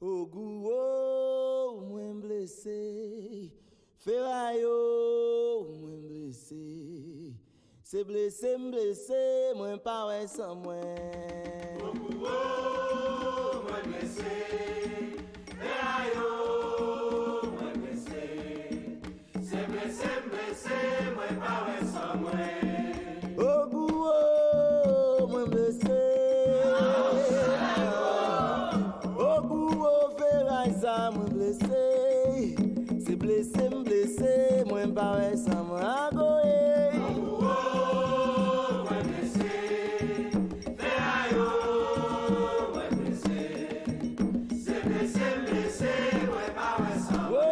Ogou, mwen blessé. Ferraille, mwen blessé. C'est blessé, m'blessé, mwen pas ouais sans mwen. Ogou, mwen blessé. Ferraille, mwen blessé. C'est blessé, m'blessé, mwen pas ouais sans mwen. Ogou, mwen blessé. Mwen blessé, c'est blessé, m'blessé, mwen pas ouais sans mwen agoye. Oh, mwen blessé, ferraille, mwen blessé, c'est blessé, m'blessé, mwen pas ouais sans mwen.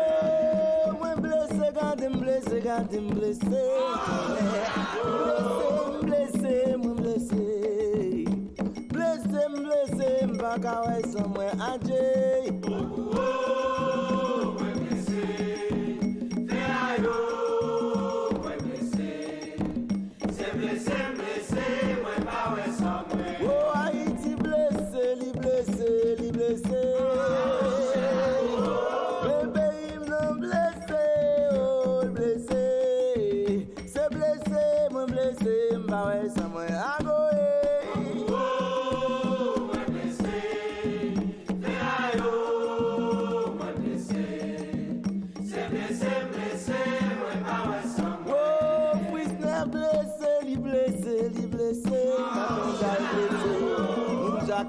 Oh, mwen blessé, gade m'blessé, gade m'blessé. Blessé, mwen blessé. Blessé, m'blessé, m'pa ka ouais sans mwen adje.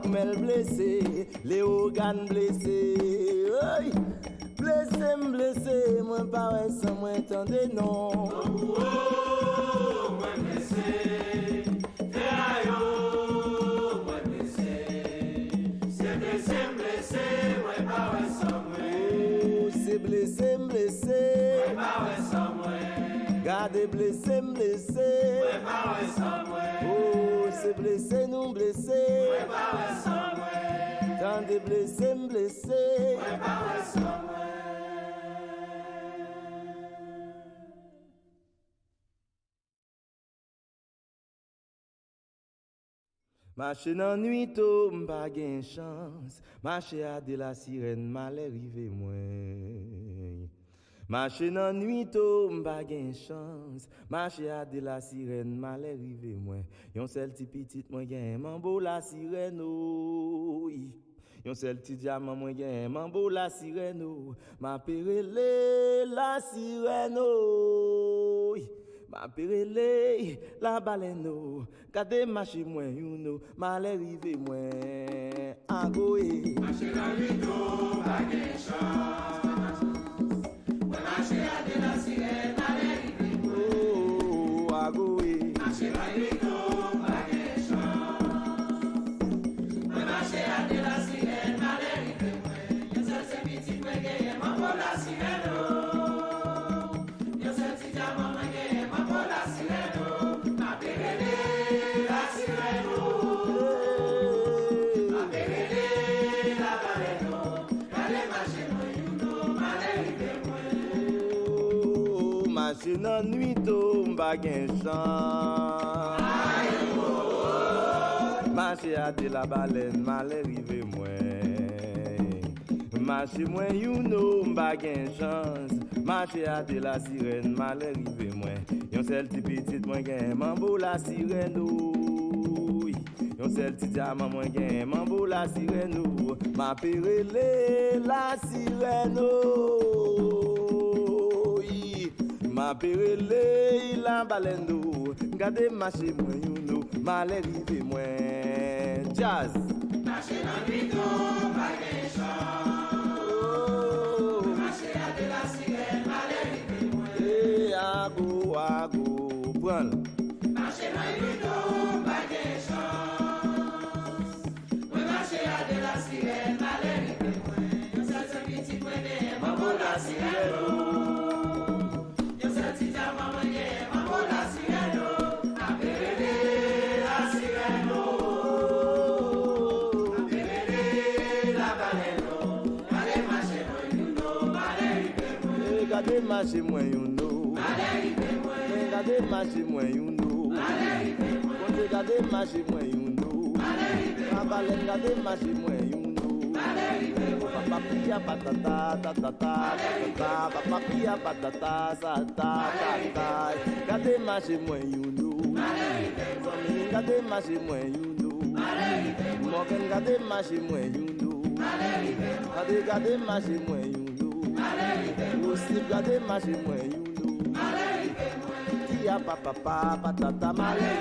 Mel blessé, les organes blessés. Blessé, m'blessé, moi pas ouais sans moi tendez non. Oh, moi blessé, ferraille, moi blessé. C'est blessé, m'blessé, moi pas ouais sans moi. Oh, c'est blessé, m'blessé, moi pas ouais sans moi. Gardez blessé, m'blessé, moi pas ouais sans moi. Oh, c'est blessé, nous blessé. Moi pas ouais sans moi. Tant de blessé, m'blessé. Moi pas ouais sans moi. Marcher dans nuit tôt, m'pa gen chance. Marcher à de la sirène, mal arrivé moins. Marcher dans nuit tôt, m'pa gen chance. Marcher à de la sirène, mal arrivé moins. Yon seul petit petit moi gen mambo la sirène oh. Yon seul petit diamant moi gen mambo la sirène oh. Ma perele la sirène oh. Ma perele la baleine oh. Kade marcher moi youno, mal arrivé moi. Agoé. Marcher dans nuit tôt, pas gen chance. Marcher à de la sirène, mal arrivé moi. Oh, agoé. Marcher dans nuit tôt, pas gen chance. Marcher à de la sirène, mal arrivé moi. Yon seul c'est petit moi gen mambo la sirène oh. Yon seul petit diamant moi gen mambo la sirène oh. Ma perele la sirène oh. Ma perele la baleine oh. Allez marcher moi youno, mal arrivé moi. Marcher dans nuit tôt, m'pa gen chance. Marcher à de la baleine, mal arrivé moi. Marcher moi youno, m'pa gen chance. Marcher à de la sirène, mal arrivé moi. Yon seul petit petit moi gen mambo la sirène oh. Yon seul petit diamant moi gen mambo la sirène oh. Ma perele la sirène oh. Ma perele la baleine oh. Gade marcher moi youno, mal arrivé moi. Jazz. Marcher dans nuit tôt, pas gen chance. Marcher à de la sirène, mal arrivé moi. Ago, ago, prends. Marcher dans nuit tôt, pas gen chance. Moi marcher à de la sirène, mal arrivé moi. Yon seul c'est petit moi gen mambo la sirène oh. Yon seul petit diamant moi gen mambo la sirène oh. Ma perele la sirène oh. Ma perele la baleine oh. Allez marcher moi youno, mal arrivé moi. Gade marcher moi youno. Mal arrivé moi. Gade marcher moi youno. Mal arrivé moi. Gade marcher moi youno. Mal arrivé moi. La baleine gade marcher moi youno. Mal arrivé moi. Papa papia patata ta ta ta ta ta papia patata sa ta ta ta gade marche moins you know gade marche moins you know Morgan gade marche moins you know gade marche moins you know aussi gade marche moins you know tia papa patata malé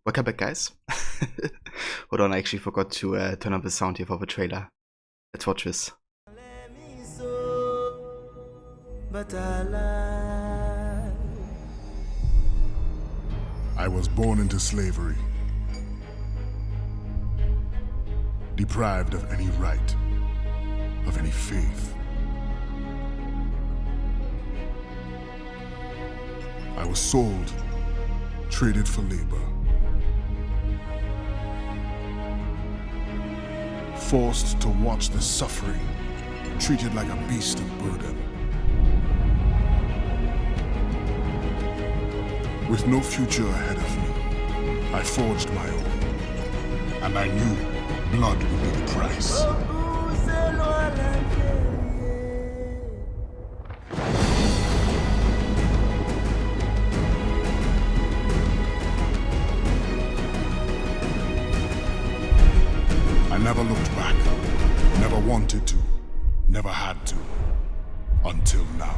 Welcome back, guys. Hold on, I actually forgot to turn on the sound here for the trailer. Let's watch this. I was born into slavery, deprived of any right, of any faith. I was sold, traded for labor, forced to watch the suffering, treated like a beast of burden. With no future ahead of me, I forged my own, and I knew blood would be the price. I never looked back, never wanted to, never had to, until now.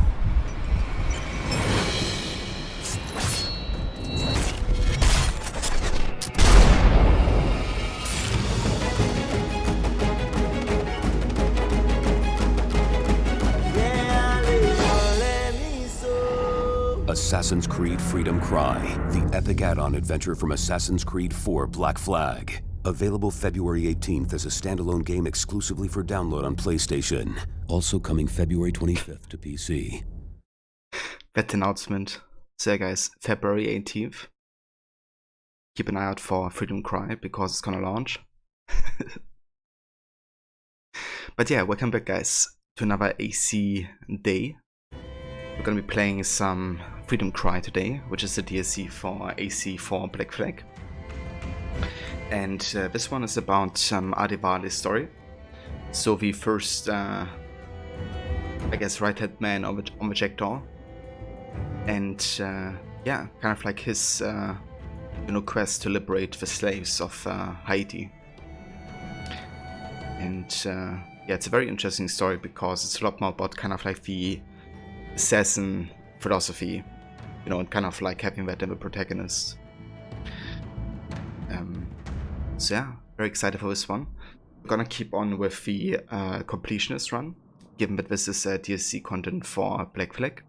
Assassin's Creed Freedom Cry, the epic add-on adventure from Assassin's Creed 4 Black Flag. Available February 18th as a standalone game exclusively for download on PlayStation. Also coming February 25th to PC. That announcement. So guys, February 18th. Keep an eye out for Freedom Cry because it's gonna launch. But yeah, welcome back, guys, to another AC day. We're gonna be playing some Freedom Cry today, which is the DLC for AC for Black Flag. And this one is about Adivali's story. So the first, I guess, right-hand man on the Jackdaw. And yeah, kind of like his, quest to liberate the slaves of Haiti. And yeah, it's a very interesting story because it's a lot more about kind of like the assassin philosophy, and kind of like having that in the protagonist. So yeah, very excited for this one. We're gonna keep on with the Completionist run, given that this is DLC content for Black Flag.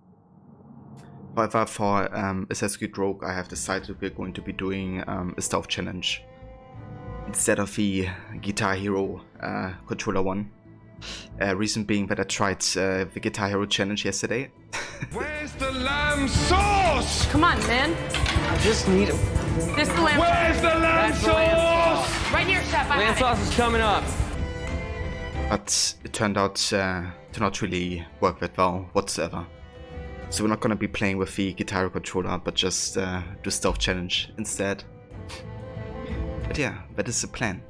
However, for Assassin's Creed Rogue, I have decided we're going to be doing a stealth challenge instead of the Guitar Hero controller one. Reason being that I tried the Guitar Hero challenge yesterday. Where's the lamb sauce? Come on, man. I just need it. This is the lamb. Where's the lamb That's the lamb sauce? Right here, chef. I Lamb have it. sauce is coming up. But it turned out to not really work that well whatsoever. So we're not going to be playing with the Guitar Hero controller, but just do stealth challenge instead. But yeah, that is the plan.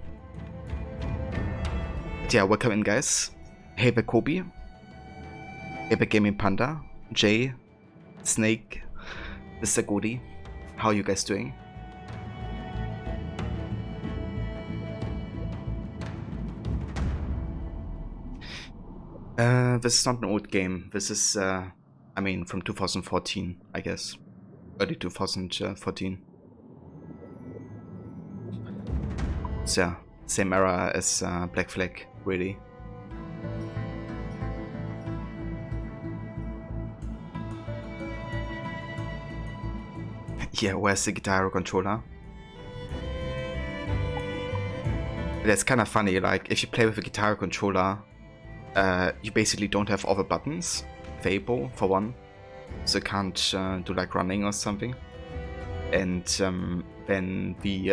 But yeah, welcome in, guys. Hey there, Kobe. Hey there, Gaming Panda, Jay, Snake, Mr. Godi. How are you guys doing? This is not an old game. This is, from 2014, I guess. Early 2014. So yeah, same era as Black Flag, really. Yeah, where's the guitar controller? That's kind of funny, like, if you play with a guitar controller, you basically don't have all the buttons available, for one. So you can't do, like, running or something. And then the,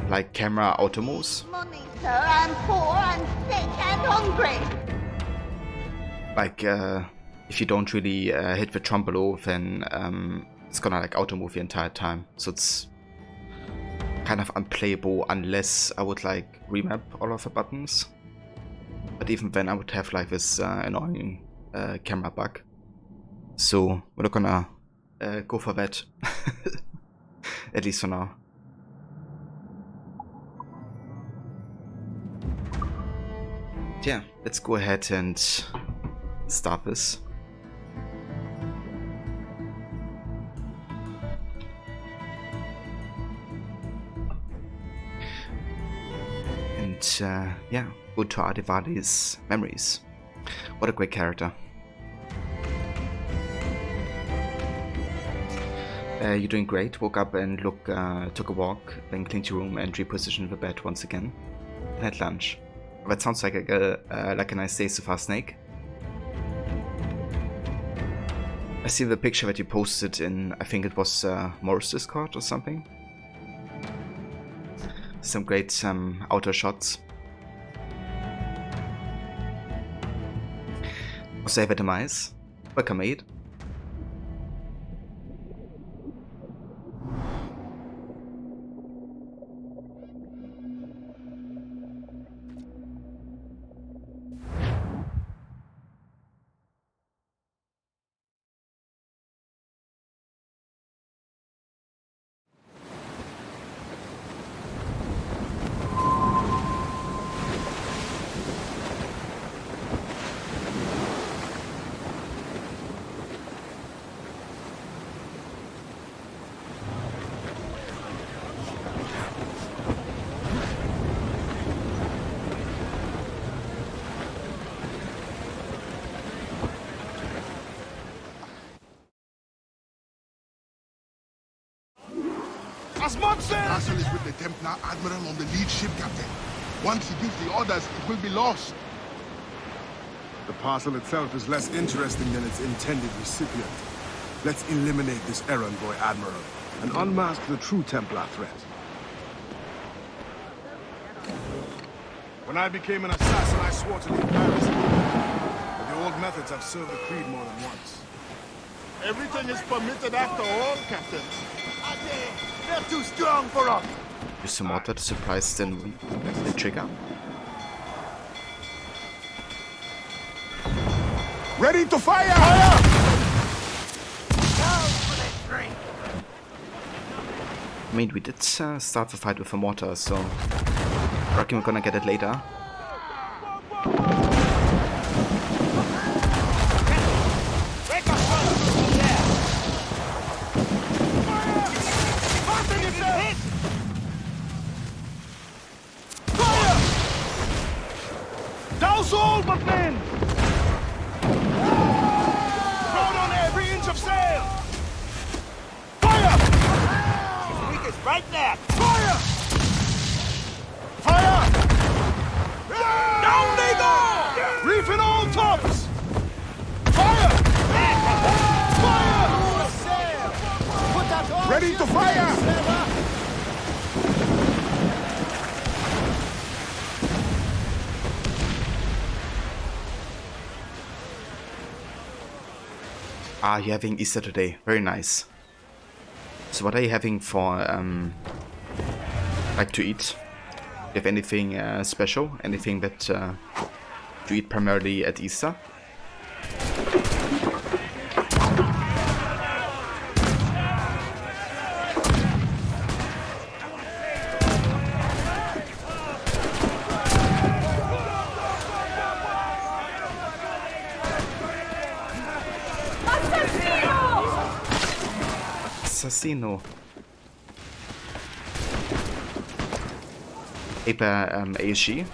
like, camera auto moves. Money, sir. I'm poor and sick and hungry. Like, if you don't really hit the tremolo, then it's gonna, like, auto move the entire time. So it's kind of unplayable unless I would, like, remap all of the buttons. But even then I would have, like, this annoying camera bug. So we're not gonna go for that. At least for now. Yeah, let's go ahead and start this. And yeah, go to Adivali's memories. What a great character. You're doing great. Woke up and took a walk, then cleaned your room and repositioned the bed once again. And had lunch. That sounds like a nice day so far, Snake. I see the picture that you posted in, I think it was Morris Discord or something. Some great outdoor shots. Save it, Demise. Welcome, mate. The castle is with the Templar Admiral on the lead ship, Captain. Once he gives the orders, it will be lost. The parcel itself is less interesting than its intended recipient. Let's eliminate this errand boy Admiral and unmask the true Templar threat. When I became an assassin, I swore to leave Paris. But the old methods have served the creed more than once. Everything is permitted after all, Captain. They're too strong for us. Use some water to surprise the trigger. Ready to fire! I mean, we did start the fight with a mortar, so I reckon we're gonna get it later. All but men! Crowd on every inch of sail! Fire! Weakest right there! Fire! Fire! Down they go! Reefing all tops! Fire! Fire! Ready to fire! Ah, you're having Easter today. Very nice. So what are you having for, like, to eat? Do you have anything special? Anything that you eat primarily at Easter? Assassino. Aper ASG.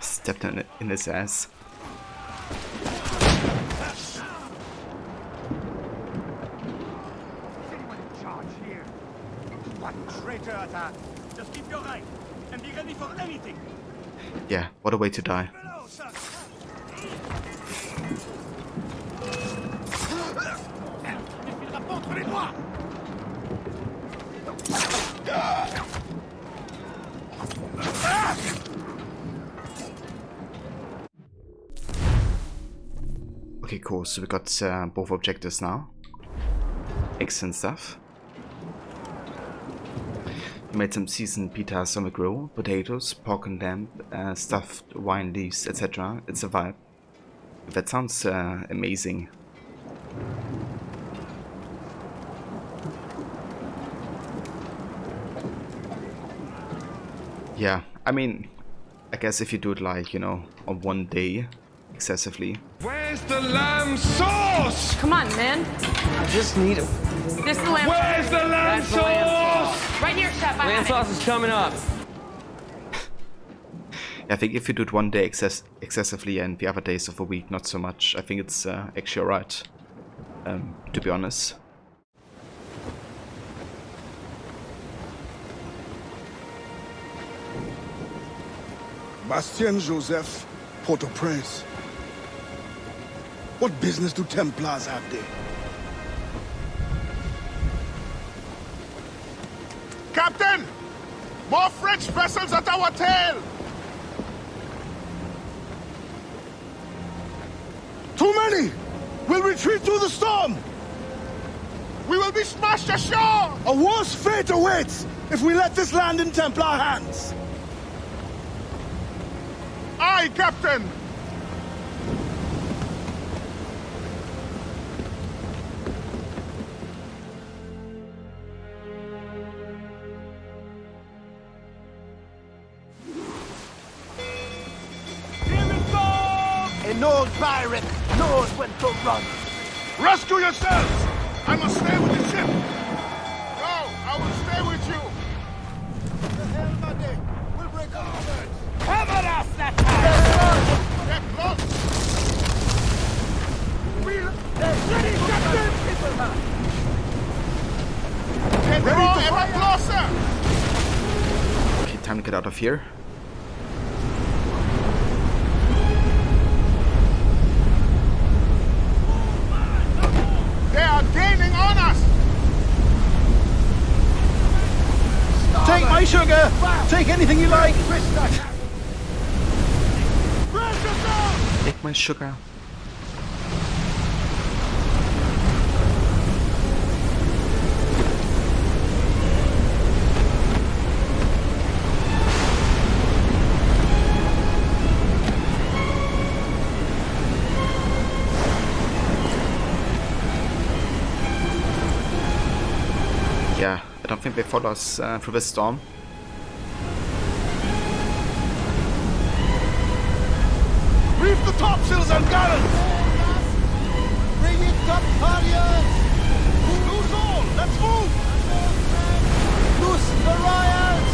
Stepped in his ass. Just keep your eye and be ready for anything. Yeah, what a way to die. Okay, cool. So we got both objectives now. Excellent stuff. We made some seasoned pitas on the grill, potatoes, pork and lamb, stuffed wine leaves, etc. It's a vibe. That sounds amazing. Yeah, I mean, I guess if you do it like, you know, on one day, excessively. Where's the lamb sauce? Come on, man. I just need a... This is the lamb Where's the lamb That's the lamb sauce? Right here, Chef. I Lamb have sauce is coming up. I think if you do it one day excessively and the other days of the week not so much, I think it's actually alright, to be honest. Bastien Joseph, Port-au-Prince. What business do Templars have there? Captain! More French vessels at our tail! Too many! We'll retreat through the storm! We will be smashed ashore! A worse fate awaits if we let this land in Templar hands! Aye, Captain! An old pirate knows when to run. Rescue yourselves! I must stay with the ship! No, I will stay with you! The hell, Monday. We'll break our words. Cover us that time! Get close! Ready, Captain! Get ever closer! Okay, time to get out of here. They are gaining on us! Take my sugar! Take anything you like! Take my sugar. Yeah, I don't think they follow us through the storm. Reef the topsails and gallants! Bring it up, halyards! Loose all! Let's move! Loose the royals!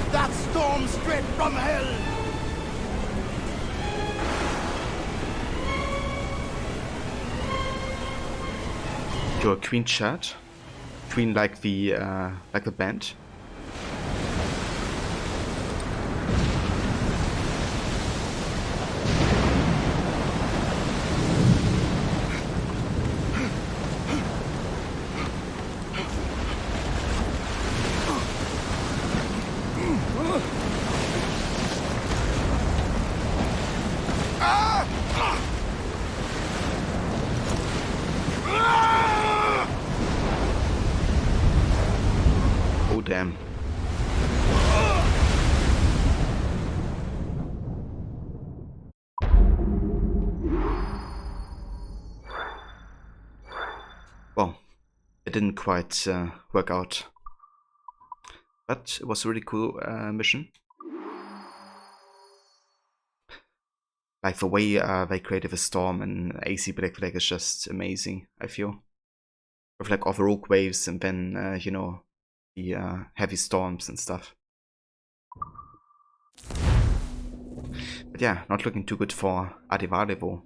That storm straight from hell! Your queen shirt. Queen like the band. well, it didn't quite work out. But it was a really cool mission. Like the way they created the storm in AC Black Flag is just amazing, I feel. With like all the rogue waves and then, you know, the heavy storms and stuff. But yeah, not looking too good for Adivadevo.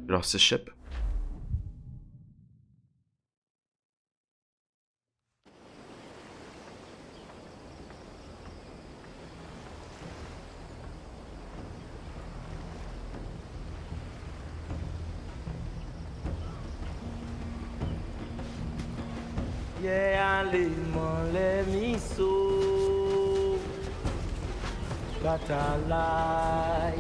Lost his ship. Yeah, allez, mon les miso, Gatalai.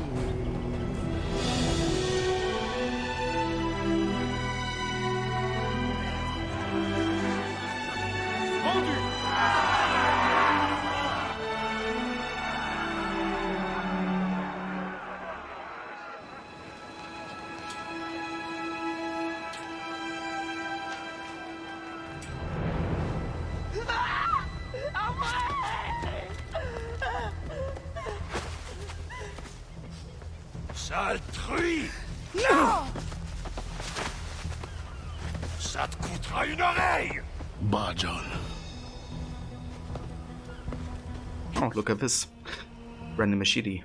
Sale truie! Non! Ça te coûtera une oreille! Bah, John. Oh, look at this. Random machete.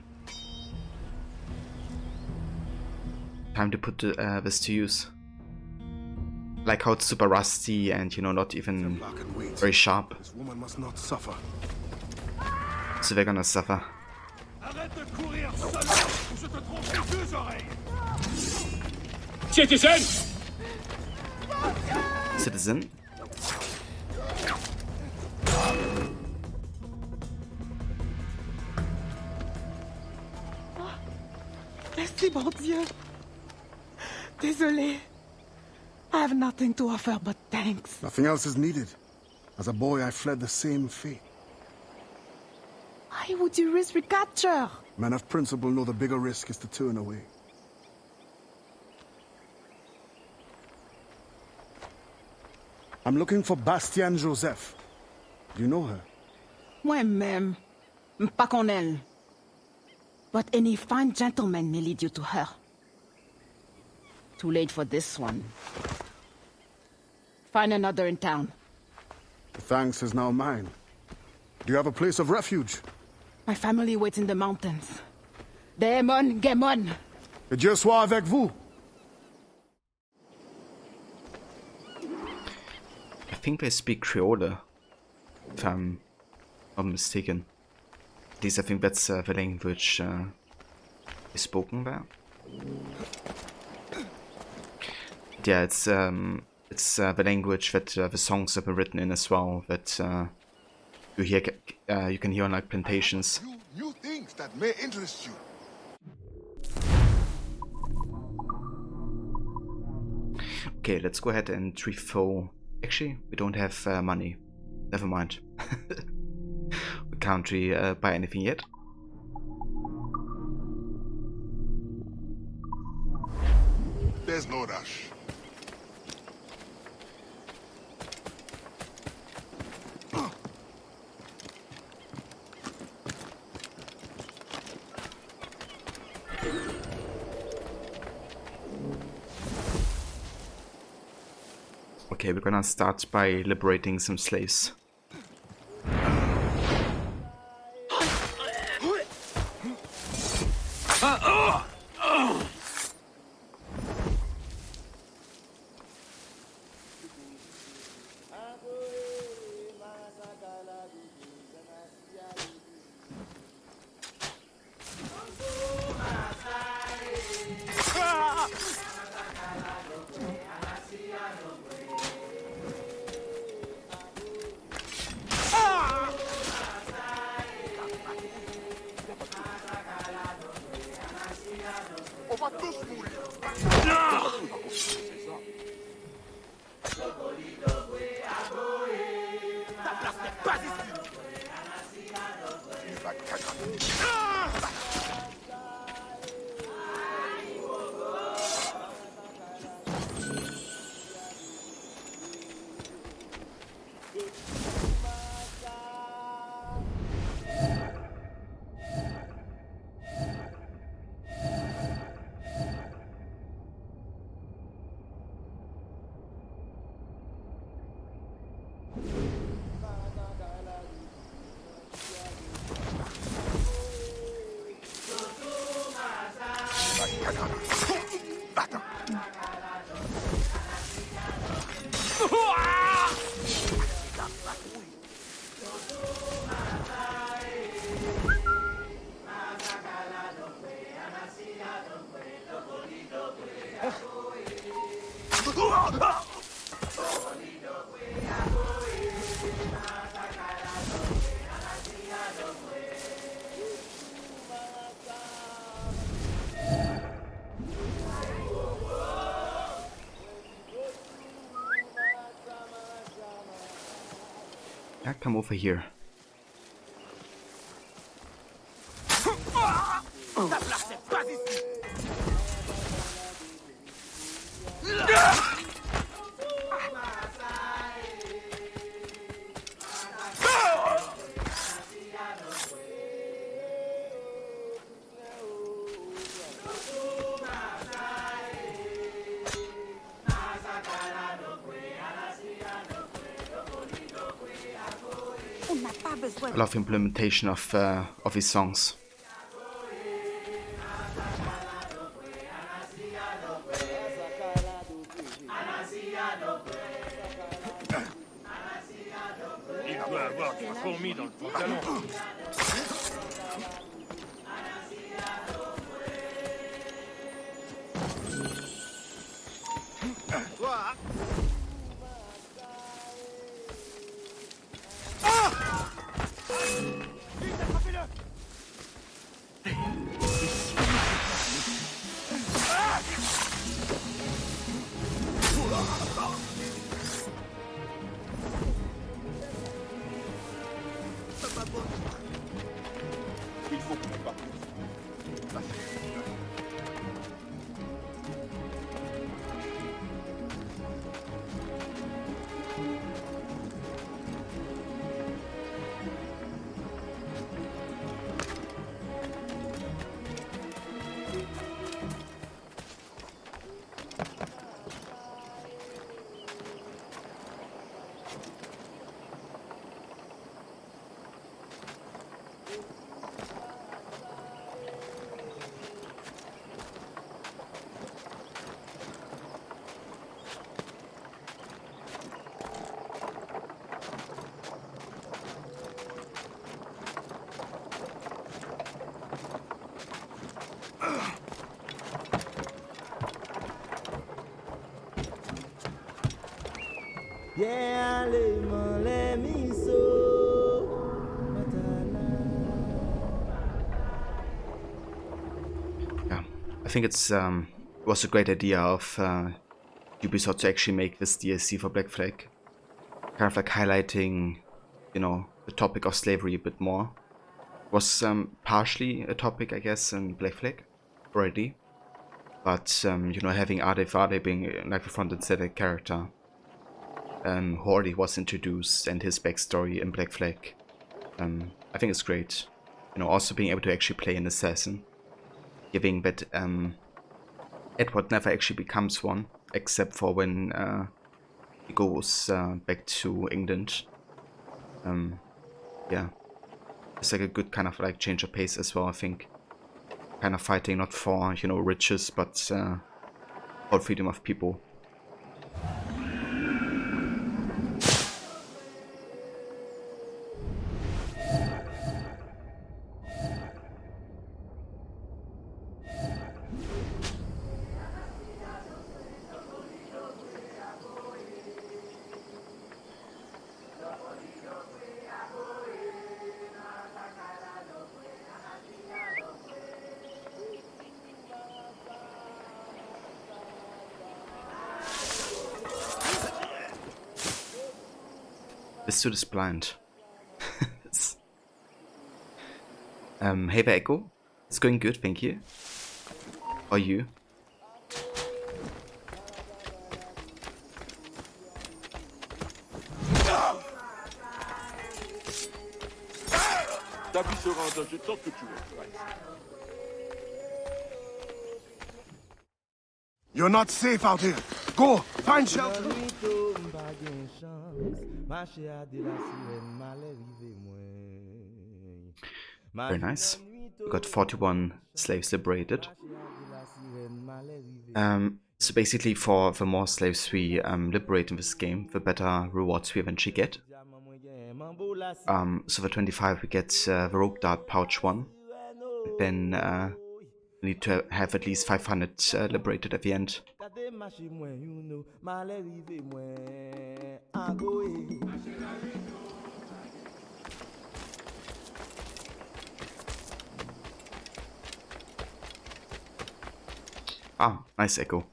Time to put this to use. Like how it's super rusty and, you know, not even very sharp. This woman must not suffer. So they're gonna suffer. Arrête de courir seul ou je te trompe les deux oreilles! Citizen! Citizen? Merci, bon Dieu. Désolé. I have nothing to offer but thanks. Nothing else is needed. As a boy, I fled the same fate. Why would you risk recapture? Men of principle know the bigger risk is to turn away. I'm looking for Bastian Joseph. Do you know her? Moi-même, pas qu'on elle. But any fine gentleman may lead you to her. Too late for this one. Find another in town. The thanks is now mine. Do you have a place of refuge? My family waits in the mountains. Demon, Gemon. Que Dieu soit avec vous. I think they speak Creole, if I'm not mistaken. At least I think that's the language is spoken there. Yeah, it's the language that the songs have been written in as well. That you can hear on like plantations. New things that may interest you. Okay, let's go ahead and refill. Actually, we don't have money. Never mind. We can't buy anything yet. There's no rush. Okay, we're gonna start by liberating some slaves. Yeah, come over here. I love implementation of his songs. Il doit avoir des fourmis dans le pantalon. Yeah, les mains, les miso. Yeah, I think it's was a great idea of Ubisoft to actually make this DLC for Black Flag, kind of like highlighting, you know, the topic of slavery a bit more. Was partially a topic, I guess, in Black Flag already, but you know, having Ade being like a front and center character, who already was introduced, and his backstory in Black Flag, I think it's great. You know, also being able to actually play an assassin, giving that Edward never actually becomes one, except for when he goes back to England. Yeah, it's like a good kind of like change of pace as well, I think. Kind of fighting not for, you know, riches, but for freedom of people. This suit is blind. Hey there, Echo. It's going good, thank you. How are you? Ta vie sera en danger tant que tu veux. You're not safe out here. Go, find shelter. Very nice. We got 41 slaves liberated. So basically, for the more slaves we liberate in this game, the better rewards we eventually get. So for 25 we get the Rogue Dart Pouch 1. Then we need to have at least 500 liberated at the end. Ah, nice echo.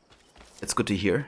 That's good to hear.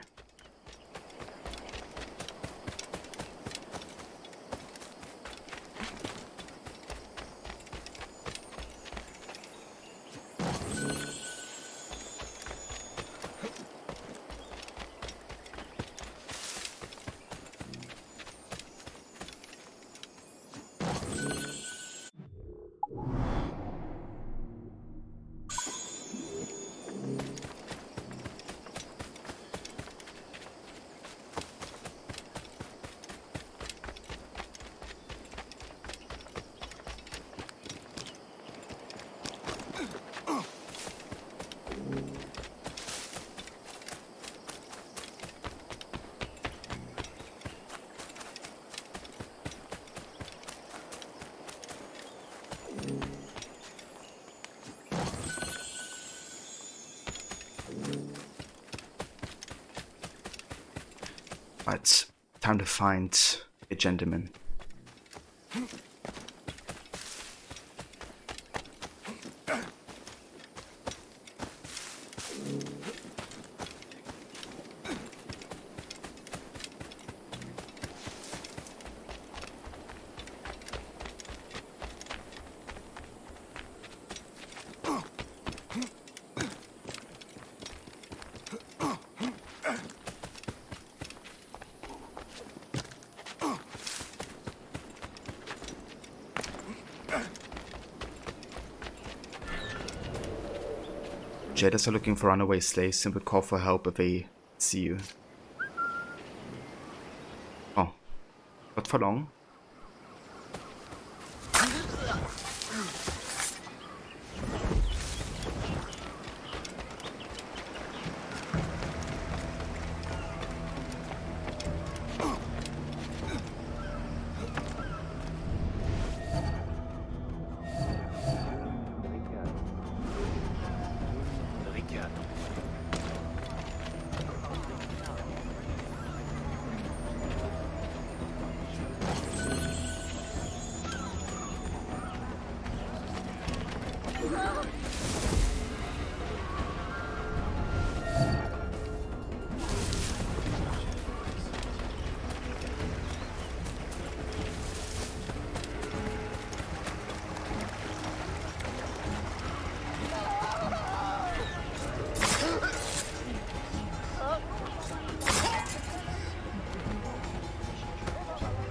But time to find a gentleman. Jadas are looking for runaway slaves. Simply call for help if they see you. Oh, not for long.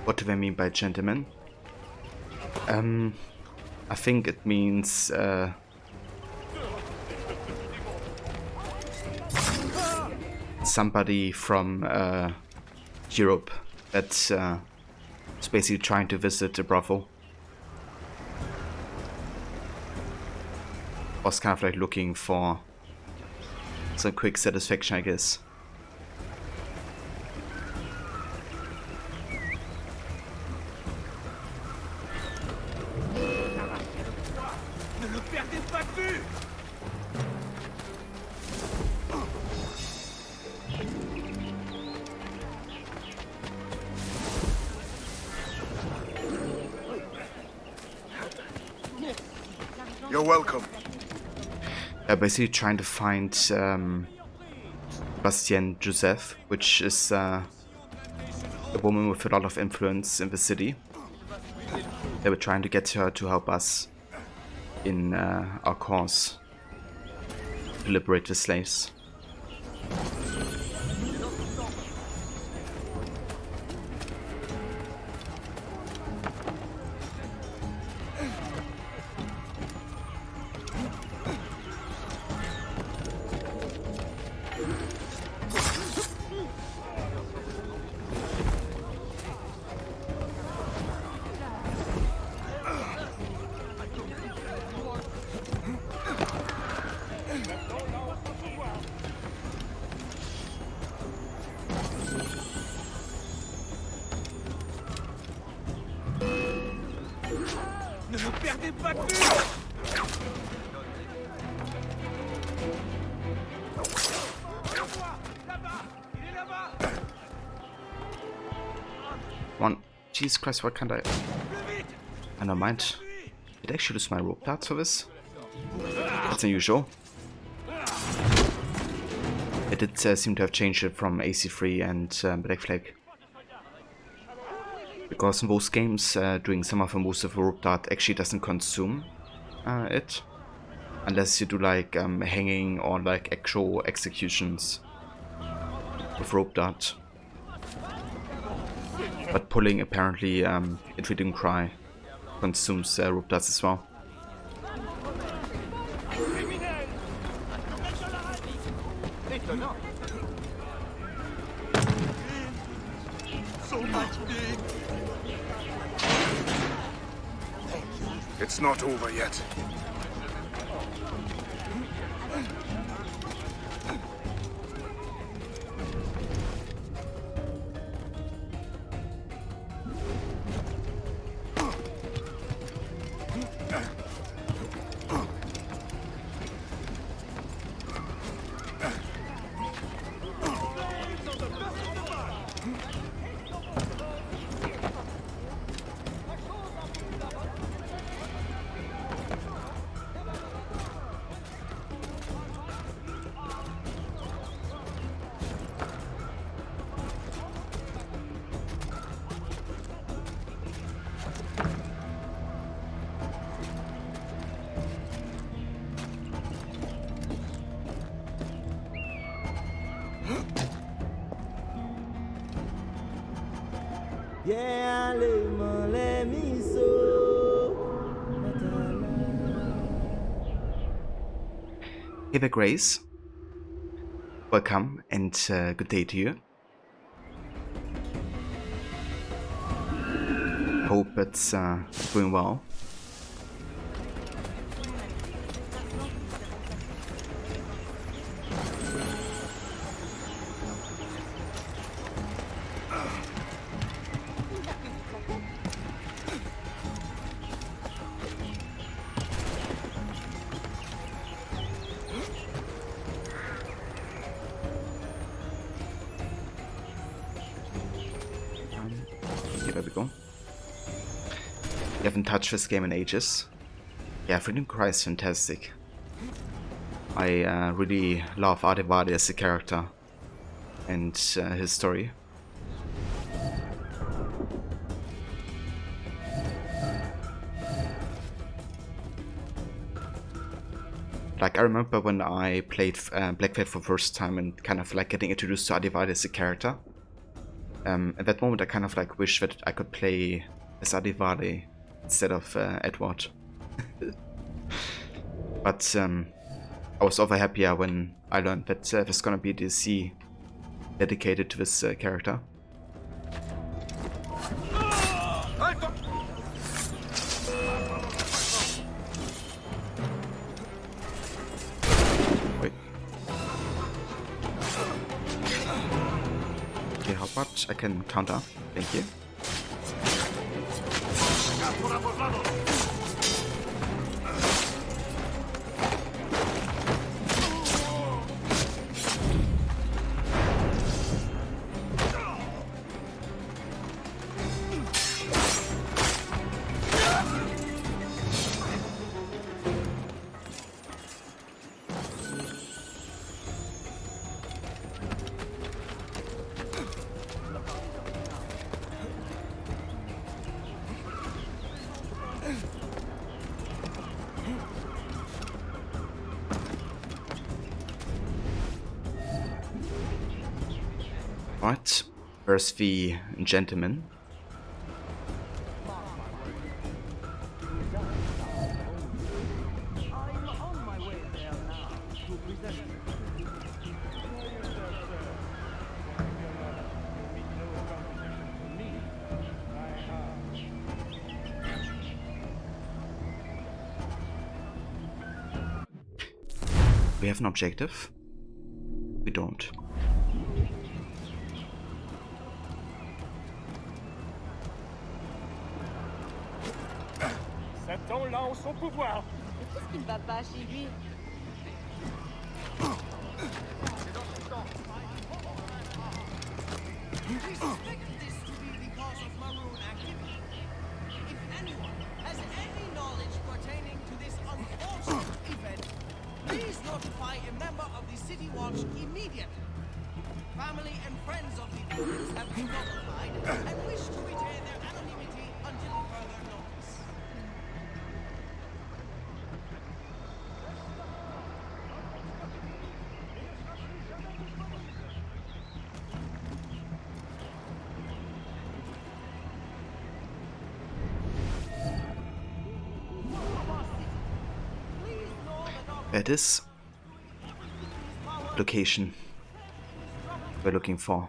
What do they mean by gentleman? I think it means somebody from Europe that's is basically trying to visit a brothel. Was kind of like looking for some quick satisfaction, I guess. You're welcome. Basically trying to find Bastien Joseph, which is a woman with a lot of influence in the city. They were trying to get her to help us in our cause to liberate the slaves. One. Jesus Christ, what can't I don't mind. Did I actually lose my rope darts for this? That's unusual. It did seem to have changed it from AC3 and Black Flag. Because in both games, doing some of the moves with a rope dart actually doesn't consume it. Unless you do like hanging or like actual executions with rope dart. But pulling apparently in Freedom Cry consumes rope darts as well. It's not over yet. Yeah, les mains, les miso. Hey there, Grace. Welcome and good day to you. Hope it's going well. There we go. We haven't touched this game in ages. Yeah, Freedom Cry is fantastic. I really love Adivade as a character and his story. Like, I remember when I played Black Flag for the first time and kind of like getting introduced to Adivade as a character. At that moment I kind of like wish that I could play as Adivade instead of Edward. But I was over happier when I learned that there's gonna be a DLC dedicated to this character. Wait. Okay, how much I can counter? Thank you. Right, where's the gentleman? We have an objective? We don't. Satan l'a en son pouvoir. Qu'est-ce qui ne va pas chez lui? C'est dans son temps. We suspect this to be because of Maroon activity. If anyone has any knowledge pertaining to this unfortunate event, please notify a member of the City Watch immediately. Family and friends of the victims have been notified and wish to retain their anonymity until further notice. It is location we're looking for.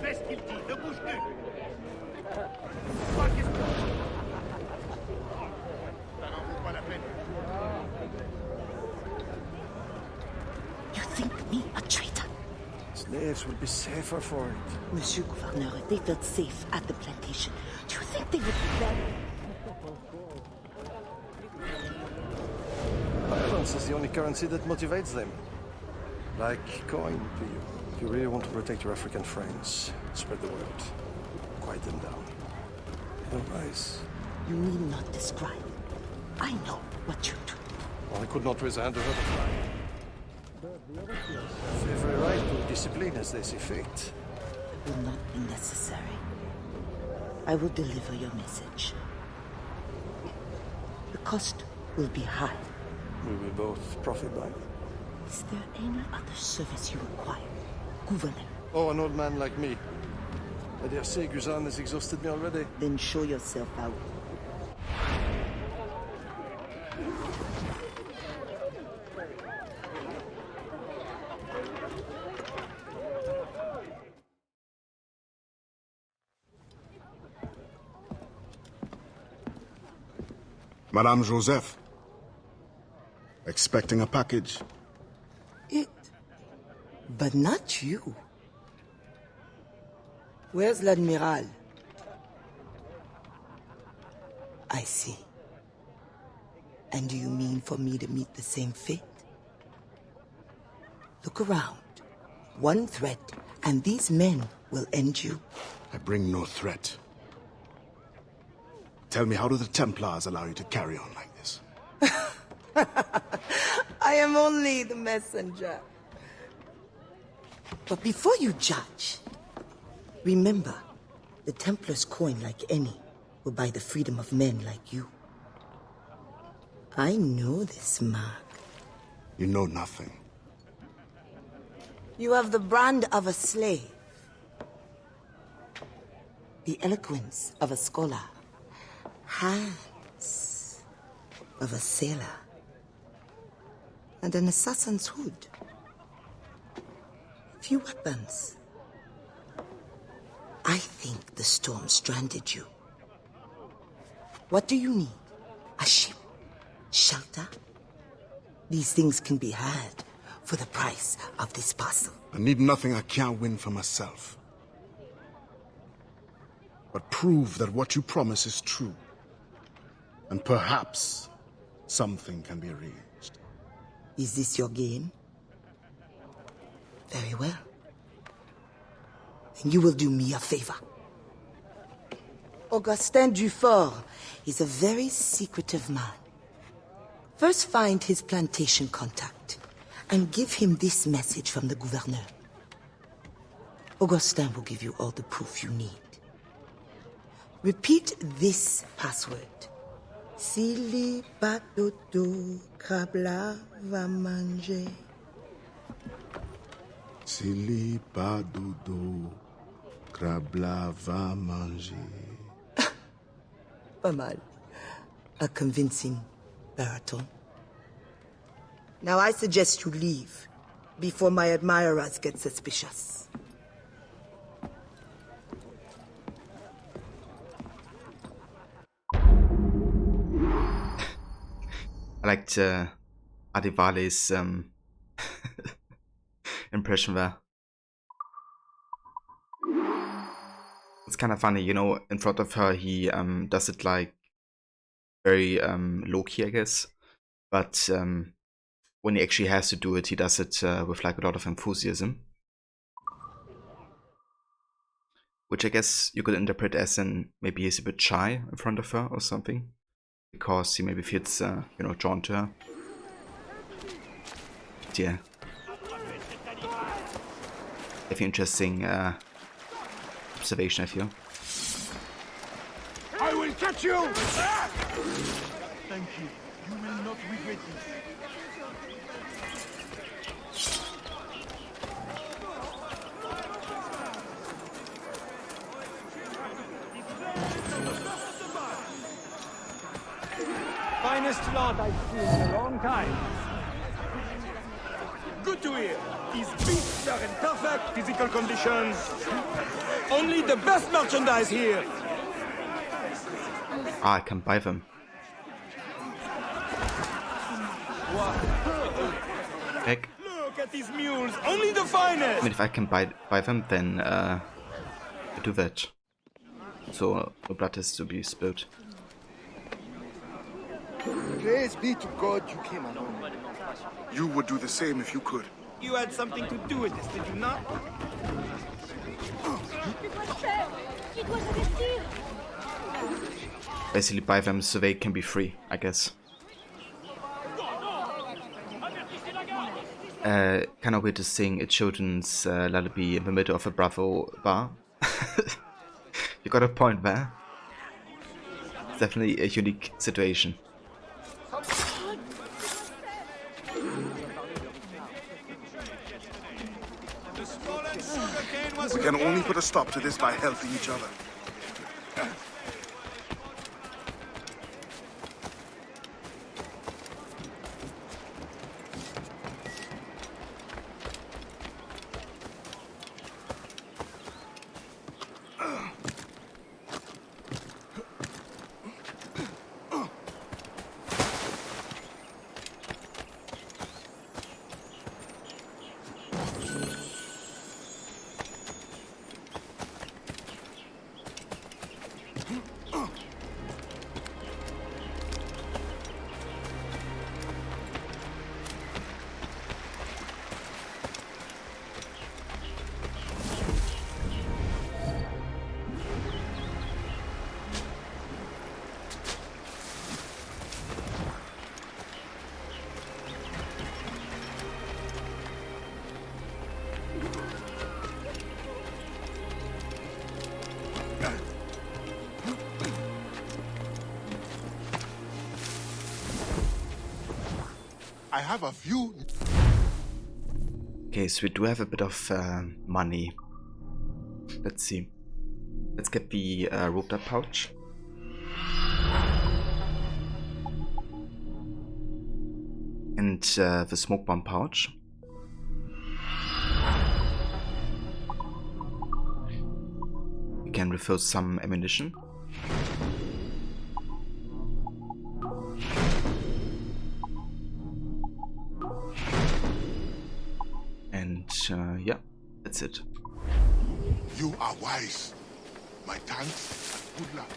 Fais ce qu'il dit, ne bouge plus. Pas question. Ça n'en vaut pas la peine. You think me a traitor? Slaves will be safer for it. Monsieur Gouverneur, they felt safe at the plantation. Do you think they would be better? Violence is the only currency that motivates them. Like coin to you. If you really want to protect your African friends, spread the word. Quiet them down. Otherwise... You need not describe. I know what you do. Well, I could not raise a hand to hurt a fly. Every right to discipline as they see fit. Will not be necessary. I will deliver your message. The cost will be high. We will both profit by it. Is there any other service you require, Gouverneur? Oh, an old man like me. I dare say Guzan has exhausted me already. Then show yourself out. Madame Joseph. Expecting a package. It. But not you. Where's l'Admiral? I see. And do you mean for me to meet the same fate? Look around. One threat, and these men will end you. I bring no threat. Tell me, how do the Templars allow you to carry on like this? I am only the messenger. But before you judge, remember, the Templars' coin, like any, will buy the freedom of men like you. I know this mark. You know nothing. You have the brand of a slave, the eloquence of a scholar, hands of a sailor, and an assassin's hood. Few weapons. I think the storm stranded you. What do you need? A ship? Shelter? These things can be had for the price of this parcel. I need nothing I can't win for myself. But prove that what you promise is true. And perhaps something can be arranged. Is this your game? Very well. Then you will do me a favor. Augustin Dufort is a very secretive man. First find his plantation contact and give him this message from the gouverneur. Augustin will give you all the proof you need. Repeat this password. Sili patoto krabla va manger. Sili pa dodo Crabla va manger. Pas mal. A convincing baritone. Now I suggest you leave before my admirers get suspicious. I liked Adivale's impression there. It's kind of funny, you know, in front of her he does it like very low-key, I guess. But when he actually has to do it, he does it with like a lot of enthusiasm. Which I guess you could interpret as in maybe he's a bit shy in front of her or something. Because he maybe feels, you know, drawn to her. But yeah. Definitely interesting observation, I feel. I will catch you! Thank you. You will not regret this. Finest lot I've seen in a long time. Good to hear. These beasts are in perfect physical conditions. Only the best merchandise here. Ah, I can buy them. Heck. Look at these mules. Only the finest. I mean, if I can buy them, then I do that. So no blood has to be spilled. Praise be to God you came along. You would do the same if you could. You had something to do with this, did you not? Basically buy them so they can be free, I guess. Kind of weird to sing a children's lullaby in the middle of a Bravo bar. You got a point there. It's definitely a unique situation. We can only put a stop to this by helping each other. I have a few. Okay, so we do have a bit of money. Let's see. Let's get the roped up pouch. And the smoke bomb pouch. We can refill some ammunition. And yeah, that's it. You are wise. My thanks and good luck.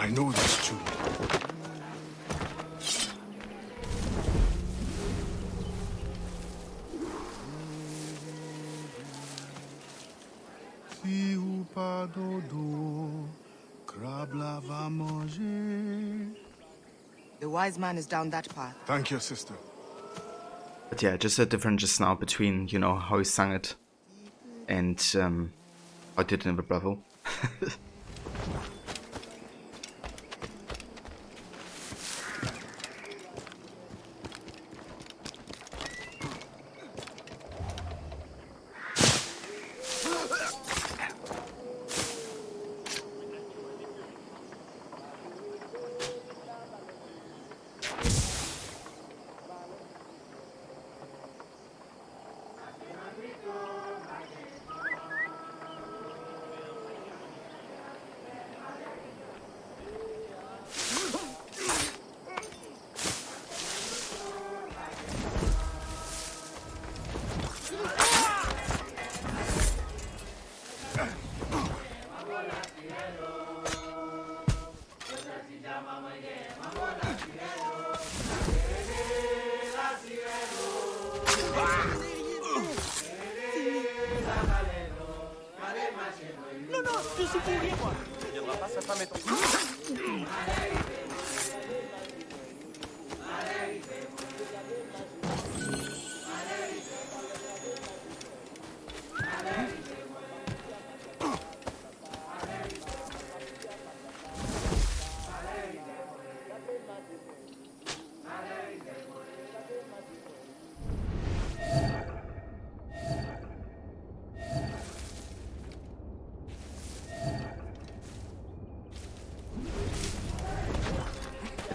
I know this too. Si ou pas dodo, crabe la va manger. The wise man is down that path. Thank you, sister. But yeah, just a difference just now between, you know, how he sang it and how I did it in the Bravo.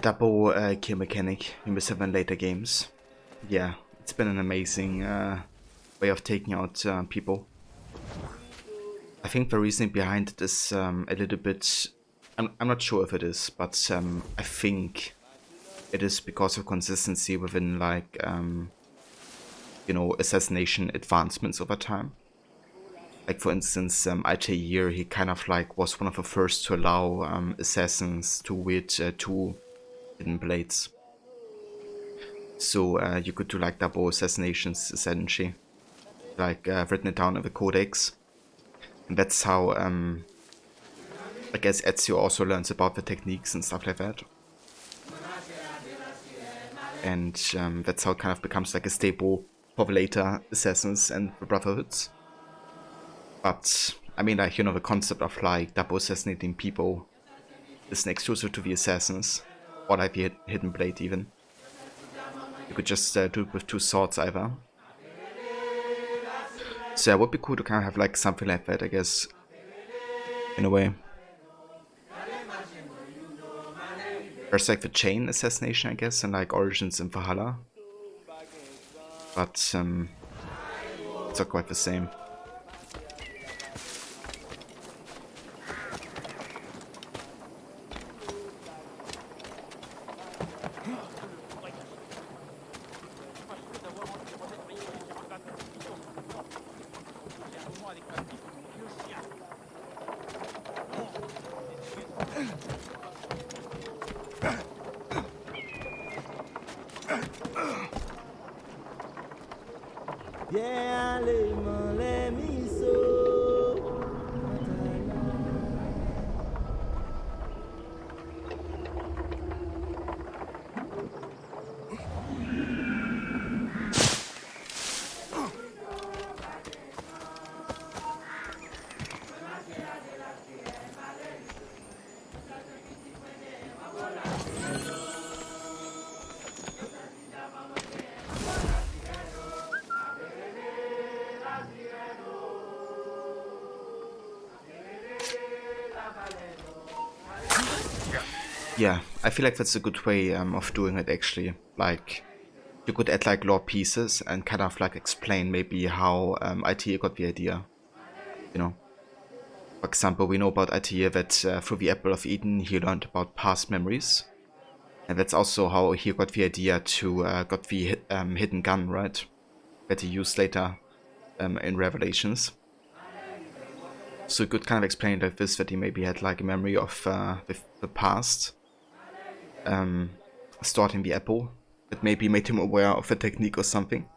Double kill mechanic in the 7 later games. Yeah, it's been an amazing way of taking out people. I think the reasoning behind it is a little bit... I'm not sure if it is, but I think it is because of consistency within, like, you know, assassination advancements over time. Like, for instance, Altair, he kind of like was one of the first to allow assassins to wield 2 hidden blades. So you could do like double assassinations essentially, like written it down in the codex. And that's how I guess Ezio also learns about the techniques and stuff like that. And that's how it kind of becomes like a staple for the later assassins and the brotherhoods. But I mean, like, you know, the concept of like double assassinating people isn't exclusive to the assassins, or like the hidden blade even. You could just do it with 2 swords either. So yeah, it would be cool to kind of have like something like that, I guess, in a way. There's like the chain assassination, I guess, and like Origins in Valhalla. But it's not quite the same. Yeah, les mains, les miso. Yeah, I feel like that's a good way of doing it actually. Like, you could add like lore pieces and kind of like explain maybe how Altair got the idea, you know. For example, we know about Altair that through the Apple of Eden he learned about past memories. And that's also how he got the idea to got the hidden gun, right? That he used later in Revelations. So you could kind of explain it like this, that he maybe had like a memory of the past stored in the apple that maybe made him aware of the technique or something.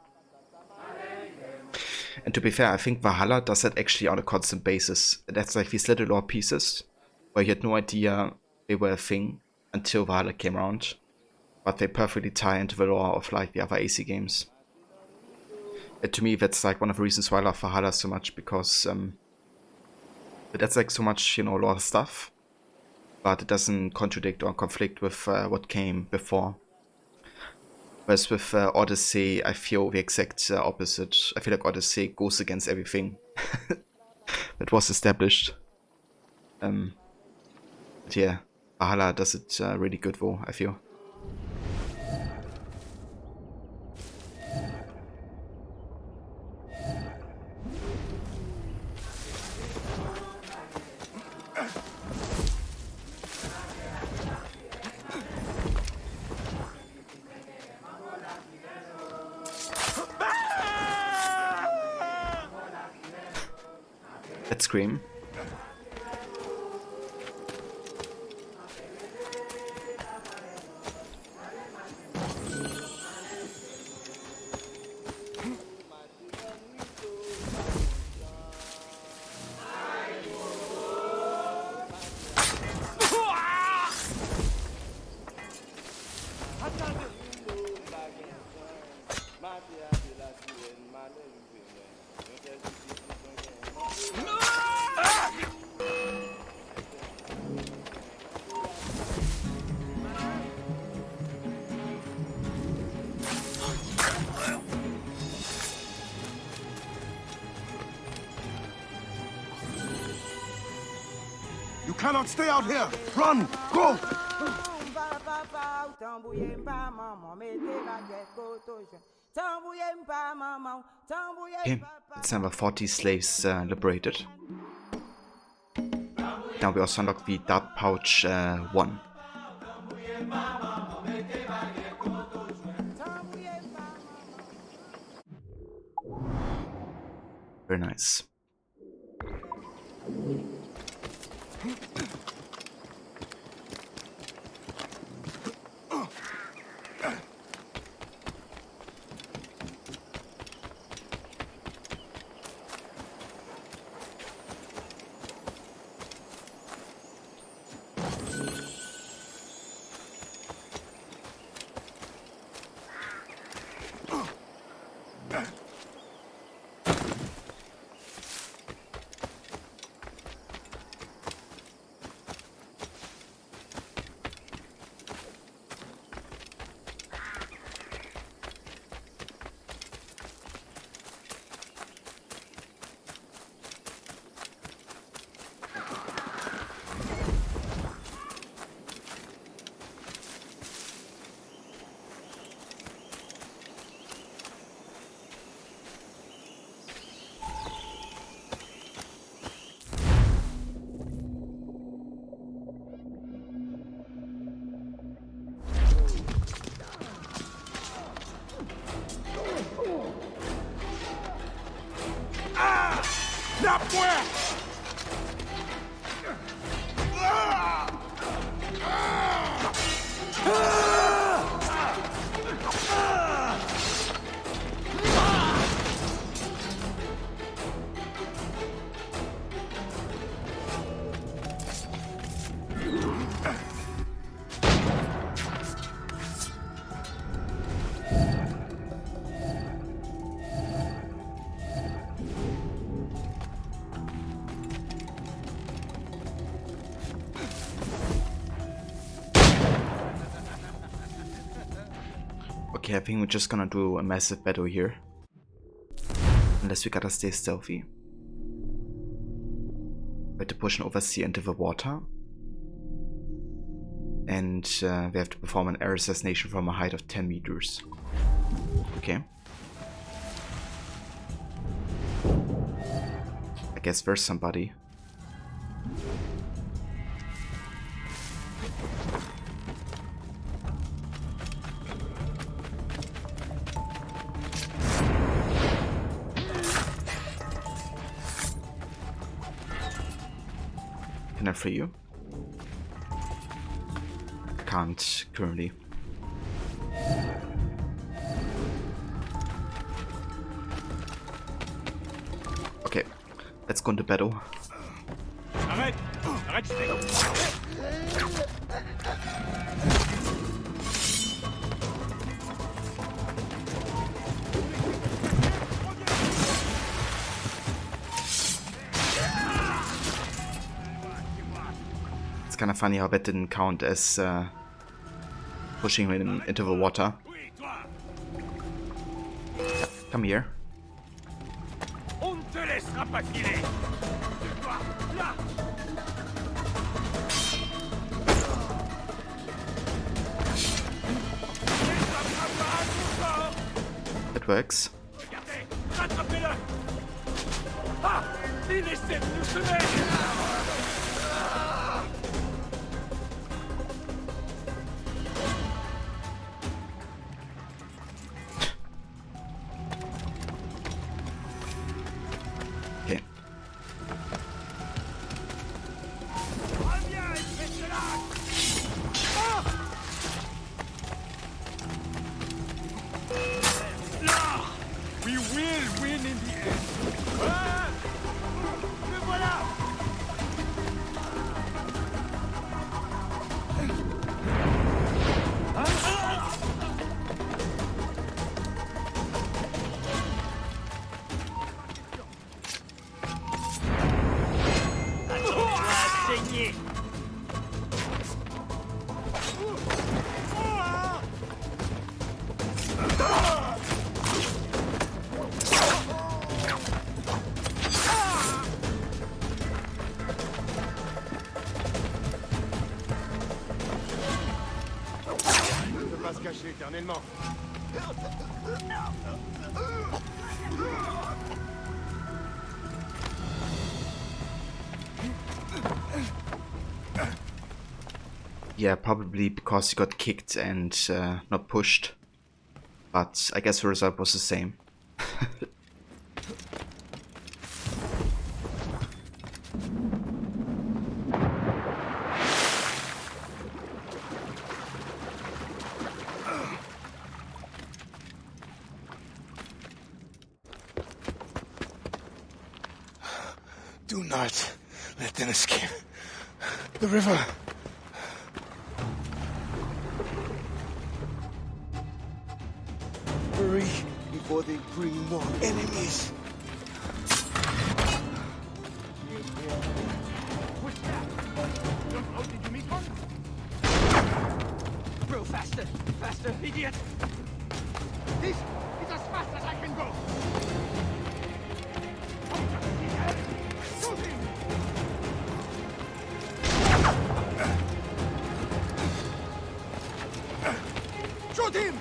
And to be fair, I think Valhalla does that actually on a constant basis. That's like these little lore pieces where you had no idea they were a thing until Valhalla came around, but they perfectly tie into the lore of like the other AC games. And to me, that's like one of the reasons why I love Valhalla so much, because that's like so much, you know, lore stuff, but it doesn't contradict or conflict with what came before. Whereas with Odyssey, I feel the exact opposite. I feel like Odyssey goes against everything that was established. But yeah, Valhalla does it really good though, I feel. That scream. You cannot stay out here! Run! Go! Okay, it's number 40 slaves liberated. Now we also unlock the Dart Pouch 1. Very nice. Not where! Okay, I think we're just gonna do a massive battle here. Unless we gotta stay stealthy. We have to push an overseer into the water. And we have to perform an air assassination from a height of 10 meters. Okay. I guess there's somebody. Can I free you? Can't currently. Okay, let's go into battle. Arrête! Arrête, je t'ai... It's kind of funny how that didn't count as pushing him into the water. Come here. On te laissera pas filer! Là! It works. Regardez! Rattrapez-le! Ah! Il essaie de nous semer! Okay. Reviens, espèce de lâche! Ah! Là! We will win in the end! Ah! Le voilà! Saigner! Ne peut pas se cacher éternellement. Yeah, probably because he got kicked and not pushed. But I guess the result was the same. Do not let them escape. The river. Hurry before they bring more enemies. What's that? Oh, did you meet one? Bro, faster! Faster, idiot! This is as fast as I can go! Shoot him! Shoot him!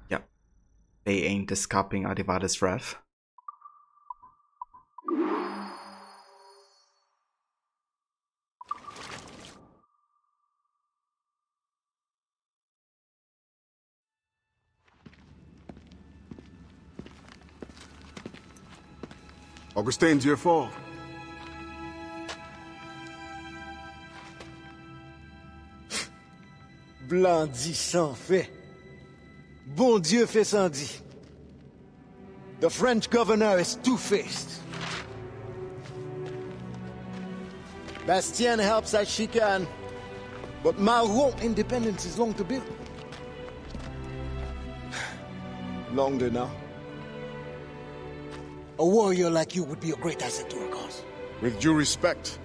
Yeah. They ain't escaping Adivada's wrath. Augustine's your fault. Blanc dit sans fait. Bon Dieu fait sans dit. The French governor is two-faced. Bastien helps as she can, but Maroon independence is long to build. Longer now. A warrior like you would be a great asset to our cause. With due respect,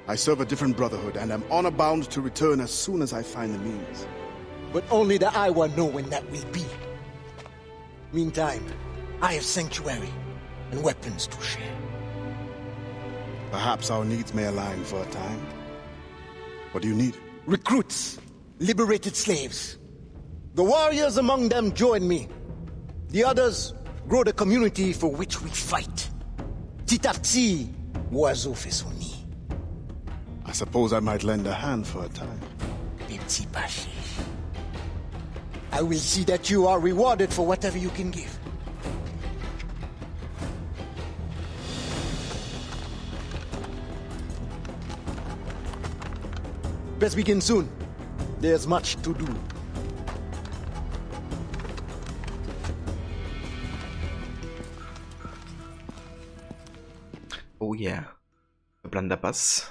I serve a different brotherhood and am honor-bound to return as soon as I find the means. But only the Iowa know when that will be. Meantime, I have sanctuary and weapons to share. Perhaps our needs may align for a time. What do you need? Recruits liberated slaves. The warriors among them join me. The others grow the community for which we fight. Petit à petit, l'oiseau fait son nid. I suppose I might lend a hand for a time. Petit Bashi. I will see that you are rewarded for whatever you can give. Let's begin soon. There's much to do. Oh yeah, a blunderbuss.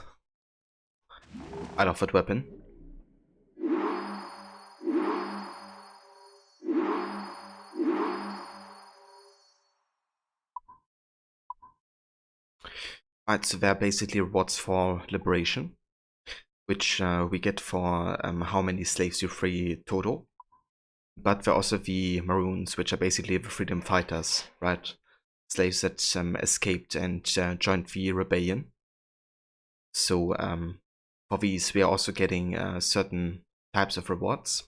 I love that weapon. Right, so they're basically rewards for liberation, which we get for how many slaves you free total. But there are also the Maroons, which are basically the freedom fighters, right? Slaves that escaped and joined the rebellion. So for these, we are also getting certain types of rewards.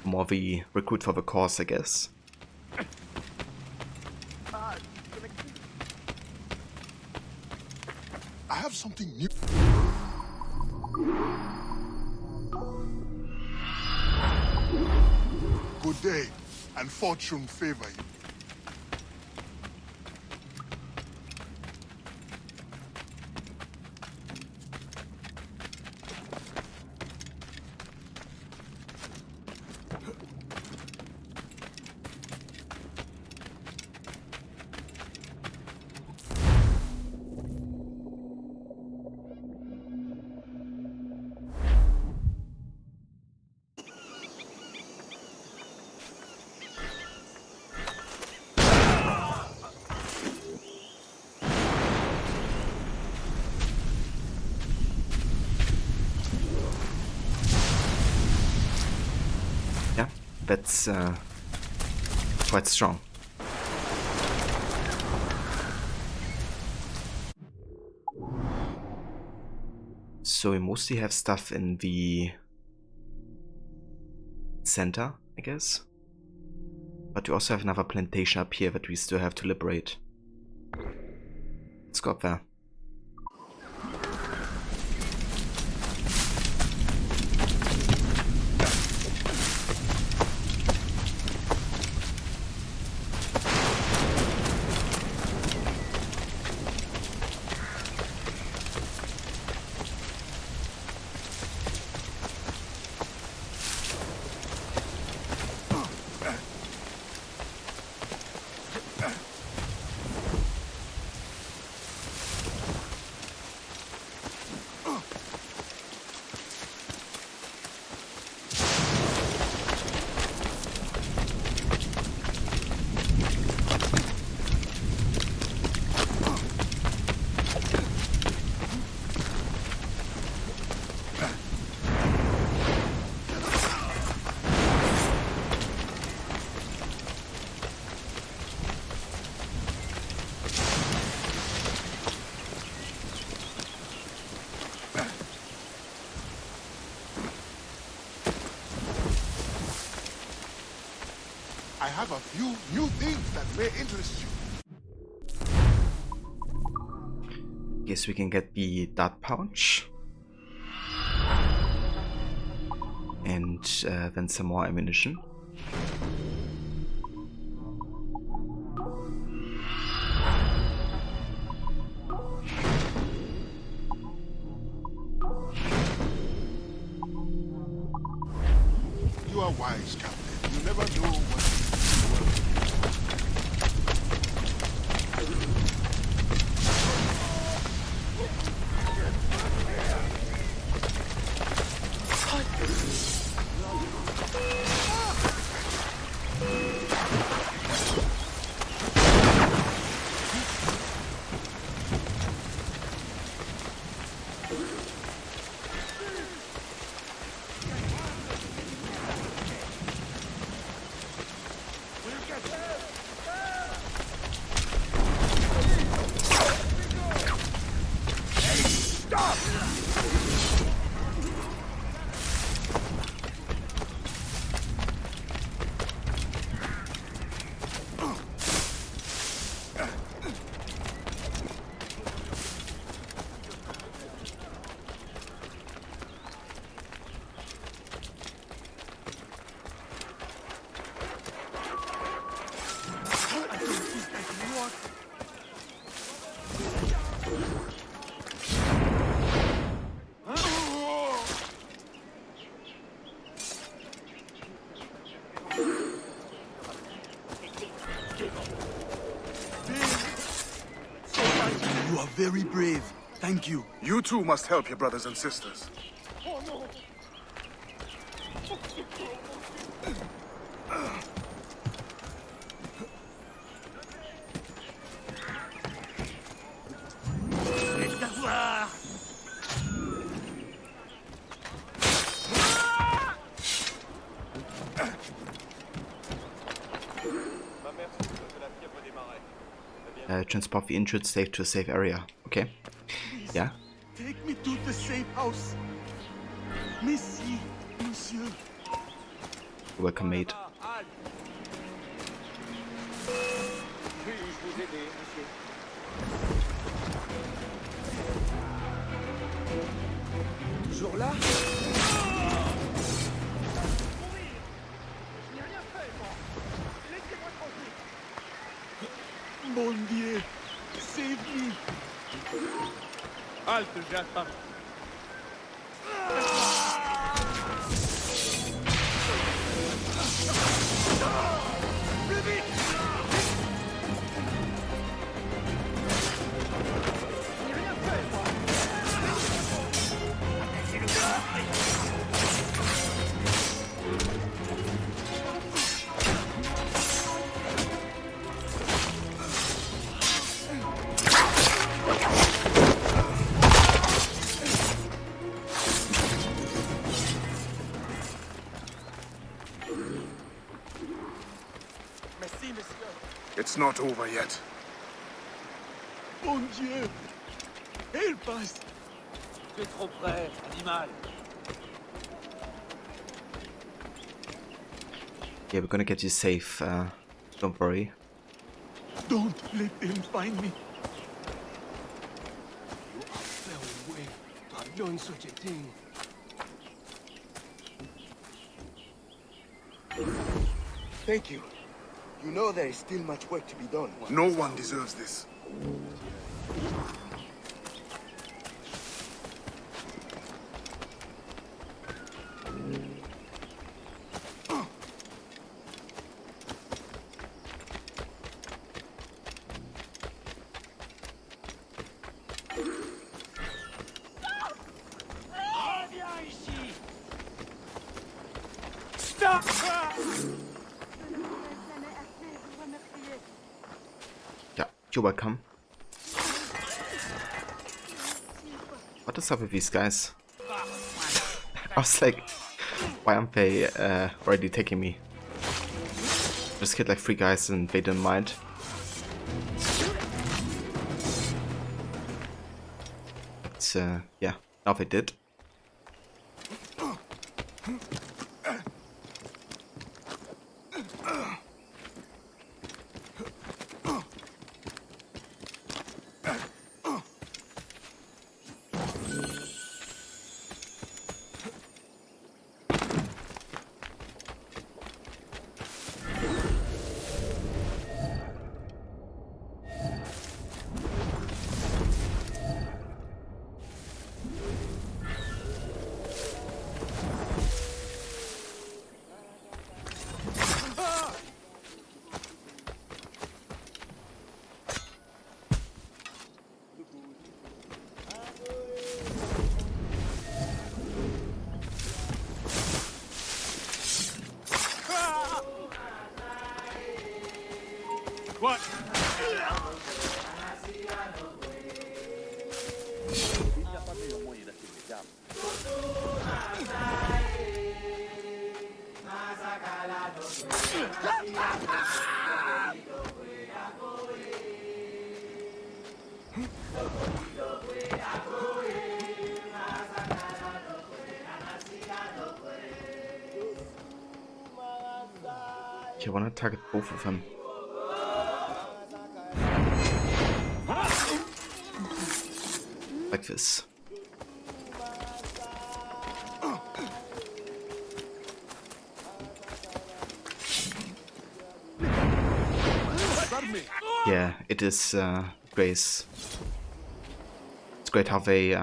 More the recruit for the cause, I guess. I have something new. Good day, and fortune favor you. That's quite strong. So we mostly have stuff in the center, I guess. But we also have another plantation up here that we still have to liberate. Let's go up there. I have a few new things that may interest you. Guess we can get the dart pouch. And then some more ammunition. You are wise, Captain. You never know what. You are very brave. Thank you. You too must help your brothers and sisters. Transport the injured safe to a safe area. Okay. Yeah. Take me to the safe house. Monsieur. Welcome, mate. Toujours là? Mon Dieu, save me. Halte, j'attends. Plus vite! J'ai rien fait, moi. It's not over yet. Mon Dieu! Help us! Tu es trop près, animal. Yeah, we're gonna get you safe. Don't worry. Don't let them find me. No way to have done such a thing. Thank you. You know there is still much work to be done. No one deserves this. Stop! Yeah, you're welcome. What is up with these guys? I was like, why aren't they already taking me? Just killed like 3 guys and they didn't mind. But yeah, now they did. What? I want to target both of them. Like this. Yeah, it is Grace. It's great how they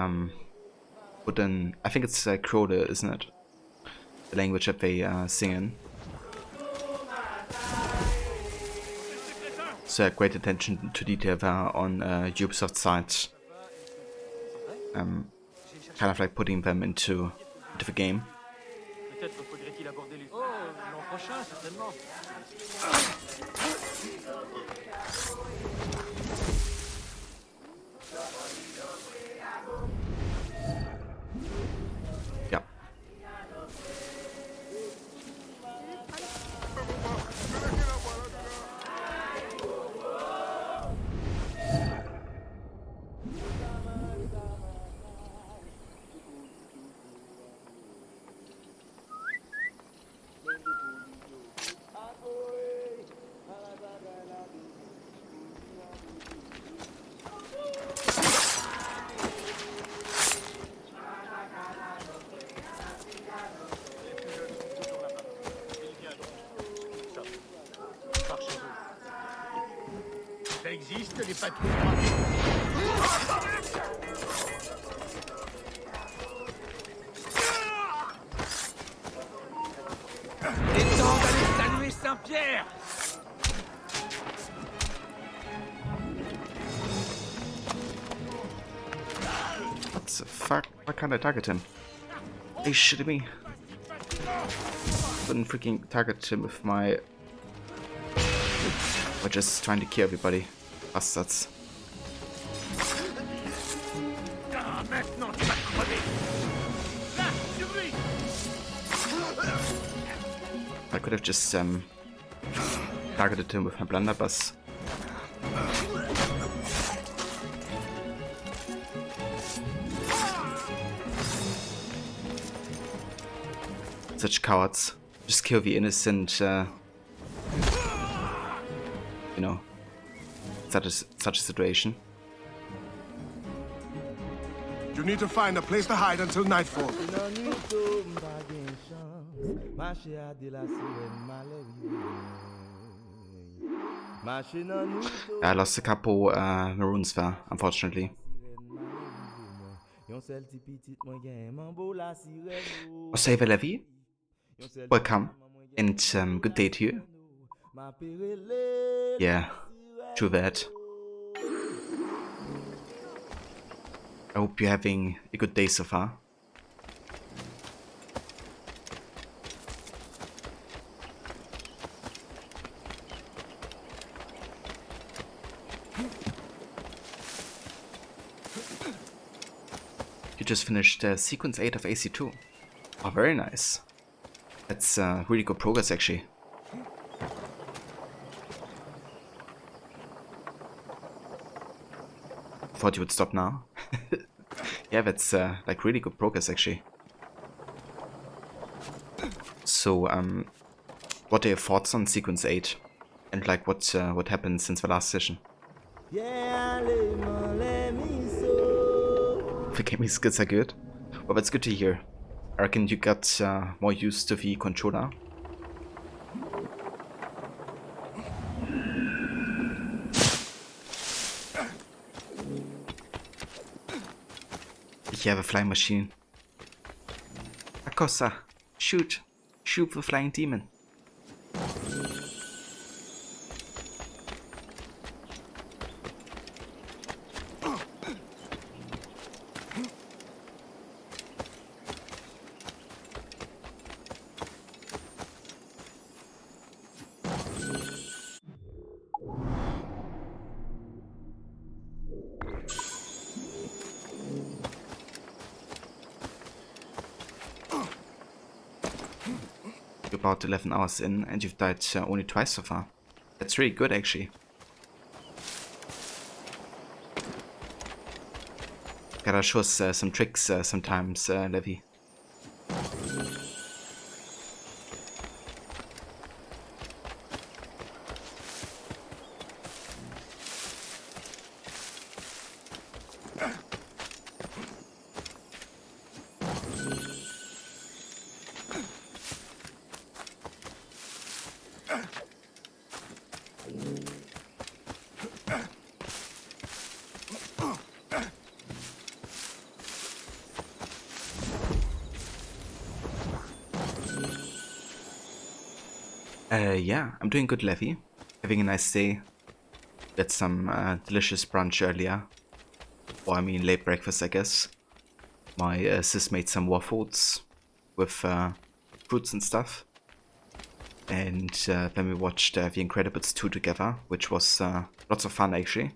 put in. I think it's Crode, isn't it? The language that they sing in. also a great attention to detail there on Ubisoft's side. Kind of like putting them into the game. Yeah. Ça existe, les patrouilles rapides. Il est temps d'aller saluer Saint-Pierre. What the fuck? Why can't I target him? Are you shitting me? Couldn't freaking target him with my... We're just trying to kill everybody. Bastards. I could have just targeted him with my blunderbuss. Such cowards. Just kill the innocent, you know, such a situation. You need to find a place to hide until nightfall. I lost a couple maroons there, unfortunately. Save a levy. Welcome and good day to you. Yeah, true that. I hope you're having a good day so far. You just finished sequence 8 of AC2. Oh, very nice. That's really good progress, actually. Thought you would stop now. Yeah, that's like really good progress, actually. So, what are your thoughts on sequence 8? And like what happened since the last session? The gaming skills are good. Well, that's good to hear. I reckon you got more used to the controller. Ich have a flying machine. Acosta, shoot! Shoot the flying demon. You're about 11 hours in and you've died only twice so far. That's really good, actually. Gotta show us some tricks sometimes, Levi. Yeah, I'm doing good, Levi. Having a nice day. had some delicious brunch earlier. Or I mean late breakfast, I guess. My sis made some waffles with fruits and stuff. And then we watched The Incredibles 2 together, which was lots of fun actually.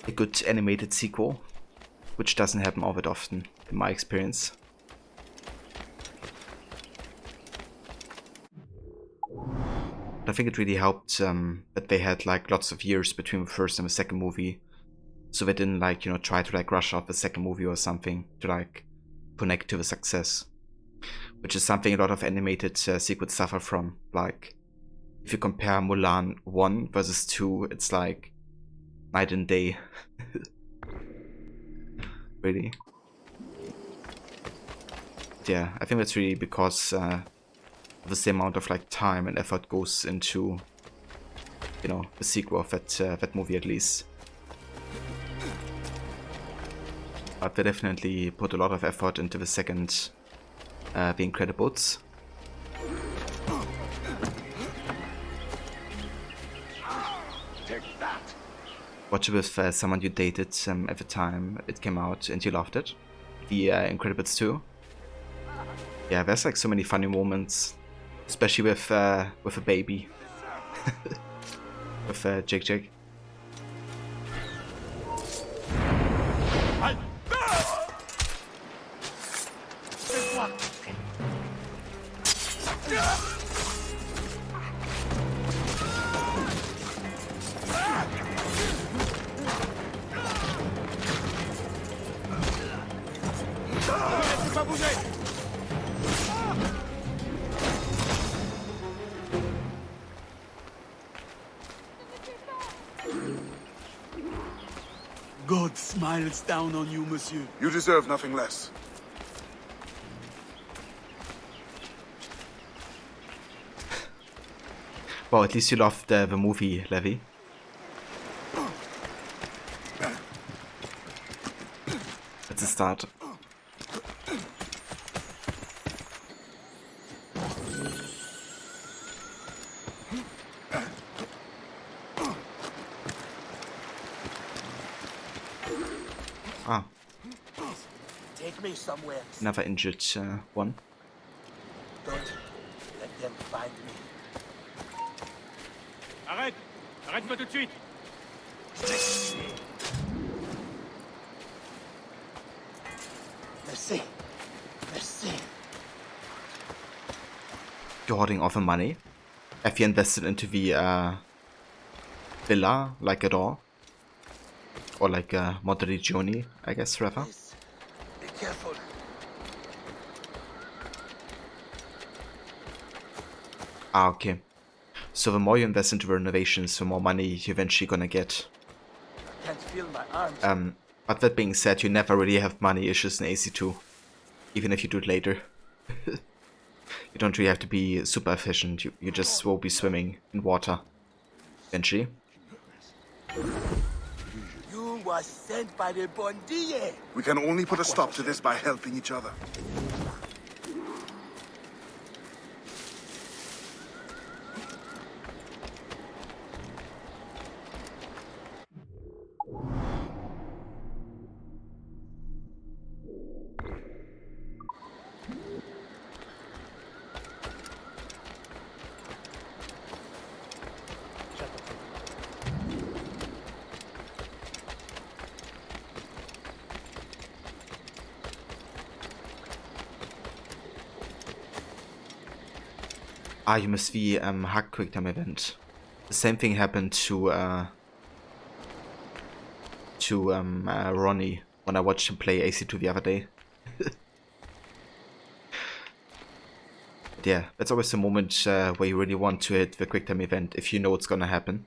A good animated sequel, which doesn't happen all that often in my experience. I think it really helped that they had like lots of years between the first and the second movie, so they didn't like, you know, try to like rush out the second movie or something to like connect to the success, which is something a lot of animated sequels suffer from. Like if you compare Mulan 1 versus 2, it's like night and day. Really. Yeah, I think that's really because the same amount of like time and effort goes into, you know, the sequel of that movie at least. But they definitely put a lot of effort into the second The Incredibles. Take that. Watch it with someone you dated at the time it came out and you loved it. The Incredibles 2. Yeah, there's like so many funny moments. Especially with a baby. With Jake Jake. God smiles down on you, monsieur. You deserve nothing less. Well, at least you loved the movie, Levy. That's a start. Ah. Take me somewhere. Another injured one. Don't let them find me. Arrête! Arrête-toi tout de suite! Merci. Merci. You're hoarding all the money. Have you invested into the villa, like at all? Or like Monteriggioni, I guess, rather? Be careful. Ah, okay. So the more you invest into renovations, the more money you're eventually gonna get. I can't feel my arms. But that being said, you never really have money issues in AC2. Even if you do it later. You don't really have to be super efficient, you just will be swimming in water. Eventually. You was sent by the Bondie. We can only put a stop to this by helping each other. Ah, you missed the hack quick time event. The same thing happened to Ronnie when I watched him play AC2 the other day. But yeah, that's always a moment where you really want to hit the quick time event if you know it's gonna happen.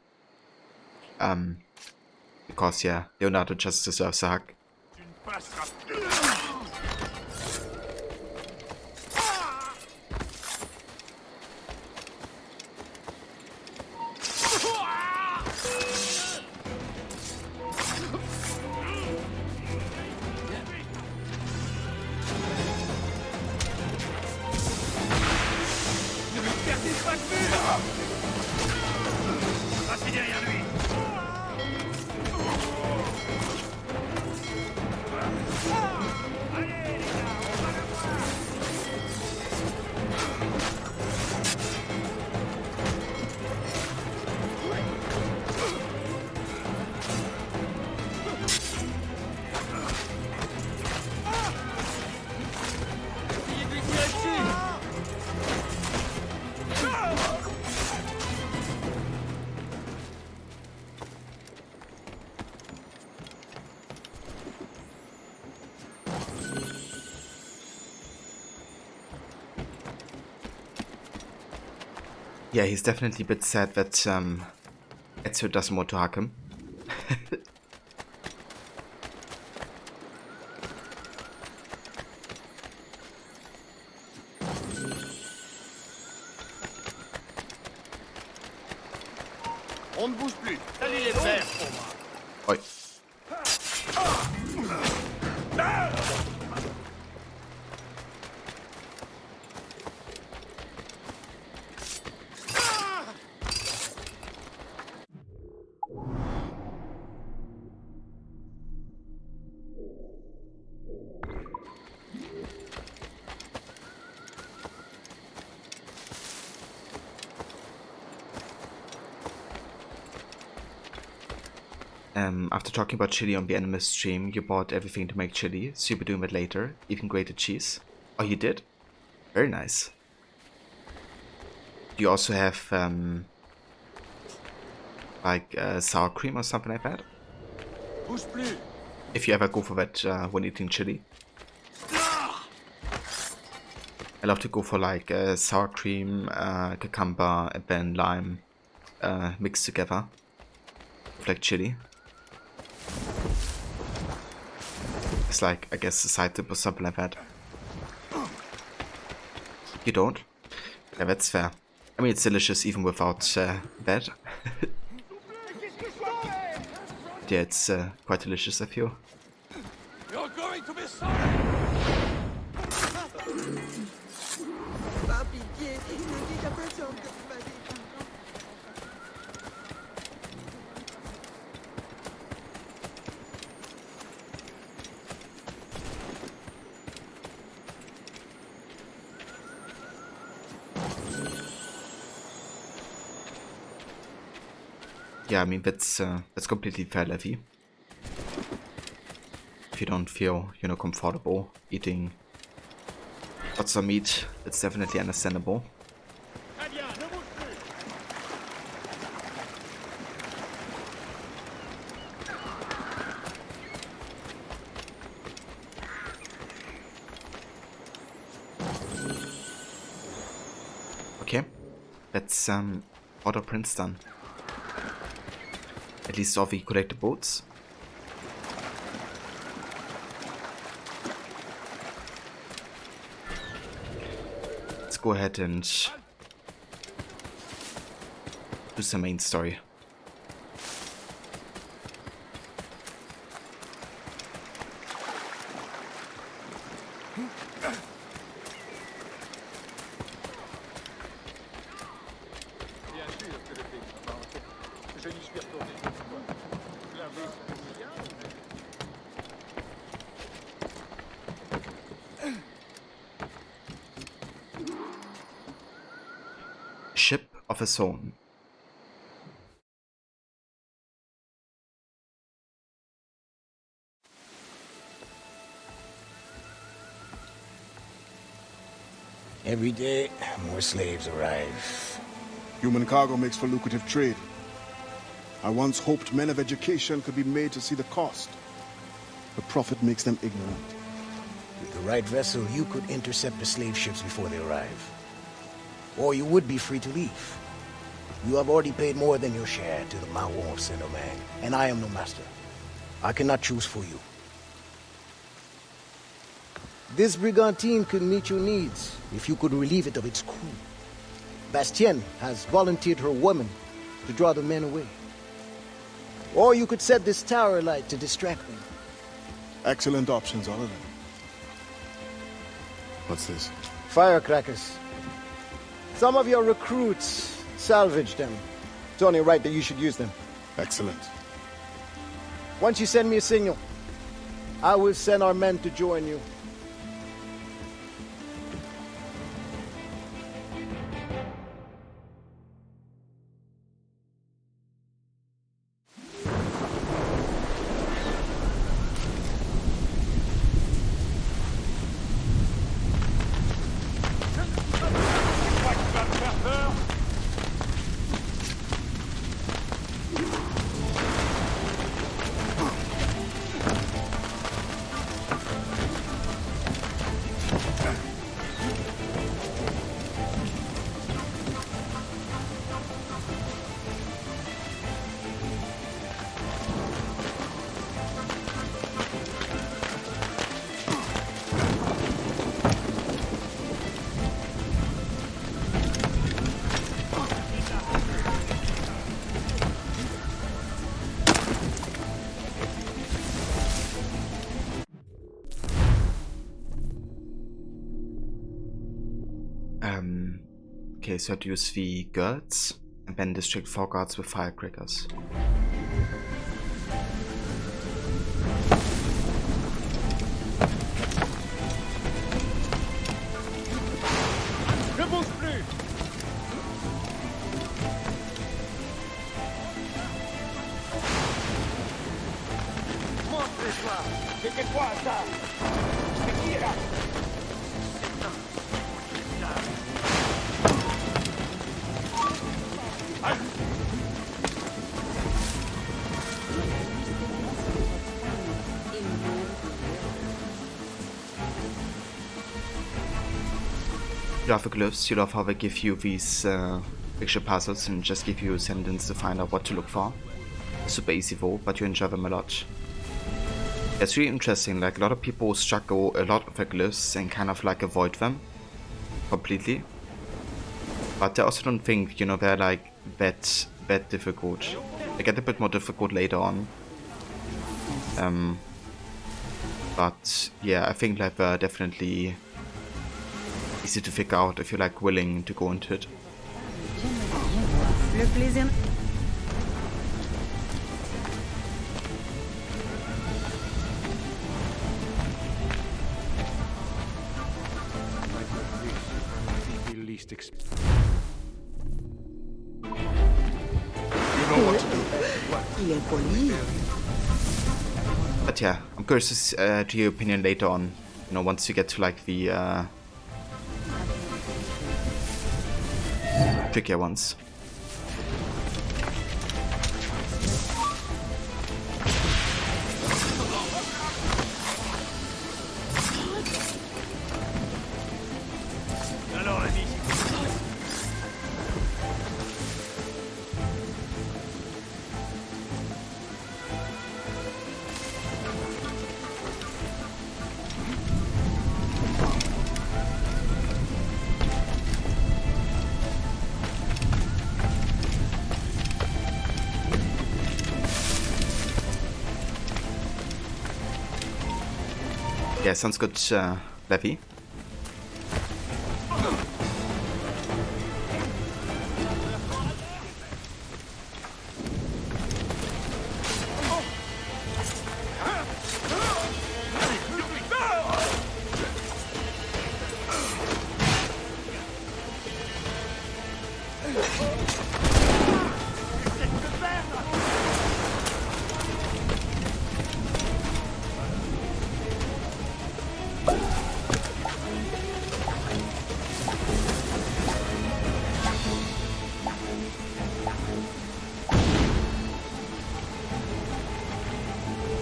Because yeah, Leonardo just deserves a hack. Restez derrière Yeah, he's definitely a bit sad that Ezio doesn't want to hug him. On ne bouge plus. Salut les frères pour moi. Oi. After talking about chili on the anime stream, you bought everything to make chili, so you'll be doing that later, even grated cheese. Oh, you did? Very nice. Do you also have, like, sour cream or something like that? If you ever go for that when eating chili. I love to go for, like, sour cream, cucumber, and then lime mixed together. Like chili. It's like, I guess, a side dip or something like that. You don't? Yeah, that's fair. I mean, it's delicious even without that. Yeah, it's quite delicious, I feel. You're going to be sorry. Yeah, I mean, that's completely fair, Levy. If you don't feel, you know, comfortable eating lots of meat, it's definitely understandable. Okay, that's Order Prince done. At least all the collected boats. Let's go ahead and do some main story. Ship of a Zone. Every day, more slaves arrive. Human cargo makes for lucrative trade. I once hoped men of education could be made to see the cost. The profit makes them ignorant. With the right vessel, you could intercept the slave ships before they arrive. Or you would be free to leave. You have already paid more than your share to the Mao of Saint-Domingue, and I am no master. I cannot choose for you. This brigantine could meet your needs if you could relieve it of its crew. Bastien has volunteered her woman to draw the men away. Or you could set this tower light to distract them. Excellent options, all of them. What's this? Firecrackers. Some of your recruits salvaged them. It's only right that you should use them. Excellent. Once you send me a signal, I will send our men to join you. Okay, so I'd use the girds and then district 4 guards with firecrackers. Ne bouge plus! Montre-toi! C'était quoi ça? C'est qui là? You love the glyphs, you love how they give you these picture puzzles and just give you a sentence to find out what to look for. Super easy though, but you enjoy them a lot. It's really interesting, like a lot of people struggle a lot with the glyphs and kind of like avoid them completely. But I also don't think, you know, they're like that difficult. They get a bit more difficult later on. But yeah, I think like they're definitely easy to figure out if you're like willing to go into it. Le plaisir. But yeah, I'm curious to your opinion later on. You know, once you get to like the trickier ones. Alors la vie. Yeah, sounds good, Levy.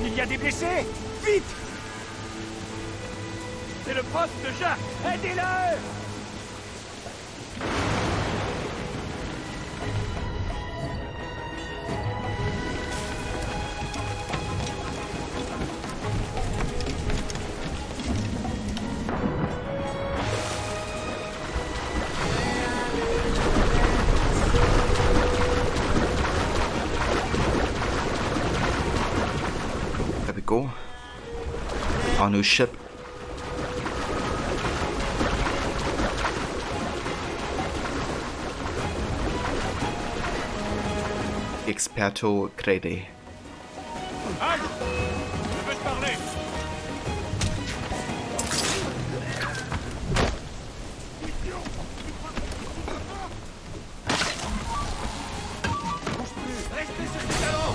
Il y a des blessés! Vite! C'est le poste de Jacques! Aidez-le! There we go. Our new ship. Experto Crede. Aïe! Je veux te parler! Restez sur tes talons!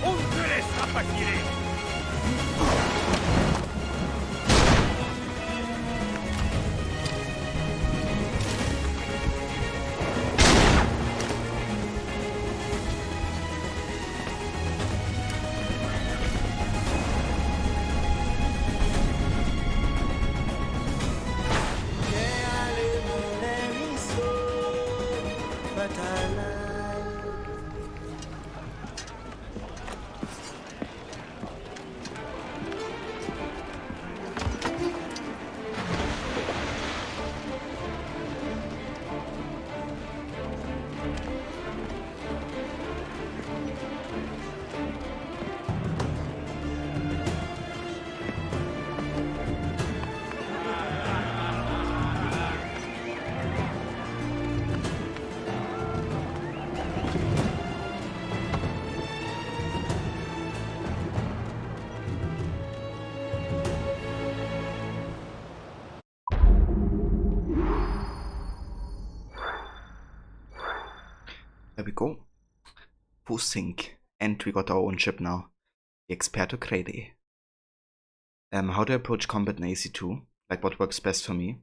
On ne te laissera pas tirer! There we go. Full sync. And we got our own ship now. The Experto Crede. How to approach combat in AC2? Like what works best for me?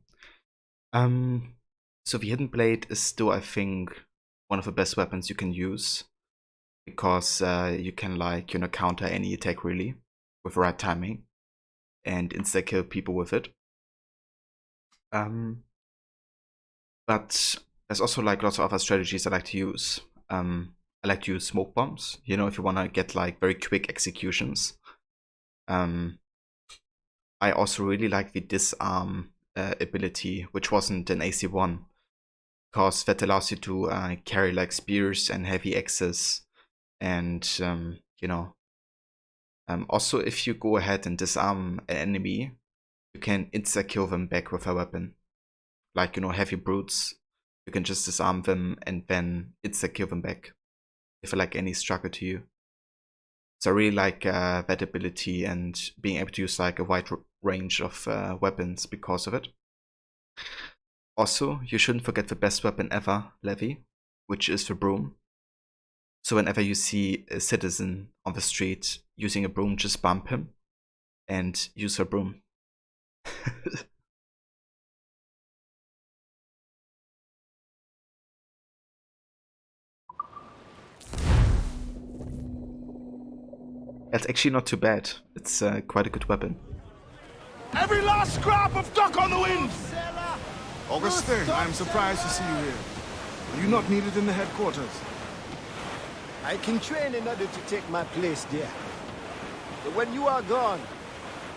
So the Hidden Blade is still, I think, one of the best weapons you can use. Because you can, like, you know, counter any attack really with the right timing and insta kill people with it. But there's also like lots of other strategies I like to use. I like to use smoke bombs, you know, if you want to get like very quick executions. I also really like the disarm ability, which wasn't in AC1, because that allows you to carry like spears and heavy axes. And, you know, also if you go ahead and disarm an enemy, you can insta-kill them back with a weapon. Like, you know, heavy brutes, you can just disarm them and then insta-kill them back if like any struggle to you. So I really like that ability and being able to use like a wide range of weapons because of it. Also, you shouldn't forget the best weapon ever, Levy, which is the broom. So whenever you see a citizen on the street using a broom, just bump him and use her broom. That's actually not too bad. It's quite a good weapon. Every last scrap of duck on the wind! Augustin, I'm surprised to see you here. Are you not needed in the headquarters? I can train in order to take my place there. But when you are gone,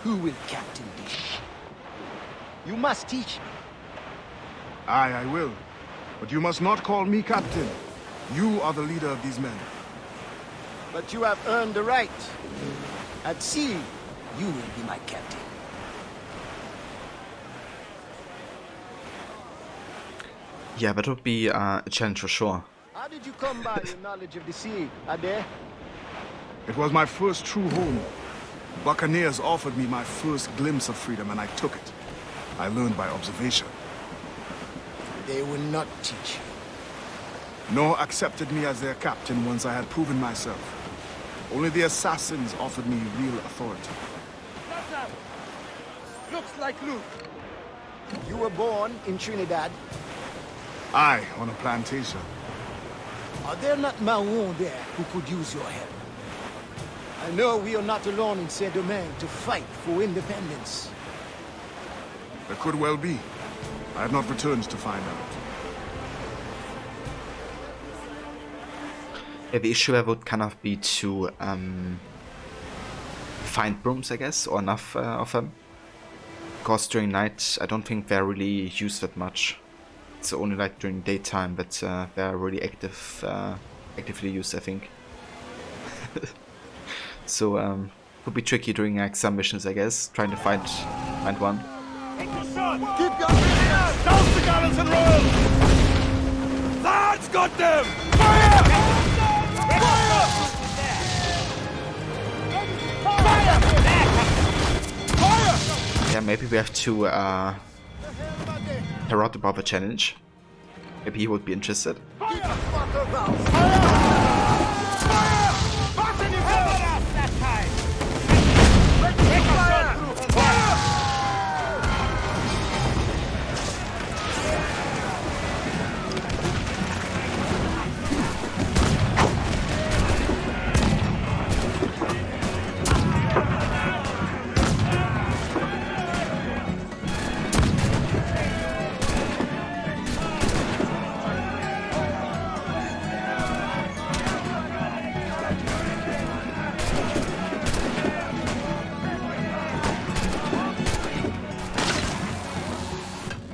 who will captain thee? You must teach me. Aye, I will. But you must not call me captain. You are the leader of these men. But you have earned the right. At sea, you will be my captain. Yeah, that would be a challenge for sure. How did you come by your knowledge of the sea, Ade? It was my first true home. Buccaneers offered me my first glimpse of freedom and I took it. I learned by observation. They will not teach you. Nor accepted me as their captain once I had proven myself. Only the assassins offered me real authority. Looks like Luke. You were born in Trinidad? Aye, on a plantation. Are there not Maroons there who could use your help? I know we are not alone in Saint-Domingue to fight for independence. There could well be. I have not returned to find out. Yeah, the issue would kind of be to find brooms, I guess, or enough of them. Because during night, I don't think they're really used that much. It's only like during daytime that they're really actively used, I think. So would be tricky during like some missions, I guess, trying to find one. Keep your distance! Douse the gallants and roll! That's got them! Fire! Fire! Fire! Yeah, maybe we have to Herod about the challenge. Maybe he would be interested.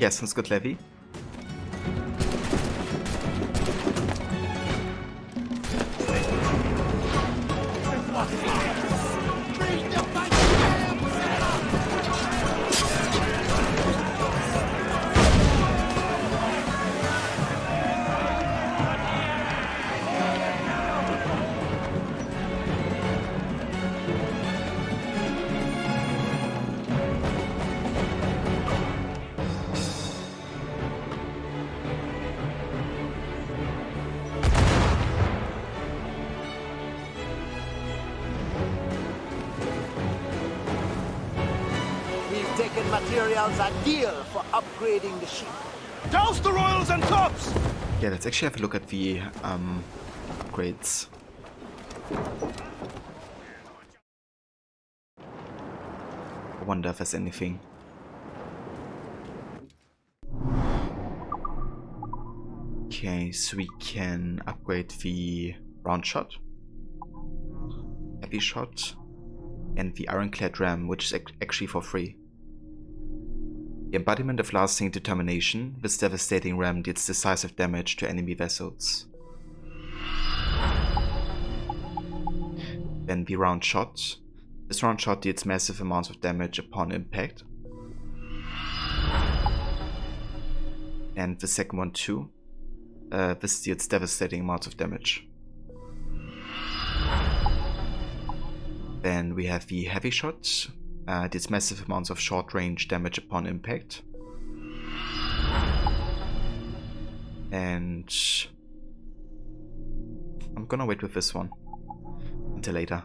Yeah, sounds good, Levy. materials a deal for upgrading the ship. Douse the royals and tops! Yeah, let's actually have a look at the upgrades. I wonder if there's anything. Okay, so we can upgrade the round shot, heavy shot, and the ironclad ram, which is actually for free. The embodiment of lasting determination, this devastating ram deals decisive damage to enemy vessels. Then the round shot. This round shot deals massive amounts of damage upon impact. And the second one too. This deals devastating amounts of damage. Then we have the heavy shot. Deals massive amounts of short-range damage upon impact. And I'm gonna wait with this one until later.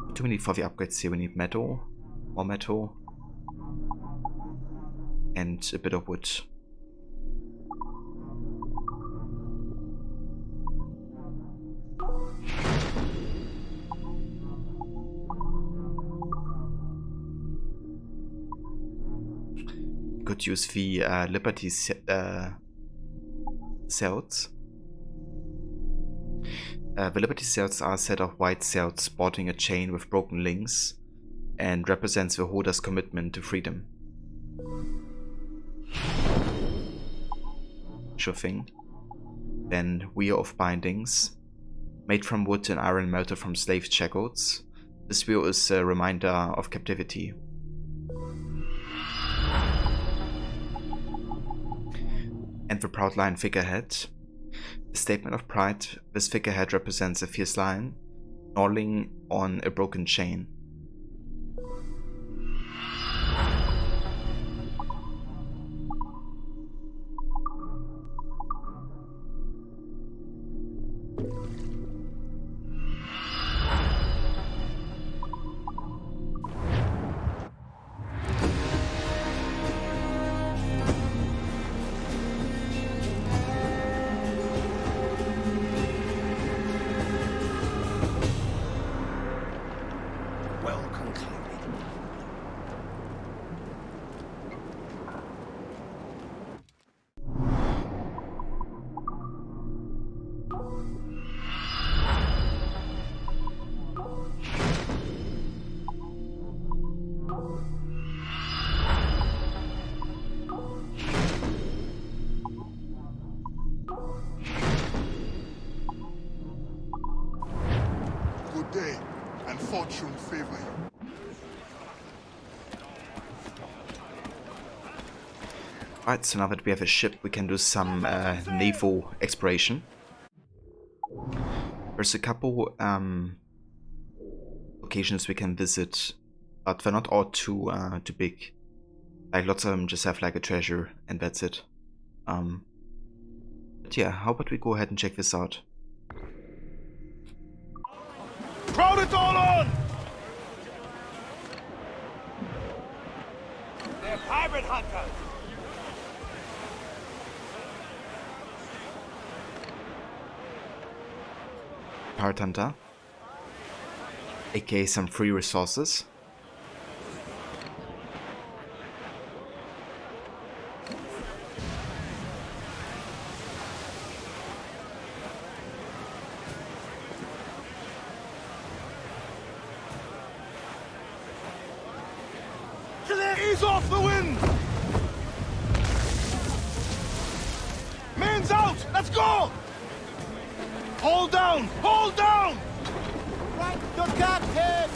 What do we need for the upgrades here? We need metal, more metal, and a bit of wood. Could use the Liberty cells. The Liberty cells are a set of white cells sporting a chain with broken links and represents the holder's commitment to freedom. Sure thing. Then Wheel of Bindings, made from wood and iron melted from slave shackles. This wheel is a reminder of captivity. And the Proud Lion figurehead. A statement of pride, this figurehead represents a fierce lion, gnawing on a broken chain. Day and fortune favor you. Alright, so now that we have a ship, we can do some naval exploration. There's a couple locations we can visit, but they're not all too big. Like lots of them just have like a treasure and that's it. But yeah, how about we go ahead and check this out? Crowd it all on! They're pirate hunters! Pirate Hunter, aka some free resources. Ease off the wind! Main's out! Let's go! Hold down! Hold down! Right, you got him!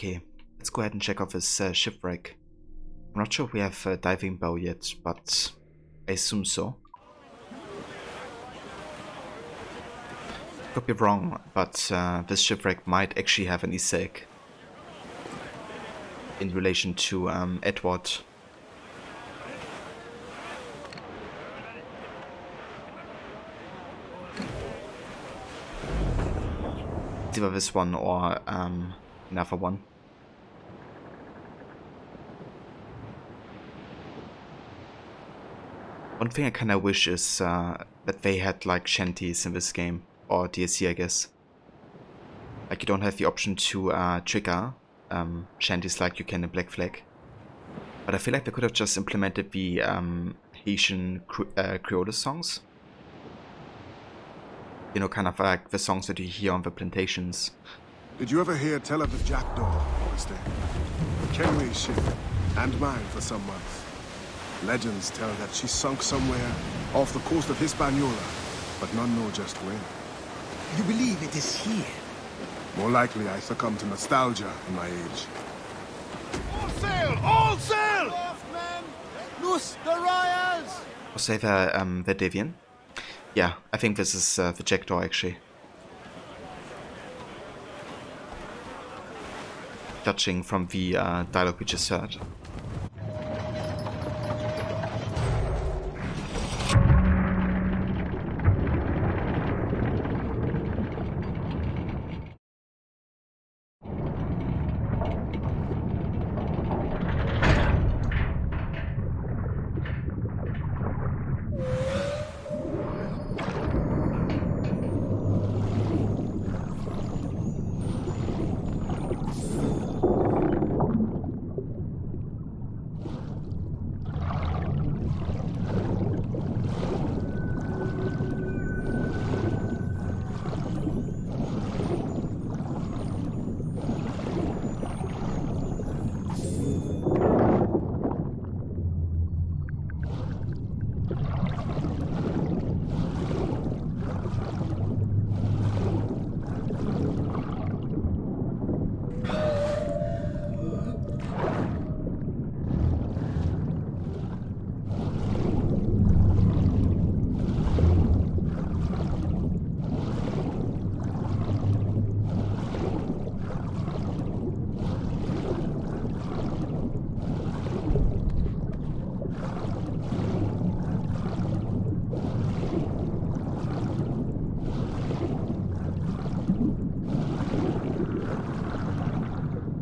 Okay, let's go ahead and check off his shipwreck. I'm not sure if we have a diving bow yet, but I assume so. Could be wrong, but this shipwreck might actually have an Easter egg in relation to Edward. It's either this one or another one. One thing I kinda wish is that they had like shanties in this game, or DLC I guess. Like you don't have the option to trigger shanties like you can in Black Flag. But I feel like they could have just implemented the Haitian Creole songs. You know, kind of like the songs that you hear on the plantations. Did you ever hear tell of the Jackdaw, Oyster? Kenway's ship, and mine for some months. Legends tell that she sunk somewhere off the coast of Hispaniola, but none know just where. You believe it is here? More likely I succumb to nostalgia in my age. All sail! All sail! Loose the royals! Was they the Devian? Yeah, I think this is the Jackdaw actually. Judging from the dialogue we just heard.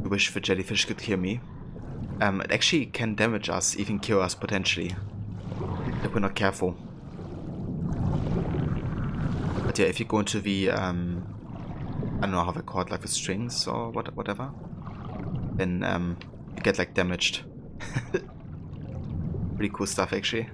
Wish the jellyfish could hear me. It actually can damage us, even kill us potentially, if we're not careful. But yeah, if you go into the, I don't know how they call it, like the strings or whatever, then you get like damaged. Pretty cool stuff actually.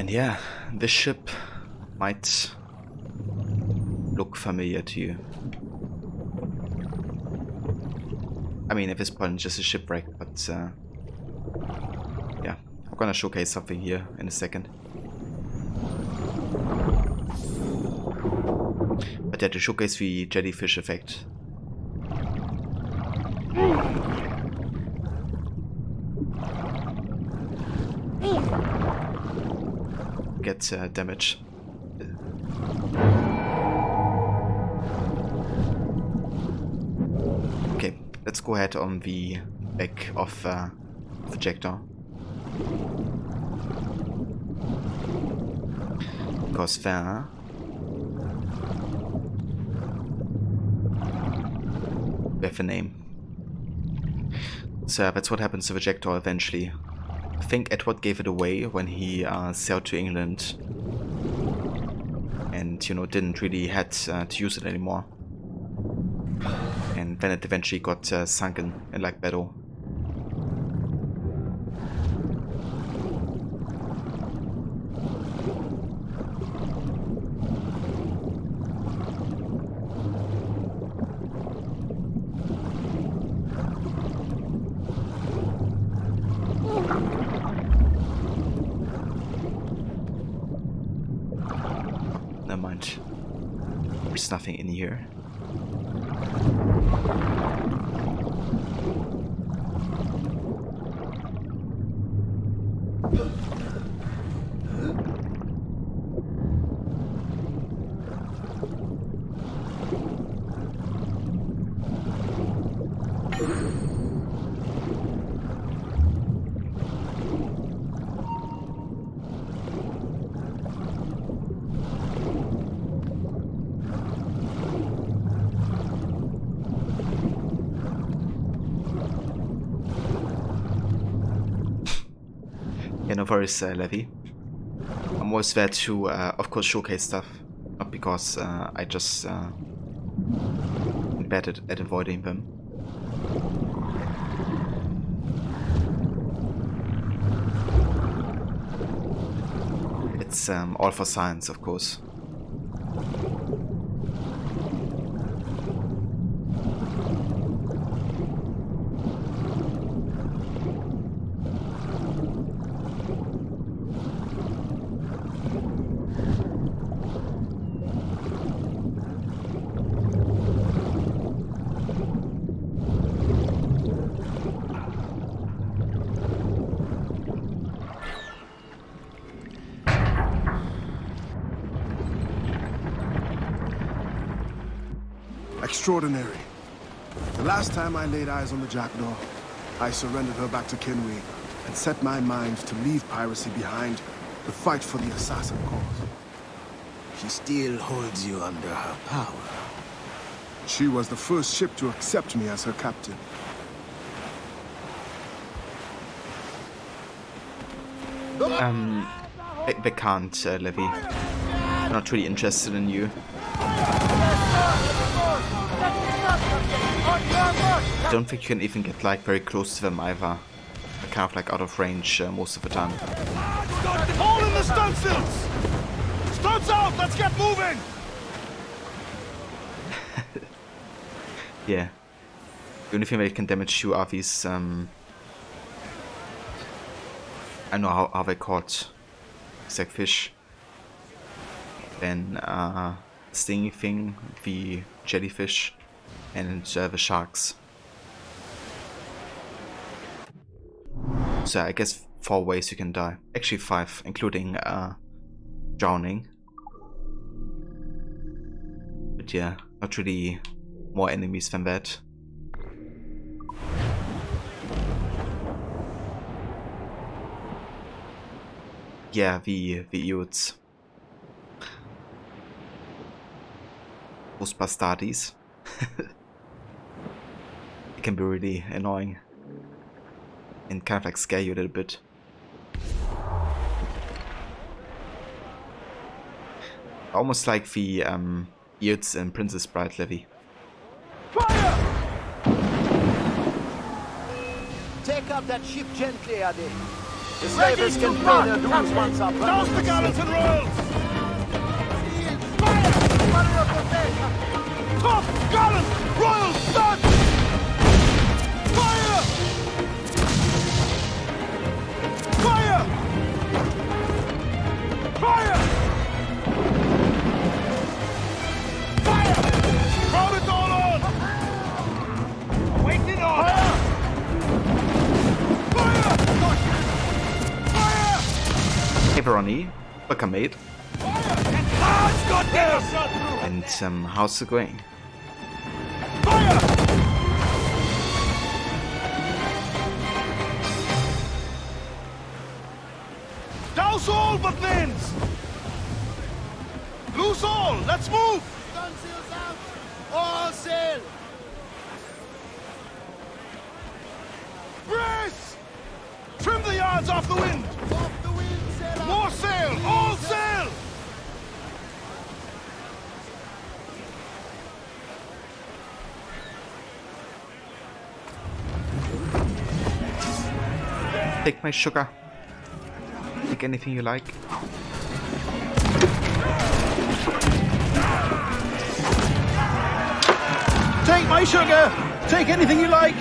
Yeah, this ship might look familiar to you. I mean, at this point, it's just a shipwreck, but yeah, I'm gonna showcase something here in a second. But yeah, to showcase the jellyfish effect. Get damage. Okay, let's go ahead on the back of the Jackdaw. Because there we have a name. So that's what happens to the Jackdaw eventually. I think Edward gave it away when he sailed to England. And, you know, didn't really had to use it anymore. And then it eventually got sunken in like battle. Never mind. There's nothing in here. Yeah, no worries, Levy. I'm always there to, of course, showcase stuff. Not because I just am bad at avoiding them. It's all for science, of course. Extraordinary. The last time I laid eyes on the Jackdaw, I surrendered her back to Kenway and set my mind to leave piracy behind to fight for the assassin cause. She still holds you under her power. She was the first ship to accept me as her captain. They can't, Levy. I'm not really interested in you. I don't think you can even get like very close to them either. They're kind of like out of range most of the time. All in the stunsails! Stunts out! Let's get moving! Yeah. The only thing that can damage you are these I know how they caught exact fish. Then stinging thing, the jellyfish, and the sharks. So I guess 4 ways you can die. Actually 5, including drowning. But yeah, not really more enemies than that. Yeah, the Utes. Those bastardis. It can be really annoying. And kind of like scare you a little bit. Almost like the Utes in Princess Bride, Levy. Take up that ship gently, Ade. The slavers can pay their dues once up. Douse the gallants and royals! Top! Gallant! Royals! Start! Fire! Fire! Fire! Fire! Crowd it all on! Wait it on! Fire! Fire! Hey Veroni, welcome mate. And how's it going? Fire! Douse all but mains! Loose all! Let's move! Stunsails out! All sail! Sails off the wind! More sail! All sail! Take my sugar. Take anything you like. Take my sugar! Take anything you like!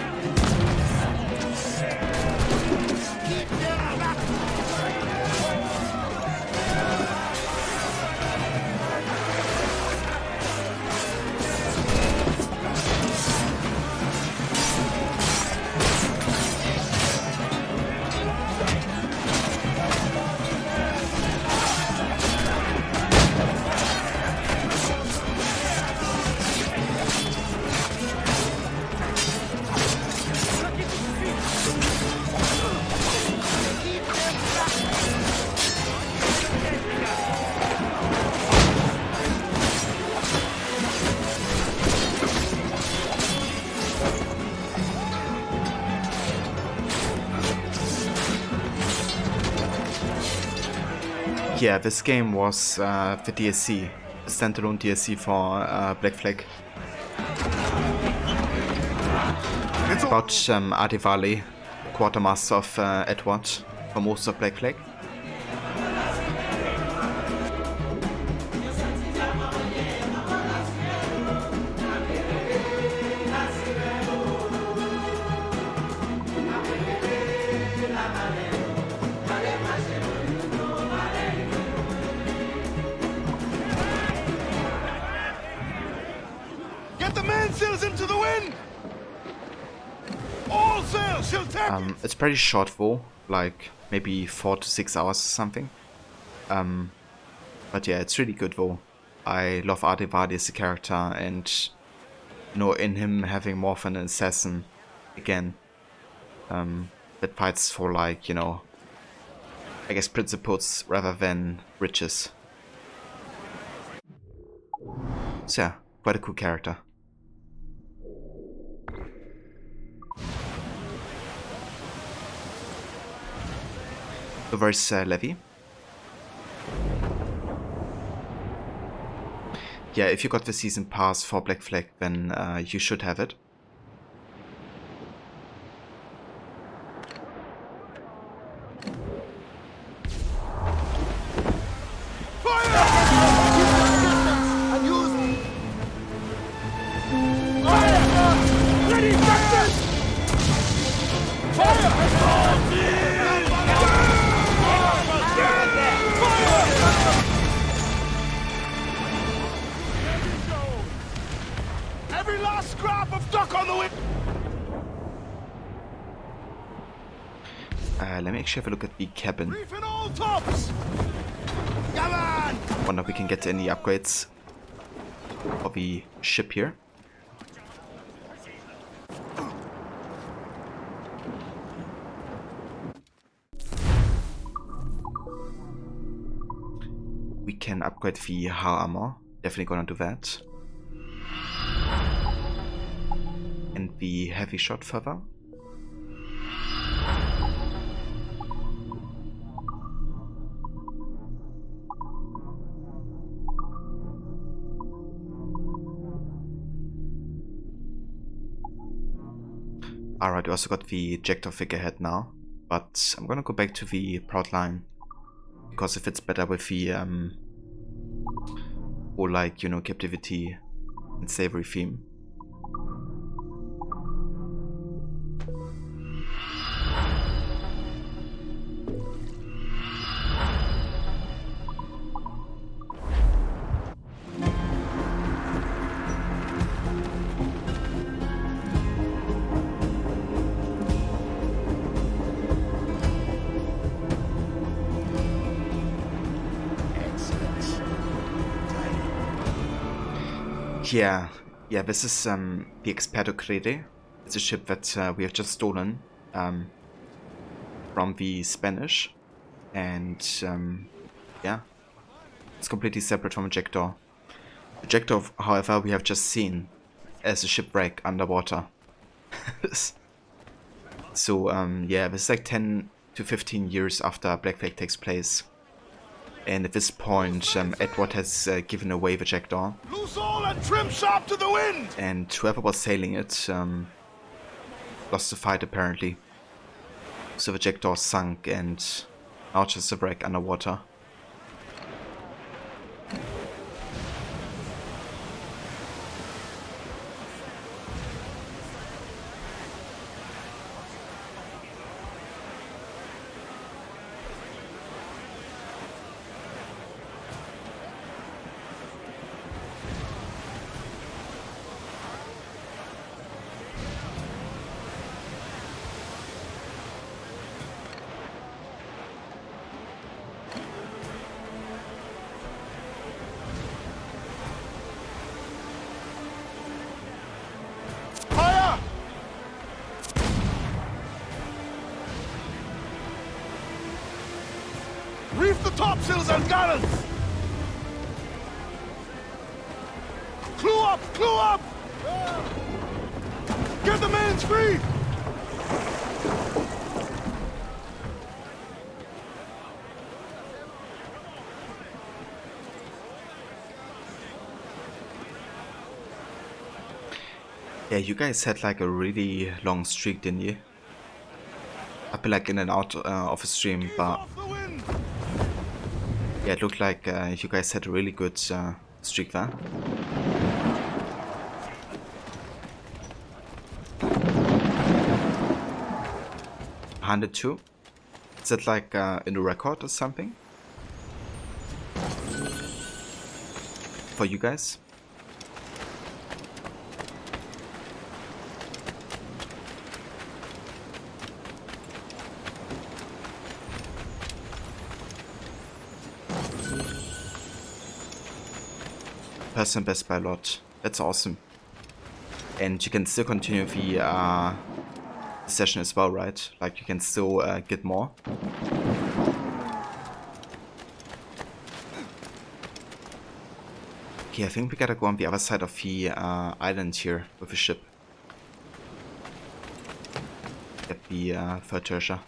Yeah, this game was the DLC, a standalone DLC for Black Flag. It's about Adivali, quartermaster of Edward, for most of Black Flag. Into the wind! All sails shall take It's pretty short though, like maybe 4 to 6 hours or something. But yeah, it's really good though. I love Adivali as a character, and you know, in him having more of an assassin again, that fights for, like, you know, I guess principles rather than riches. So yeah, quite a cool character. So where's Levy? Yeah, if you got the season pass for Black Flag, then you should have it. Every last scrap of duck on the wind! Let me actually have a look at the cabin. Reefing all tops! Come on! Wonder if we can get any upgrades for the ship here. We can upgrade the hull armor. Definitely gonna do that. And the heavy shot further. Alright, we also got the Jackdaw figurehead now, but I'm gonna go back to the Proud Line because it fits better with the whole, like, you know, captivity and slavery theme. Yeah, this is the Experto Crede. It's a ship that we have just stolen from the Spanish, and yeah, it's completely separate from a Jackdaw. The Jackdaw, however, we have just seen as a shipwreck underwater. So yeah, this is like 10 to 15 years after Black Flag takes place. And at this point, Edward has given away the jackdaw. Loose all and trim sharp to the wind! And whoever was sailing it lost the fight apparently. So the jackdaw sunk and now just a wreck underwater. Reef the topsails and gallants! Clew up! Clew up! Get the mains free! Yeah, you guys had like a really long streak, didn't you? I've been like in and out of a stream, but yeah, it looked like you guys had a really good streak there. $102. Is that like in the record or something? For you guys? Personal best by a lot. That's awesome. And you can still continue the session as well, right? Like you can still get more. Okay, I think we gotta go on the other side of the island here with the ship. Get the third treasure.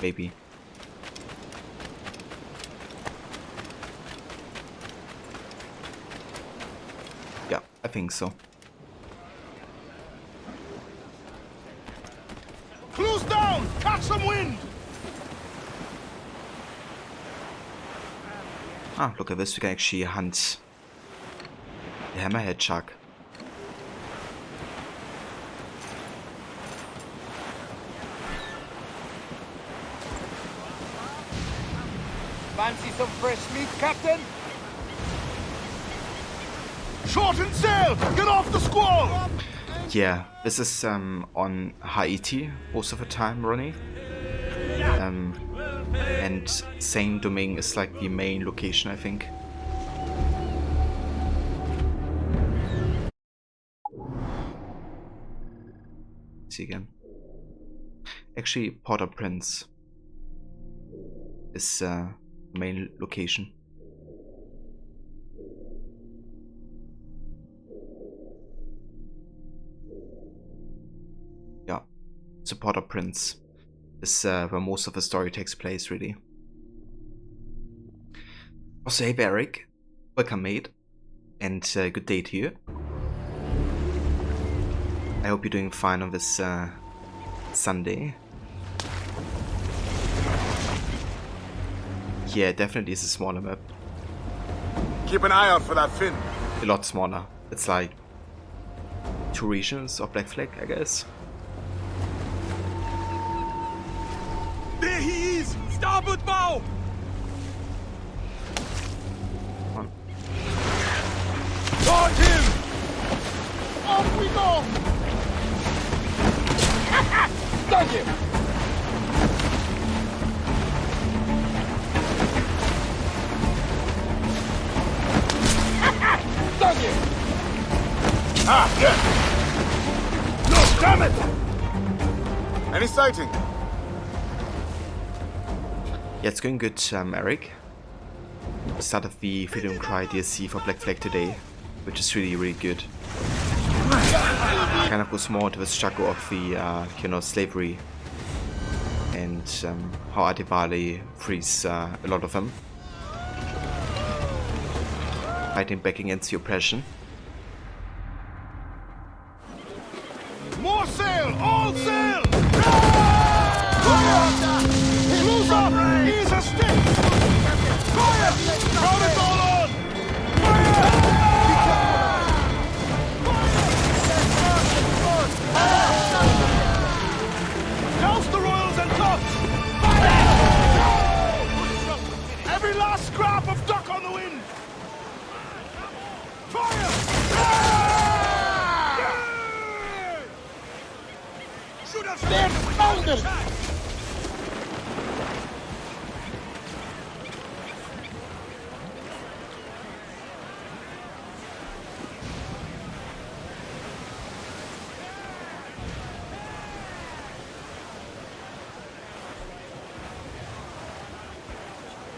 Maybe. Yeah, I think so. Close down! Catch some wind! Ah, look at this, we can actually hunt the hammerhead shark. Fancy some fresh meat, Captain? Shorten sail! Get off the squall! Yeah, this is on Haiti most of the time, Ronnie. And Saint-Domingue is like the main location, I think. See again. Actually, Port-au-Prince is main location. Yeah, so Port-au-Prince is where most of the story takes place, really. Also, hey Eric, welcome mate, and good day to you. I hope you're doing fine on this Sunday. Yeah, definitely is a smaller map. Keep an eye out for that fin. A lot smaller. It's like 2 regions of Black Flag, I guess. There he is! Starboard bow! Come on. Toward him! Off we go! Dug him! Dug him! Ah, yes! No, damn it! Any sighting? Yeah, it's going good, Eric. Start of the Freedom Cry DLC for Black Flag today, which is really, really good. kind of goes more to the struggle of the, you know, slavery and how Adivale frees a lot of them, fighting back against the oppression. More sail! All sail! Close up! Ease a stick! Fire! Crowd it all on! Fire! Douse the royals and tops! Every last scrap of duck on the wind! Fire! Shoot us! Stand founded!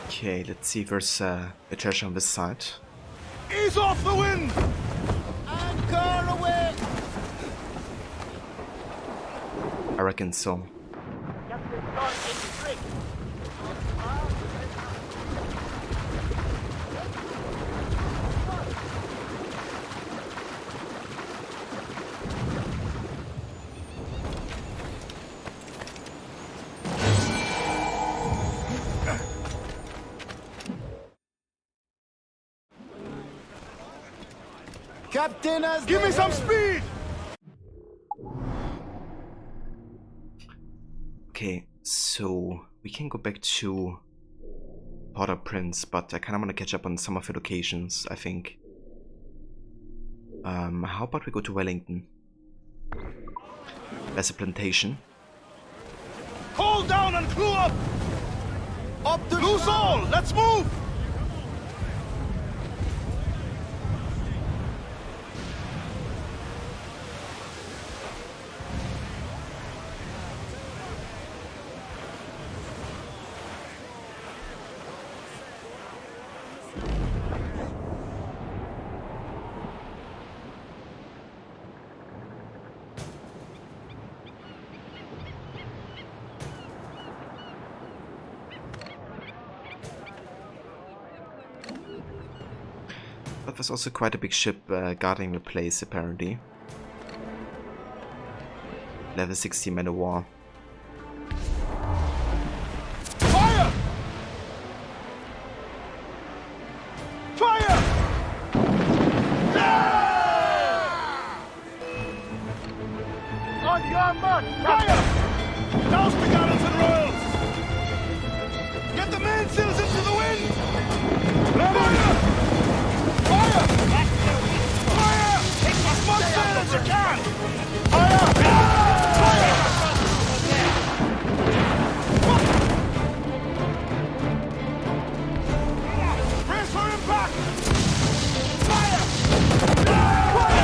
Okay, let's see if there's a treasure on this side. Ease off the wind! Anchor away! I reckon so. Captain has give me some speed! Okay, so we can go back to Port-au-Prince, but I kind of want to catch up on some of the locations, I think. How about we go to Wellington? There's a plantation. Hold down and clue up! Up to loose all! Let's move! But there's also quite a big ship guarding the place, apparently. Level 60 man of war. Fire! Fire! On your mark! Fire! Douse the gallants and royals! Get the mainsails into the wind! Fire! Fire! Fire! As much sail as you can! Fire! Fire! Brace for impact! Fire! Fire!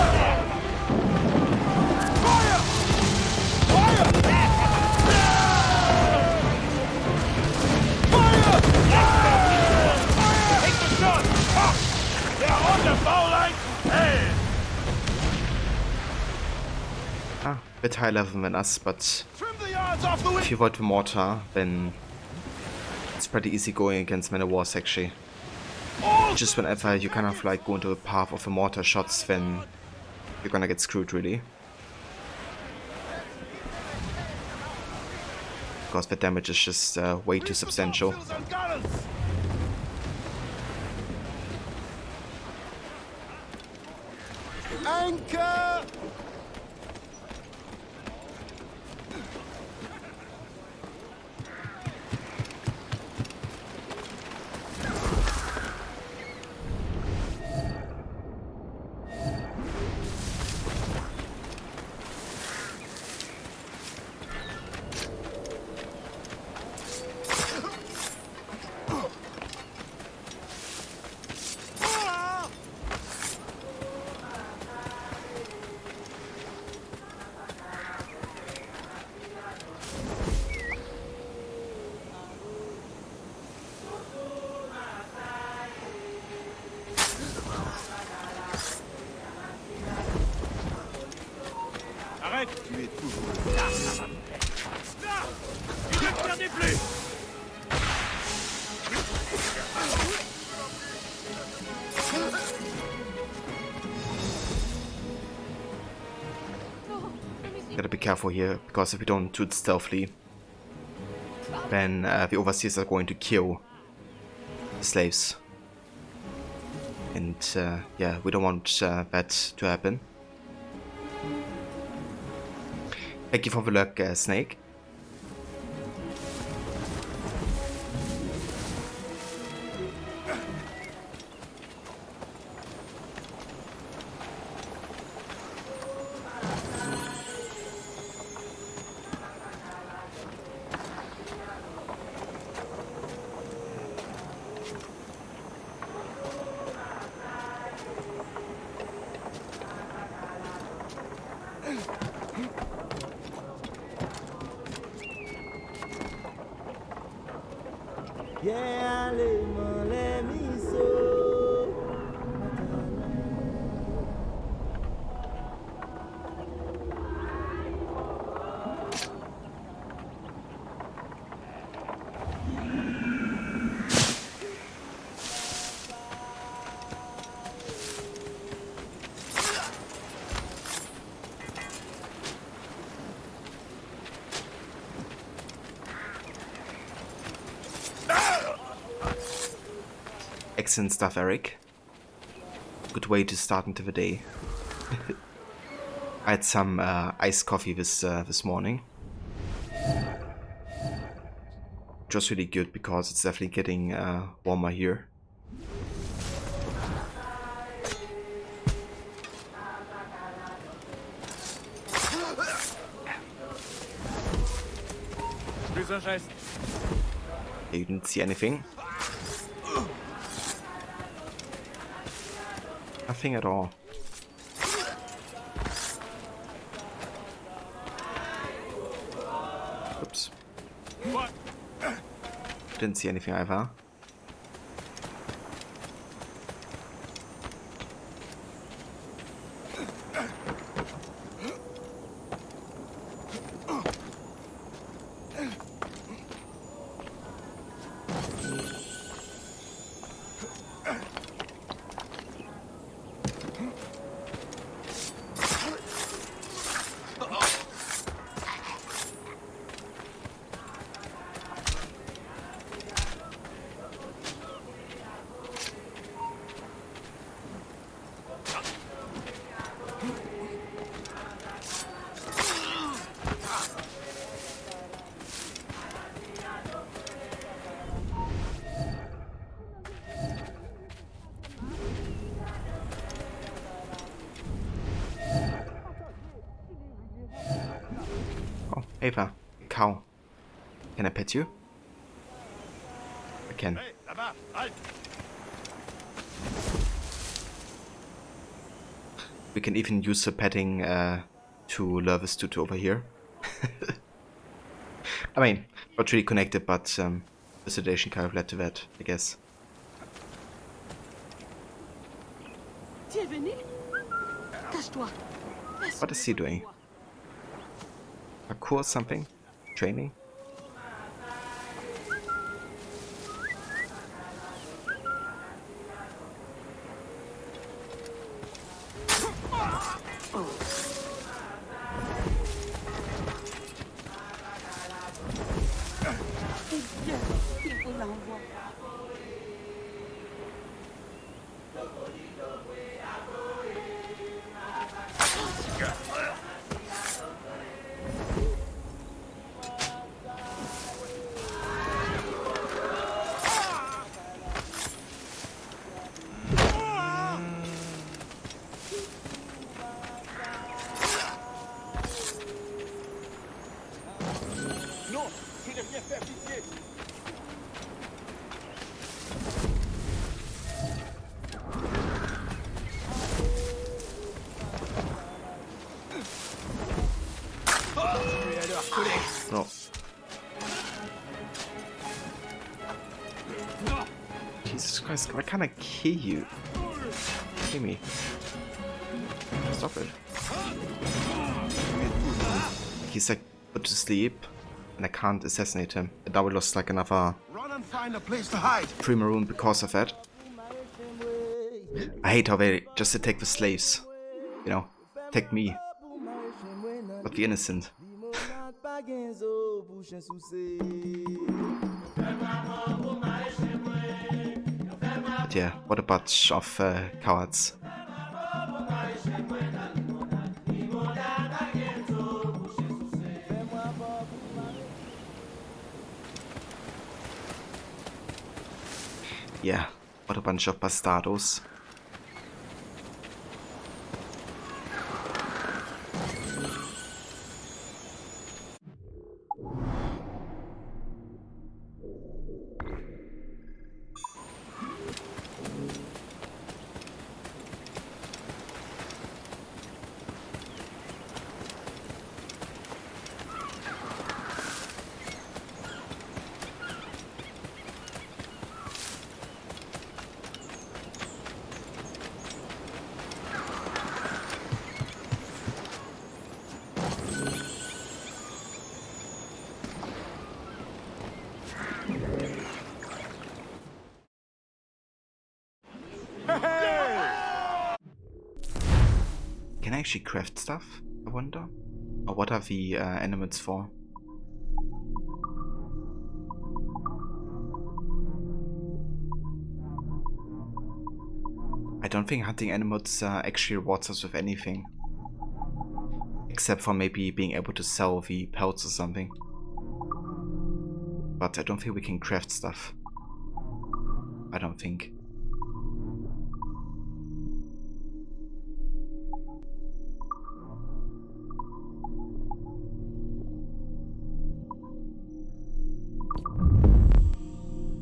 Fire! Fire! Fire! Take the shot! They're on the bow line! Hey! Ah, bit higher level than us, but Trim the yards off the wind! if you avoid the mortar, then it's pretty easy going against men of wars actually. Just whenever you kind of like go into the path of the mortar shots, then you're gonna get screwed really. Because the damage is just way too substantial. Anchor! Gotta be careful here, because if we don't do it stealthily, then the overseers are going to kill the slaves. And yeah, we don't want that to happen. Thank you for the luck, Snake. Yeah, let me so. Excellent stuff, Eric. Good way to start into the day. I had some iced coffee this morning. Which was really good because it's definitely getting warmer here. You didn't see anything? Nothing at all. Oops. Didn't see anything either. Ava, cow. Can I pet you? I can. Hey, là-bas, halt! We can even use the petting to lure this dude over here. I mean, not really connected, but the sedation kind of led to that, I guess. What is he doing? Parkour or something? Training? No. Jesus Christ, why can't I kill you? Kill me. Stop it. he's like put to sleep and I can't assassinate him. And now we lost like another Run and find a place to hide. 3 maroon because of that. I hate how they just attack the slaves. You know, attack me. Not the innocent. But yeah, what a bunch of cowards. Yeah, what a bunch of bastardos. Can I actually craft stuff, I wonder? Or what are the animals for? I don't think hunting animals actually rewards us with anything. Except for maybe being able to sell the pelts or something. But I don't think we can craft stuff. I don't think.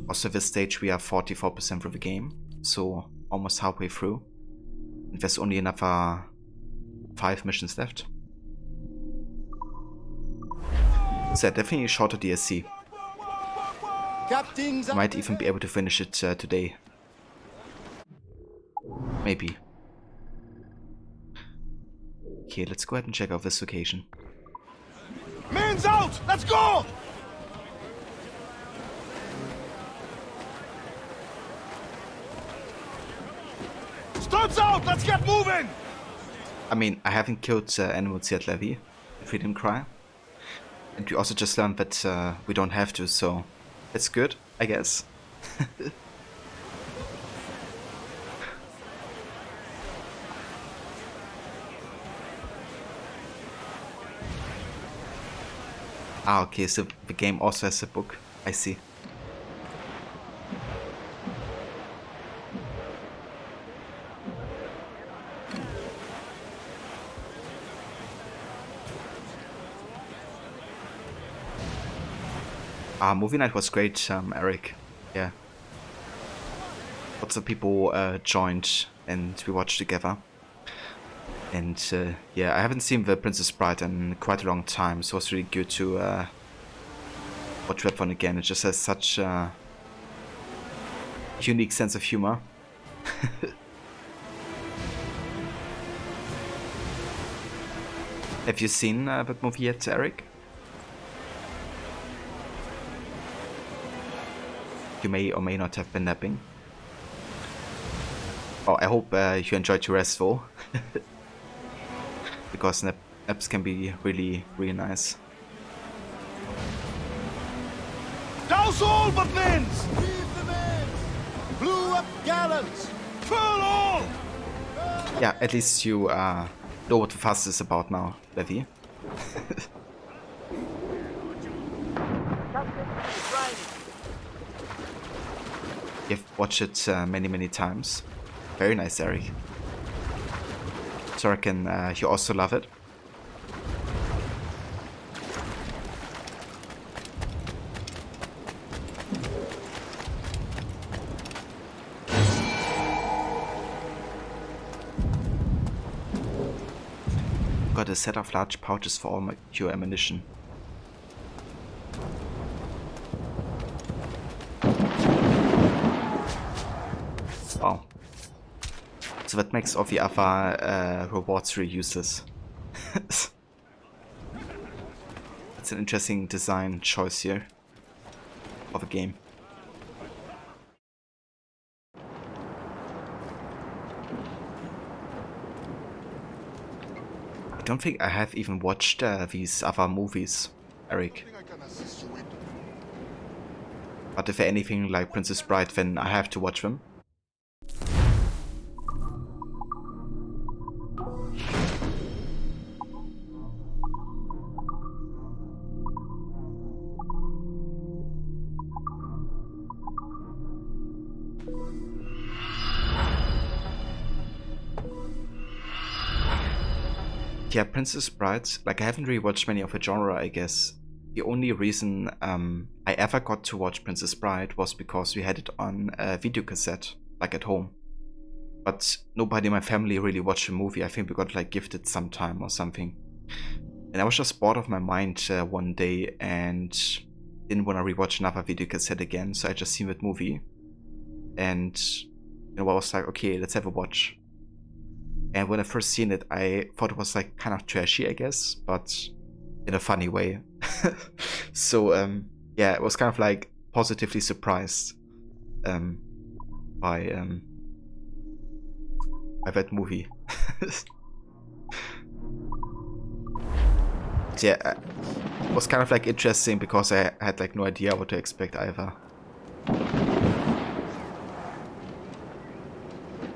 Also at this stage we are 44% through the game, so almost halfway through. And there's only another 5 missions left. So definitely a shorter DLC. Might even be able to finish it today. Maybe. Okay, let's go ahead and check out this location. Men's out! Let's go! Studs out! Let's get moving! I mean, I haven't killed animals yet, Levy. Freedom Cry. And we also just learned that we don't have to, so that's good, I guess. Ah, okay, so the game also has a book. I see. Movie night was great, Eric. Yeah. Lots of people joined and we watched together. And yeah, I haven't seen The Princess Bride in quite a long time, so it was really good to watch that one again. It just has such a unique sense of humor. Have you seen that movie yet, Eric? You may or may not have been napping. Oh, I hope you enjoyed your rest though. Because naps can be really, really nice. Douse all but men's! Leave the men's! Blew up gallants! Full all! Yeah, at least you know what the fuss is about now, Levy. You've watched it many, many times. Very nice, Eric. So I reckon you also love it. Got a set of large pouches for all your ammunition. Wow. So that makes all the other rewards really useless. it's an interesting design choice here of a game. I don't think I have even watched these other movies, Eric. But if they're anything like Princess Bride, then I have to watch them. Yeah, Princess Bride, like I haven't really watched many of the genre, I guess. The only reason I ever got to watch Princess Bride was because we had it on a video cassette, like at home. But nobody in my family really watched the movie. I think we got like gifted sometime or something. And I was just bored of my mind one day and didn't want to rewatch another video cassette again, so I just seen that movie. And you know, I was like, okay, let's have a watch. And when I first seen it, I thought it was like kind of trashy, I guess, but in a funny way. So yeah, it was kind of like positively surprised by that movie. So yeah, it was kind of like interesting because I had like no idea what to expect either.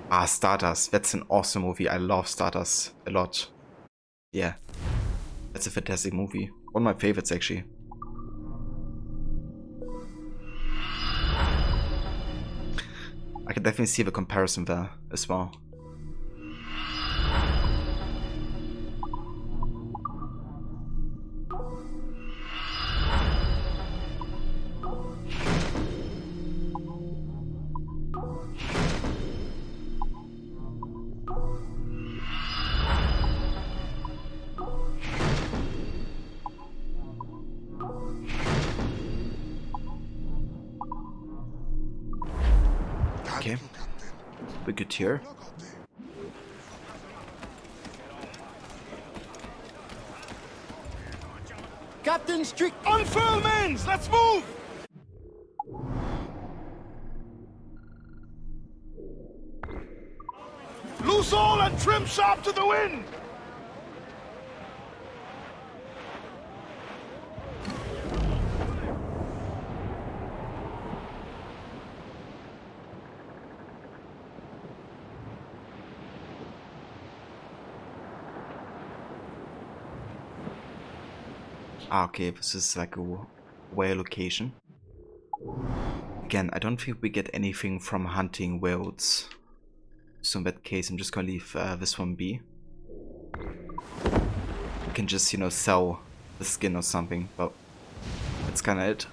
Ah, Stardust. That's an awesome movie. I love Stardust a lot. Yeah. That's a fantastic movie. One of my favorites, actually. I can definitely see the comparison there as well. Okay, we're good here. Captain Strict, unfurl mains! Let's move! Loose all and trim sharp to the wind! Ah, okay, this is like a whale location. Again, I don't think we get anything from hunting whales. So in that case, I'm just gonna leave this one be. We can just, you know, sell the skin or something, but that's kinda it.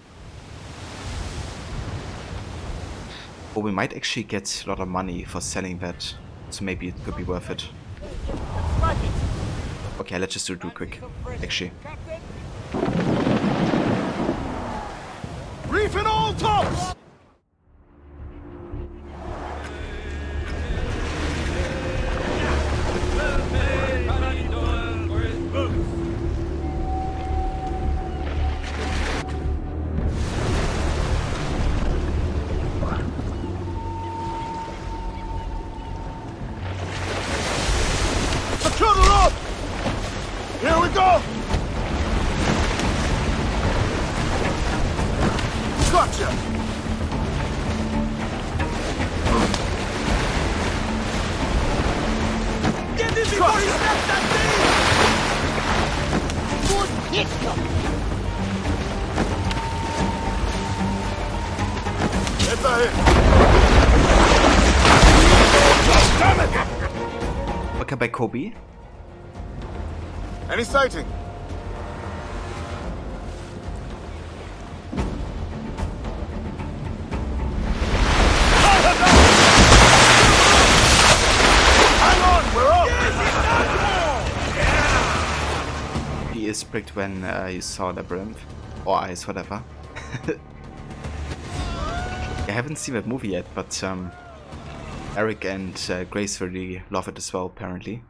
Or we might actually get a lot of money for selling that, so maybe it could be worth it. Okay, let's just do it real quick, actually. Reef in all tops! Secure the rope! Here we go! Gotcha! Get this before he snaps that thing! Good hit, Get the hit! Damn it! Welcome back, Kobe. Any sighting? He is pricked when you saw Labyrinth. Or Eyes, whatever. I haven't seen that movie yet, but Eric and Grace really love it as well, apparently.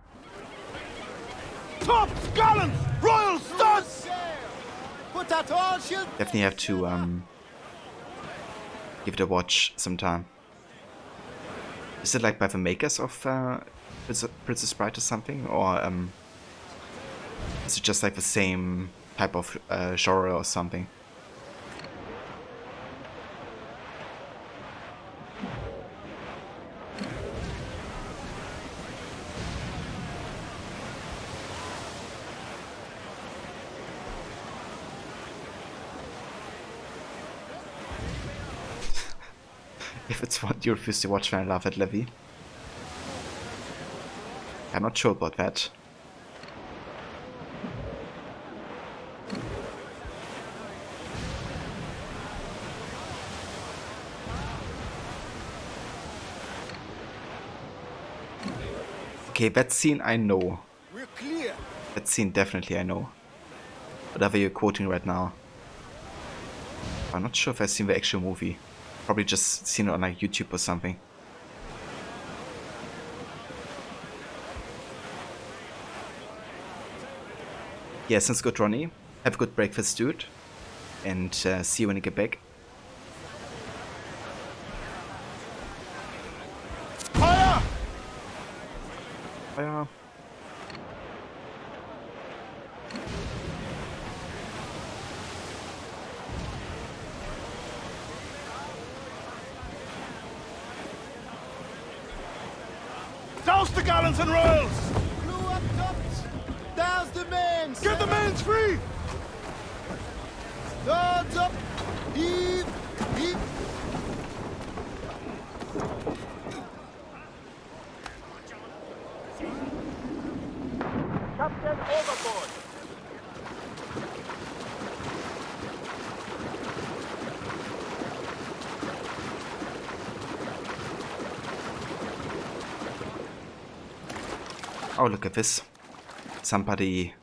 Tops, gallants, royal studs! Definitely have to give it a watch sometime. Is it like by the makers of Princess Bride or something, or is it just like the same type of genre or something? If it's what you refuse to watch, then I laugh at Levy. I'm not sure about that. Okay, that scene I know. We're clear. That scene definitely I know. Whatever you're quoting right now. I'm not sure if I've seen the actual movie. Probably just seen it on like YouTube or something. Yeah, sounds good, Ronnie. Have a good breakfast, dude. And see you when you get back. Fire! Fire! Douse the gallants and royals! Crew up top! Douse the men! Get the men free! Swords up! Heave! Heave! Captain overboard! Oh, look at this. Somebody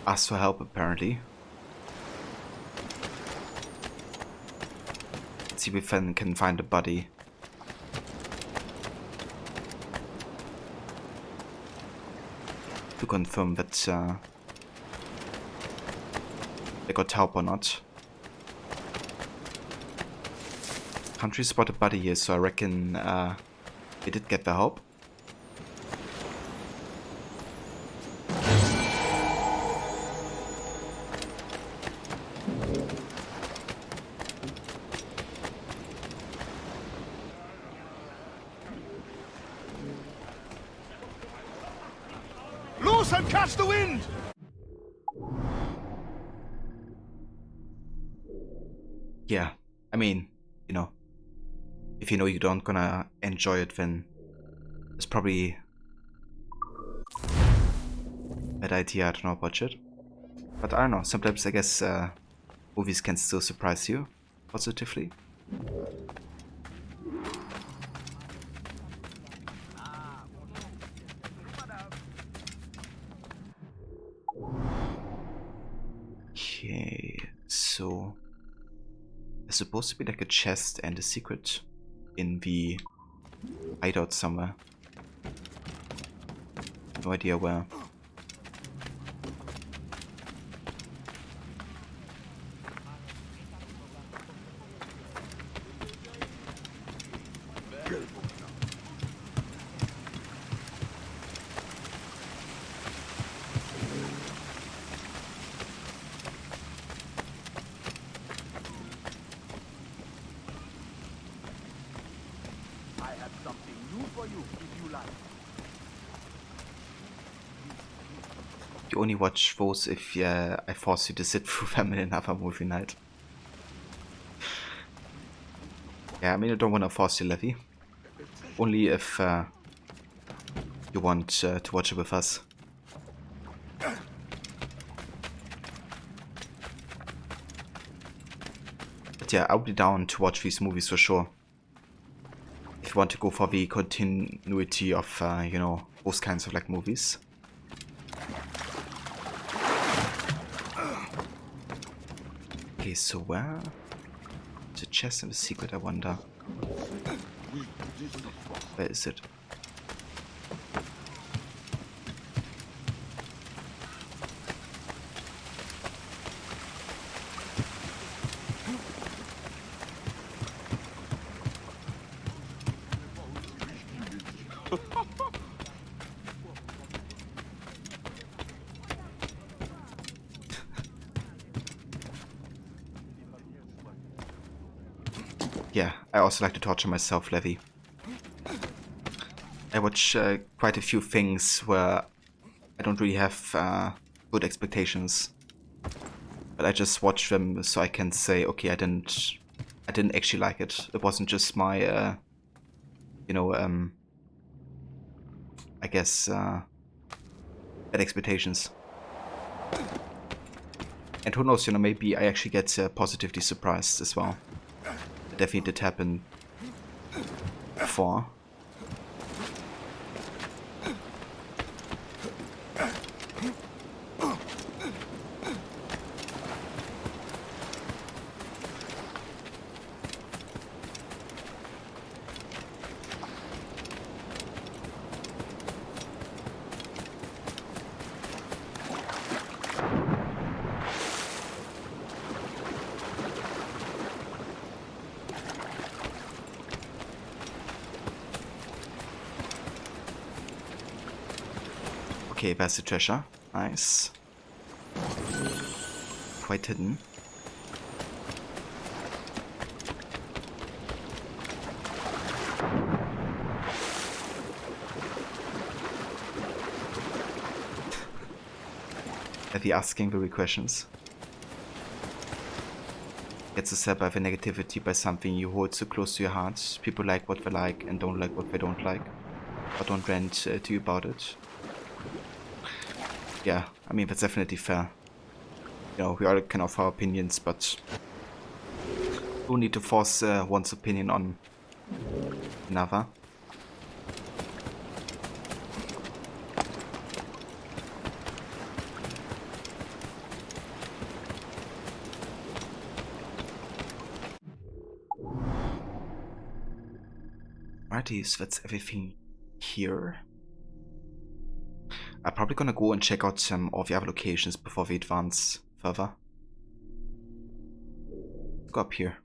asked for help, apparently. Let's see if we can find a body. To confirm that they got help or not. Can't really spot a body here, so I reckon they did get the help. Loose and catch the wind! Yeah, I mean, you know, if you know you don't gonna enjoy it, then it's probably a bad idea. I don't know about it, but I don't know. Sometimes I guess movies can still surprise you positively. Okay, so there's supposed to be like a chest and a secret in the hideout somewhere. No idea where. You only watch those if I force you to sit through them in another movie night. Yeah, I mean, I don't want to force you, Levy. Only if you want to watch it with us. But yeah, I'll be down to watch these movies for sure. If you want to go for the continuity of, you know, those kinds of like movies. Okay, so where? The chest and the secret, I wonder. Where is it? Yeah, I also like to torture myself, Levy. I watch quite a few things where I don't really have good expectations, but I just watch them so I can say, okay, I didn't actually like it. It wasn't just my, you know, I guess bad expectations. And who knows, you know, maybe I actually get positively surprised as well. It definitely did happen before. Okay, there's the treasure. Nice. Quite hidden. Are they asking the questions? Gets set by the negativity by something you hold so close to your heart. People like what they like and don't like what they don't like. But don't rant to you about it. Yeah, I mean, that's definitely fair. You know, we all can offer our opinions, but who need to force one's opinion on another? Righty, so that's everything here. I'm probably gonna go and check out some of the other locations before we advance further. Let's go up here.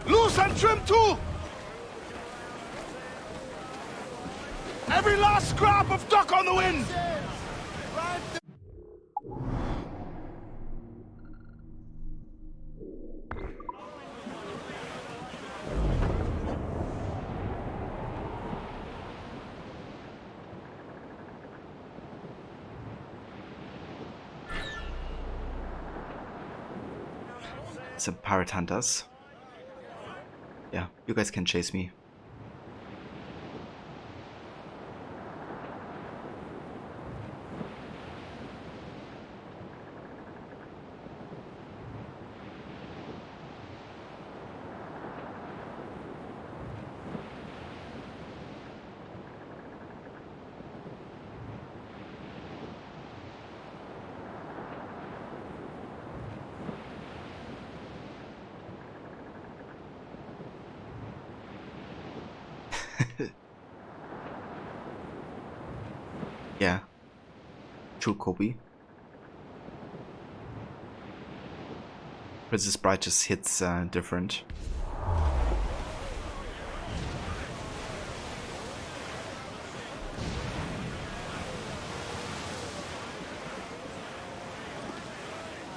Loose and trim too! Every last scrap of duck on the wind! Some pirate hunters. Yeah, you guys can chase me. Yeah. True, Kobe. Princess Bride just hits different.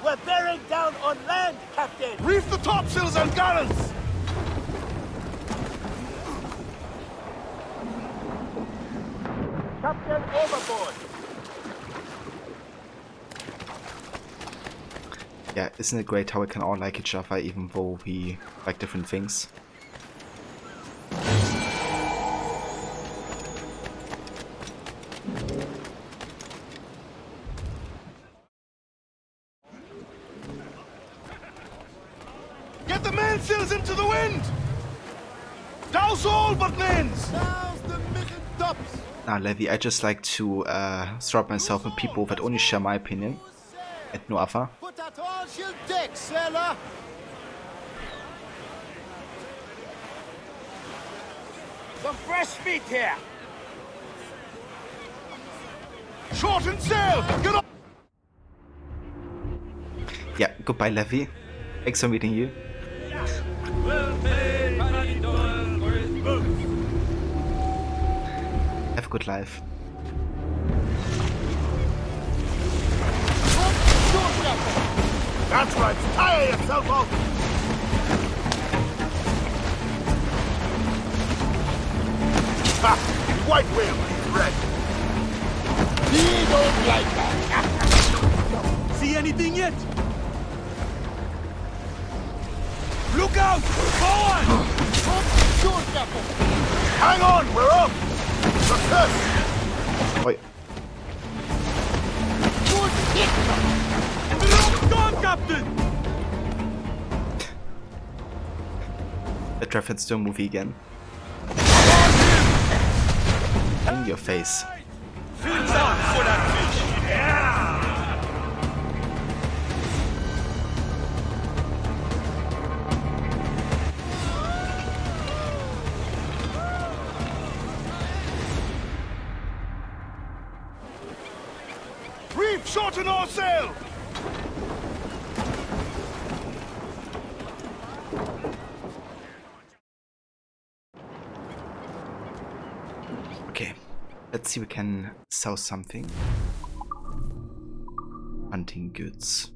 We're bearing down on land, Captain! Reef the topsails and gallants! Captain overboard! Yeah, isn't it great how we can all like each other even though we like different things? Get the mainsails into the wind! Douse all but mains! Douse the mitten tops! Nah, Levy, I just like to surround myself with people that only share my opinion and no other. Put that all shield deck, sailor! Some fresh meat here! Shorten sail! Get up! Yeah, goodbye, Levy. Thanks for meeting you. Have a good life. That's right. Tire yourself out. Ha! The white whale is red. We don't like that. See anything yet? Look out! Forward! Shoot, Captain. Hang on, we're up. Success. Wait. Good hit. Go on, Captain! It reference to a movie again. In your face. Fins out for that fish! Yeah! Reef, shorten our sail. Okay, let's see if we can sell something. Hunting goods.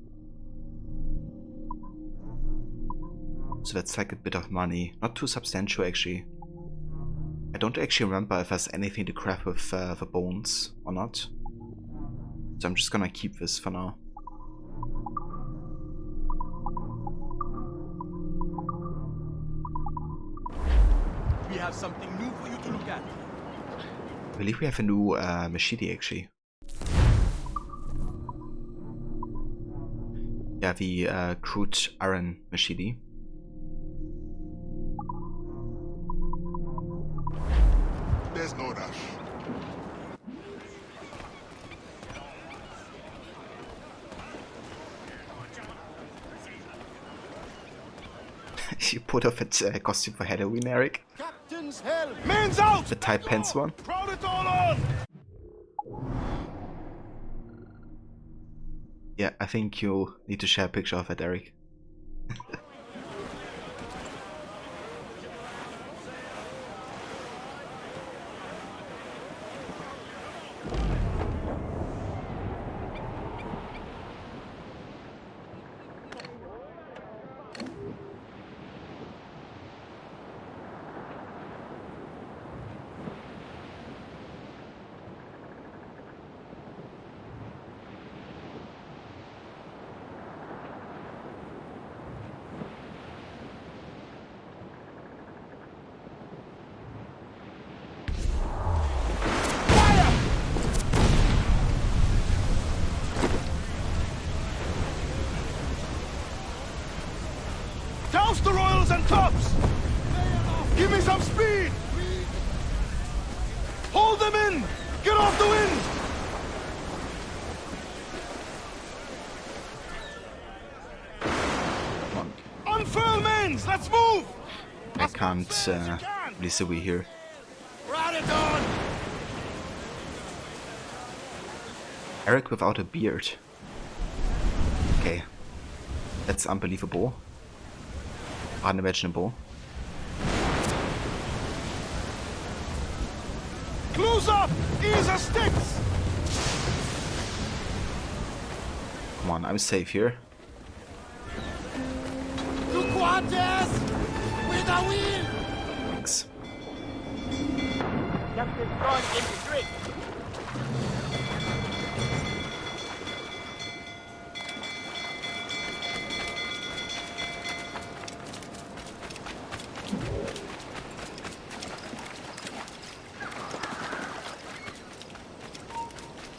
So that's like a bit of money. Not too substantial actually. I don't actually remember if there's anything to craft with the bones or not. So I'm just gonna keep this for now. We have something new for you to look at. I believe we have a new machete actually. Yeah, the crude iron machete. There's no rush. You put off a costume for Halloween, Eric. Captain's help. Men's out. The tight pants one. Crowd it all on. Yeah, I think you need to share a picture of it, Eric. Douse the royals and tops! Give me some speed! Hold them in! Get off the wind! Come on. Unfurl mains! Let's move! I can't release a wheel here. Ride it on! Eric without a beard. Okay. That's unbelievable. Unimaginable. Close up! Ease the sticks! Come on, I'm safe here. To quarters! With a wheel! Thanks. Captain Strong in the drink.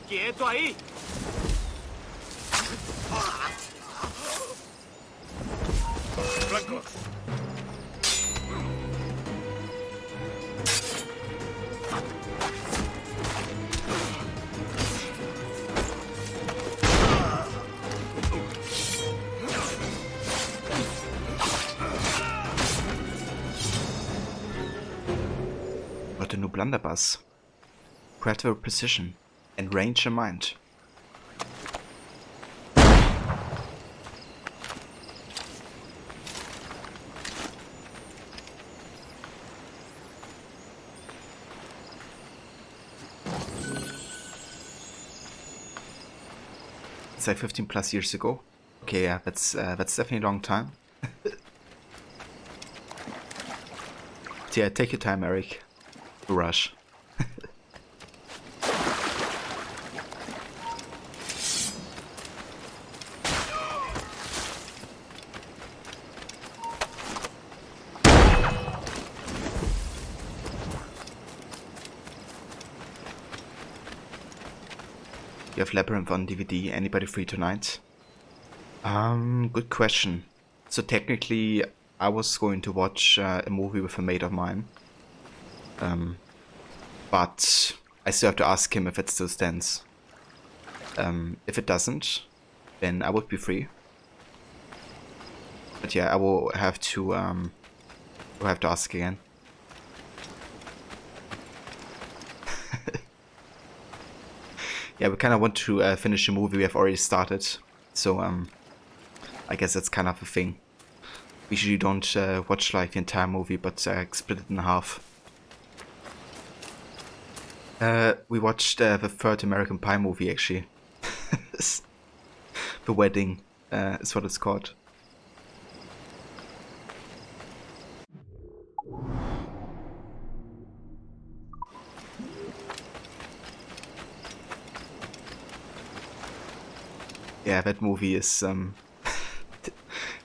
¡Quieto ahí! Flanco. Got a new blunderbuss. Greater precision and range in mind. It's like 15 plus years ago. Okay, yeah, that's definitely a long time. Yeah, take your time, Eric. No rush. You have Labyrinth on DVD. Anybody free tonight? Good question. So technically, I was going to watch a movie with a mate of mine. But I still have to ask him if it still stands. If it doesn't, then I would be free. But yeah, I will have to ask again. Yeah, we kind of want to finish a movie we have already started, so I guess that's kind of a thing. We usually don't watch like the entire movie, but split it in half. We watched the third American Pie movie actually. The Wedding is what it's called. Yeah, that movie is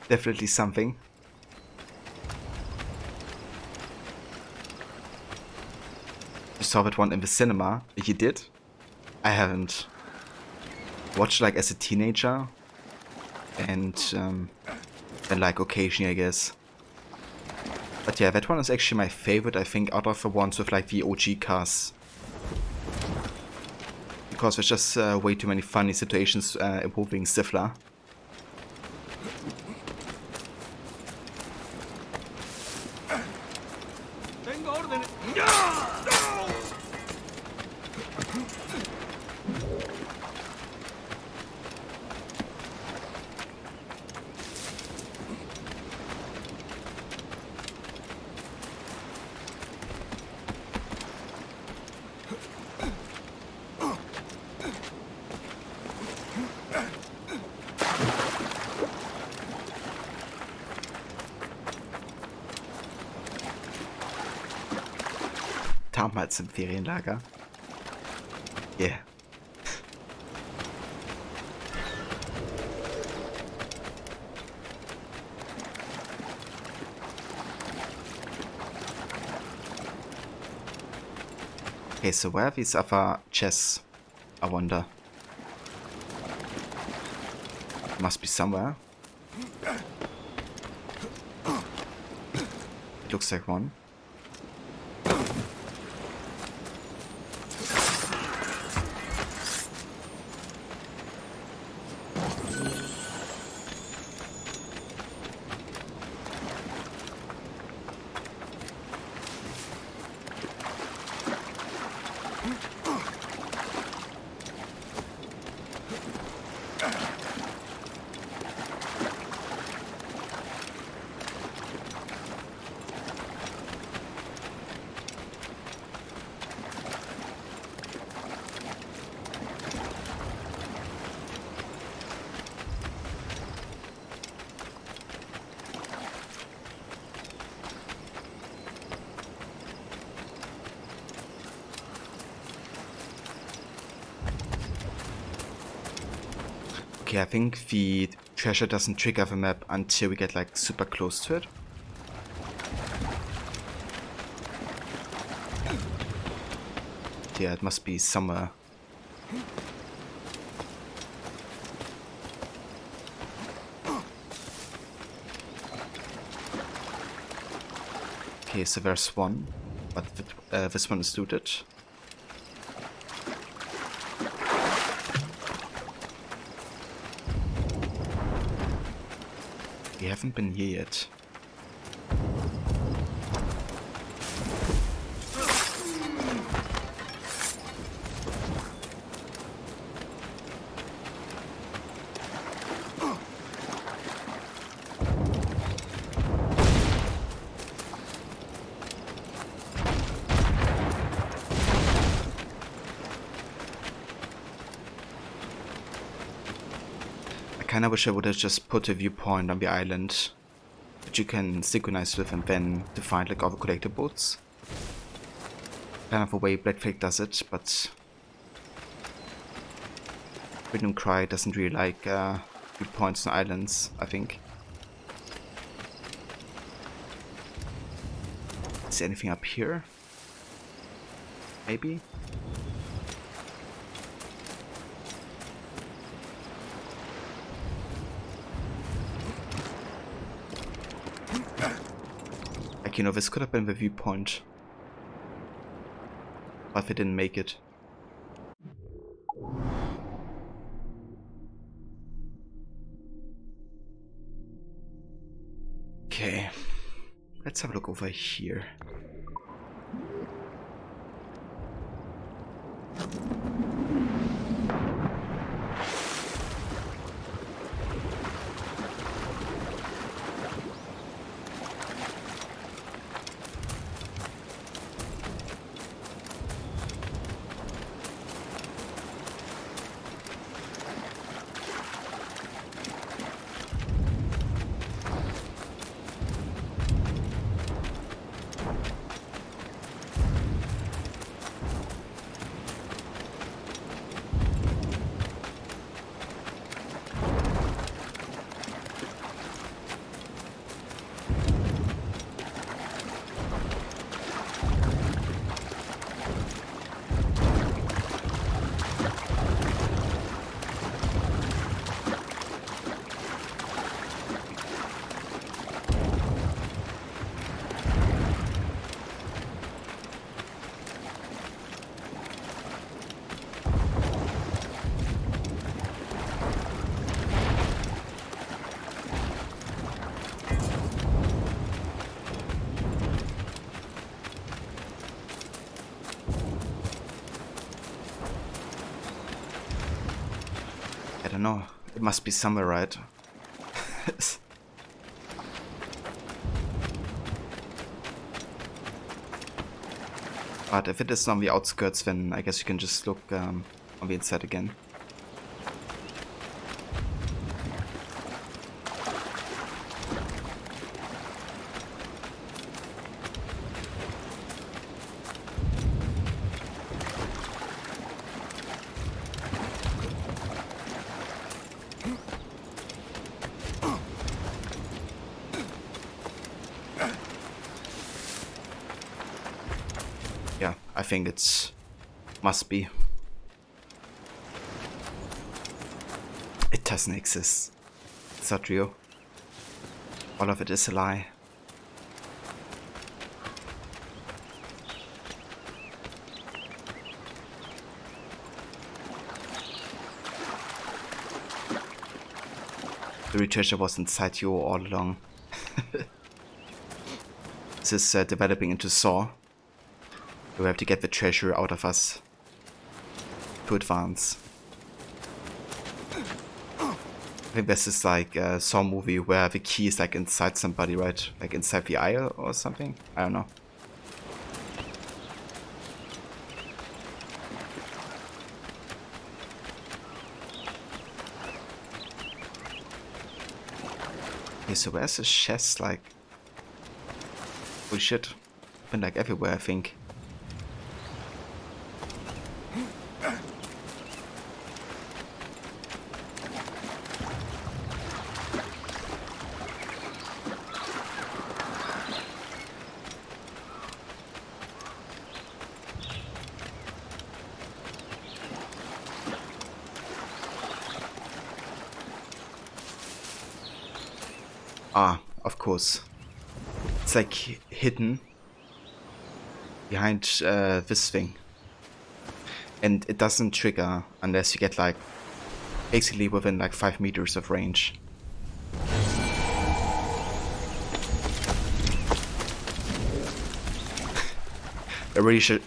definitely something. You saw that one in the cinema? You did? I haven't. Watched like as a teenager, and then like occasionally, I guess. But yeah, that one is actually my favorite, I think, out of the ones with like the OG cast. Because there's just way too many funny situations involving Stifler. Damals im Ferienlager. Yeah. Okay, so where are these other chests? I wonder. Must be somewhere. It looks like one. Okay, I think the treasure doesn't trigger the map until we get like super close to it. Yeah, it must be somewhere. Okay, so there's one, but this one is looted. We haven't been here yet. kinda wish I would have just put a viewpoint on the island that you can synchronize with and then to find like other collector boats. Kind of a way Black Flag does it, but Freedom Cry doesn't really like viewpoints on islands, I think. Is there anything up here? Maybe? Like, you know, this could have been the viewpoint. But if it didn't make it. Okay. Let's have a look over here. I don't know. It must be somewhere, right? But if it is on the outskirts, then I guess you can just look on the inside again. Yeah, I think it's must be. It doesn't exist. It's not real. All of it is a lie. The treasure was inside you all along. This is developing into Saw. We have to get the treasure out of us to advance. I think this is like a Saw movie where the key is like inside somebody, right? Like inside the eye or something? I don't know. Okay, so where's the chest? Like, holy shit. Been like everywhere, I think. Ah, of course. It's like hidden behind this thing. And it doesn't trigger unless you get like basically within like 5 meters of range. I really should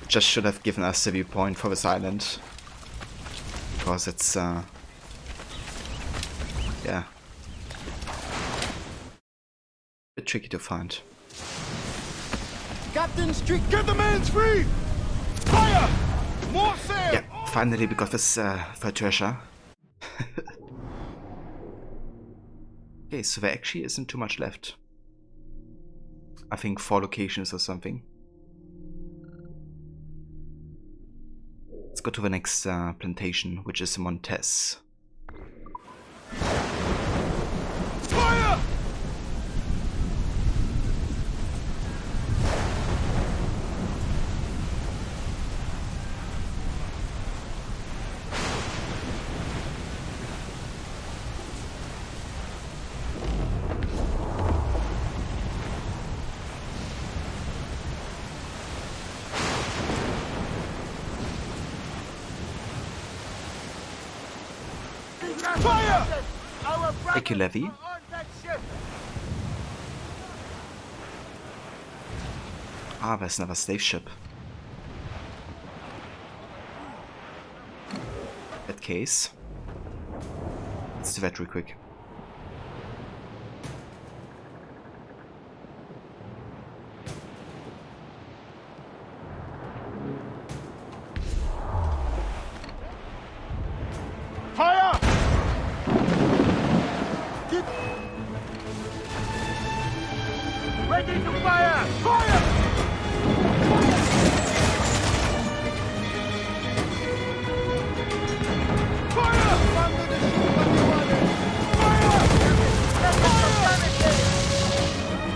have given us a viewpoint for this island. Because it's yeah. Bit tricky to find. Captain Street, get the man's free! Fire! More sail! Yeah, finally we got this for treasure. Okay, so there actually isn't too much left. I think 4 locations or something. Let's go to the next plantation, which is Montes. Fire! Fire! Thank you, Levy. Ah, there's another slave ship. That case. Let's do that real quick. Fire! Ready to fire! Fire! Fire!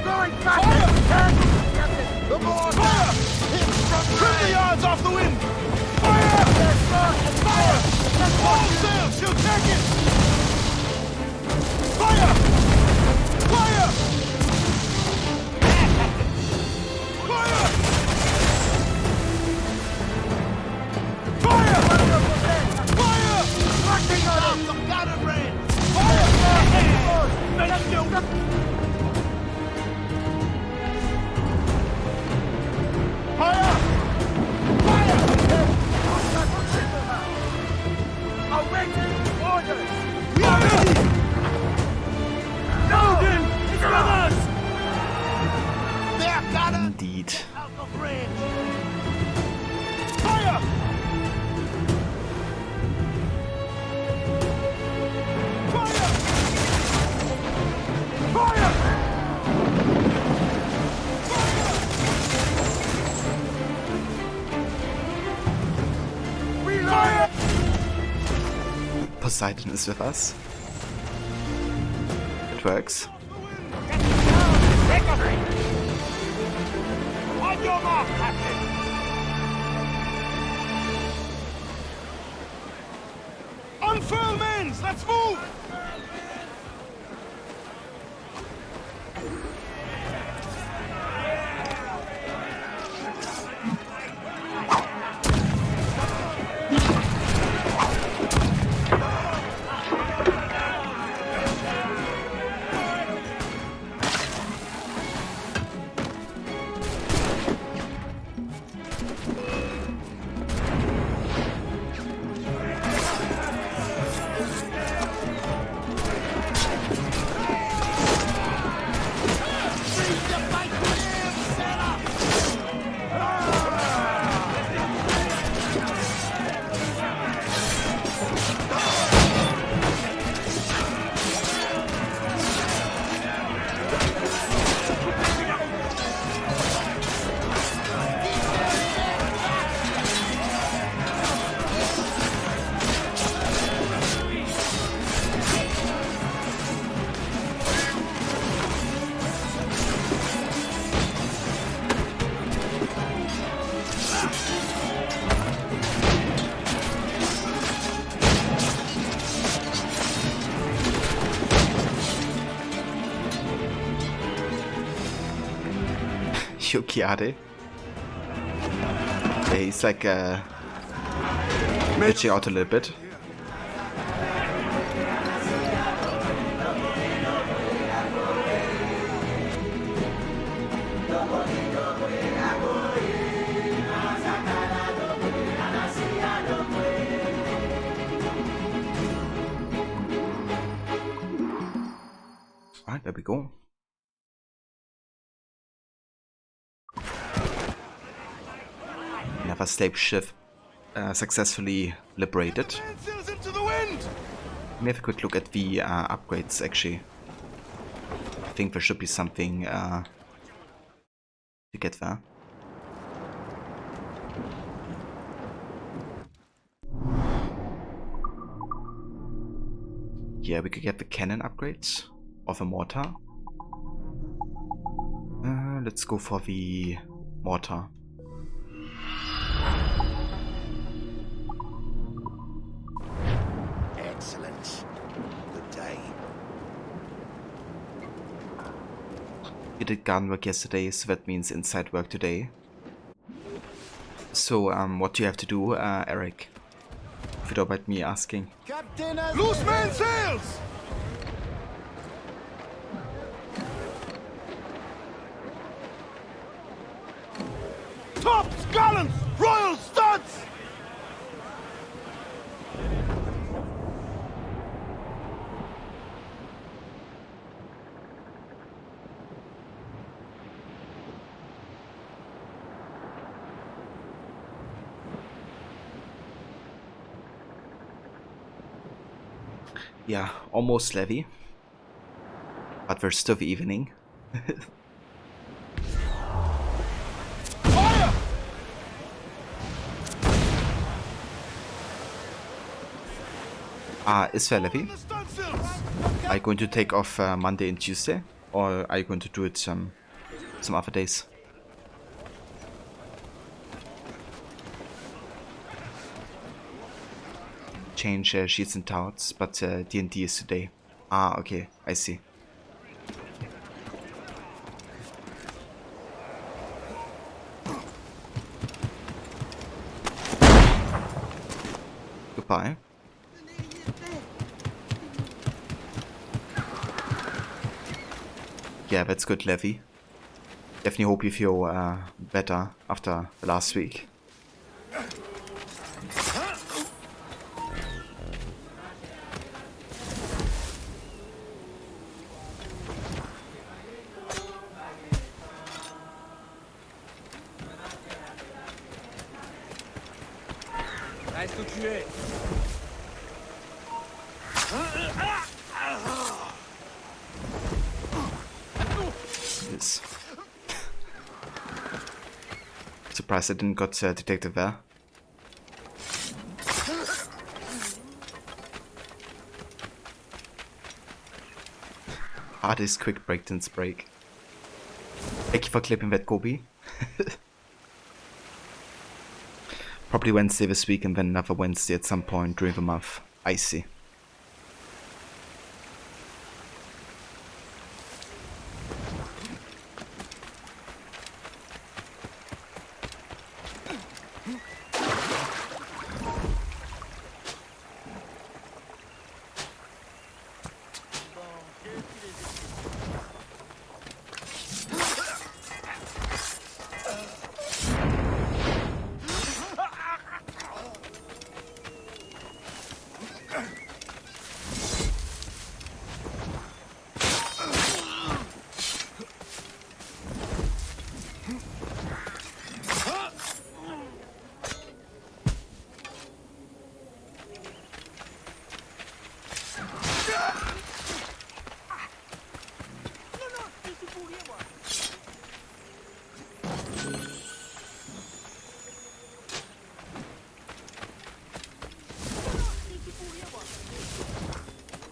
Going fast! The more fire! Trim the yards off the wind! Fire! Fire! All sails, she'll take it! Fire! Fire! Fire! Fire! Fire! Working on it! Some gunner brain! Fire! Thank you! Fire! Fire! Awaiting orders! We are ready! Logan! It's with us! They're gunner! Indeed. Out of range! Fire! Fire! Fire! Fire! Poseidon is with us. It works. On your mark, Captain! Unfurl mains! Let's move! Yokiade. Yeah, he's like glitching out a little bit. Alright, there we go. Another slave ship successfully liberated. Let me have a quick look at the upgrades actually. I think there should be something to get there. Yeah, we could get the cannon upgrades of a mortar. Let's go for the mortar. Excellent. Good day. We did garden work yesterday, so that means inside work today. So, what do you have to do, Eric? If you don't mind me asking. Loose man sails! Tops, gallants, royal studs! Yeah, almost levy. But there's still the evening. Is there levy? Are you going to take off Monday and Tuesday? Or are you going to do it some other days? Change sheets and touts, but D&D is today. Ah, okay, I see. Goodbye. Yeah, that's good, Levy. Definitely hope you feel better after the last week. Reste où tu es. Yes. Surprised I didn't got detected there. Hardest quick breakdance break. Thank you for clipping that, Kobe. Probably Wednesday this week and then another Wednesday at some point during the month. I see.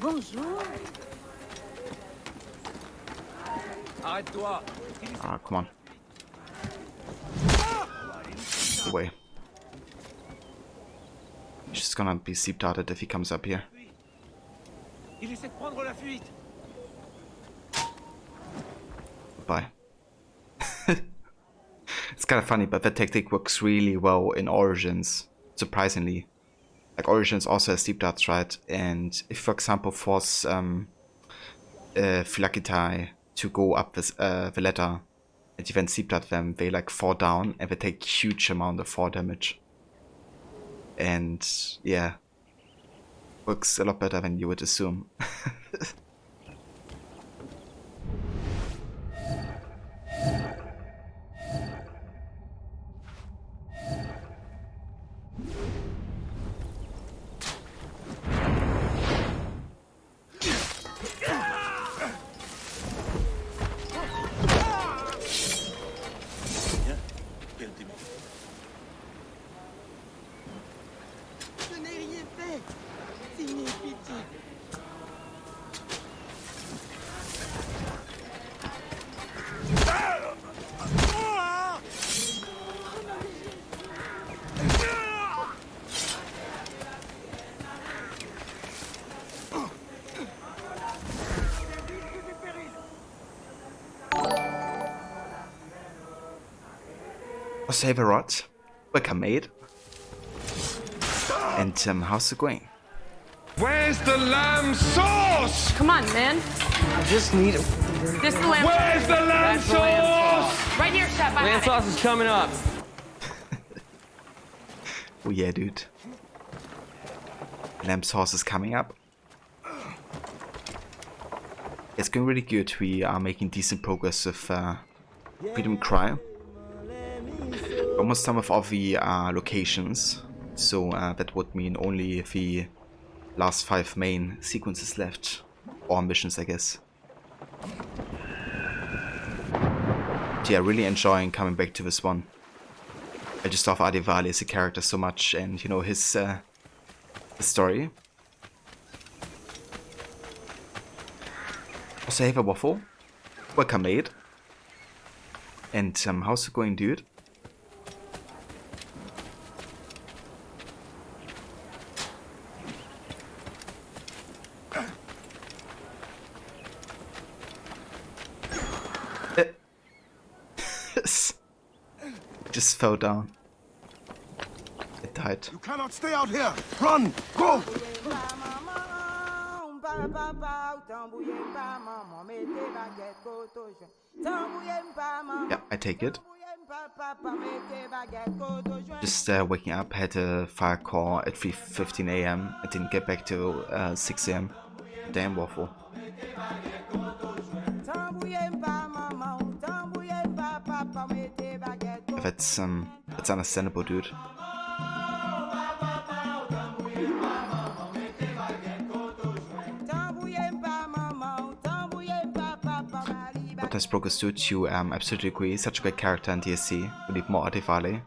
Bonjour. Arrête-toi. Ah, come on. Away. He's just gonna be sleep-darted if he comes up here. Il essaie de prendre la fuite. Bye. It's kind of funny, but that tactic works really well in Origins, surprisingly. Like, Origins also has sleep darts, right? And if, for example, force Philakitai to go up this, the ladder and you then sleep dart them, they like fall down and they take huge amount of fall damage. And yeah, works a lot better than you would assume. Save a rod. Welcome, mate. And how's it going? Where's the lamb sauce? Come on, man. I just need it. This is the lamb Where's sauce. the lamb That's sauce? the lamb sauce. Right here, chef. I Lamb have sauce is coming up. Oh yeah, dude. Lamb sauce is coming up. It's going really good. We are making decent progress with Freedom Cry. Almost done with all the locations. So that would mean only the last 5 main sequences left. Or missions, I guess. Yeah, really enjoying coming back to this one. I just love Adivali as a character so much, and you know his story. Also, have a waffle. Welcome, mate. And how's it going, dude? Just fell down. It died. You cannot stay out here. Run! Go! Yeah, I take it. Just waking up, had a fire call at 3:15 a.m. I didn't get back till 6 a.m. Damn waffle. That's understandable, dude. What has progress to you? Absolutely agree. Such a great character in DSC. We need more Adivali.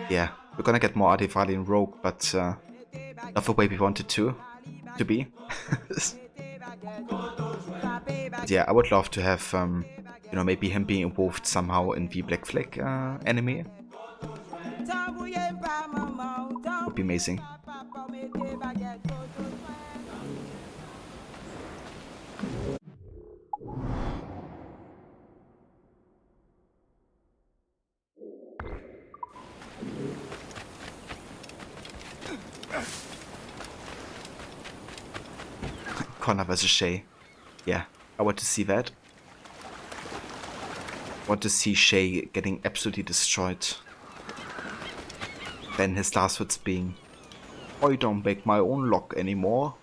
Yeah, we're gonna get more Adivali in Rogue, but not the way we wanted to be. But yeah, I would love to have you know, maybe him being involved somehow in the Black Flag anime. Would be amazing. Connor vs. Shay. Yeah, I want to see that. Want to see Shay getting absolutely destroyed. Then his last words being, I don't make my own lock anymore.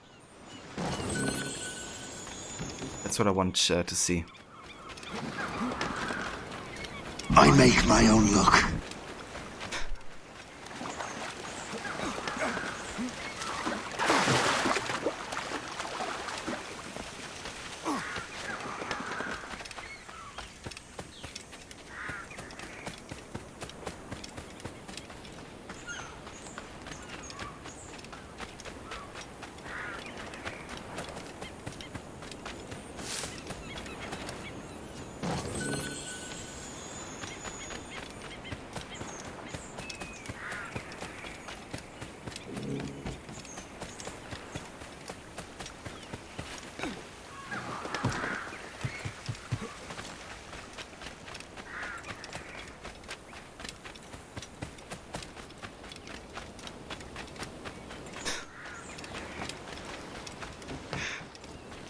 That's what I want to see. I make my own look.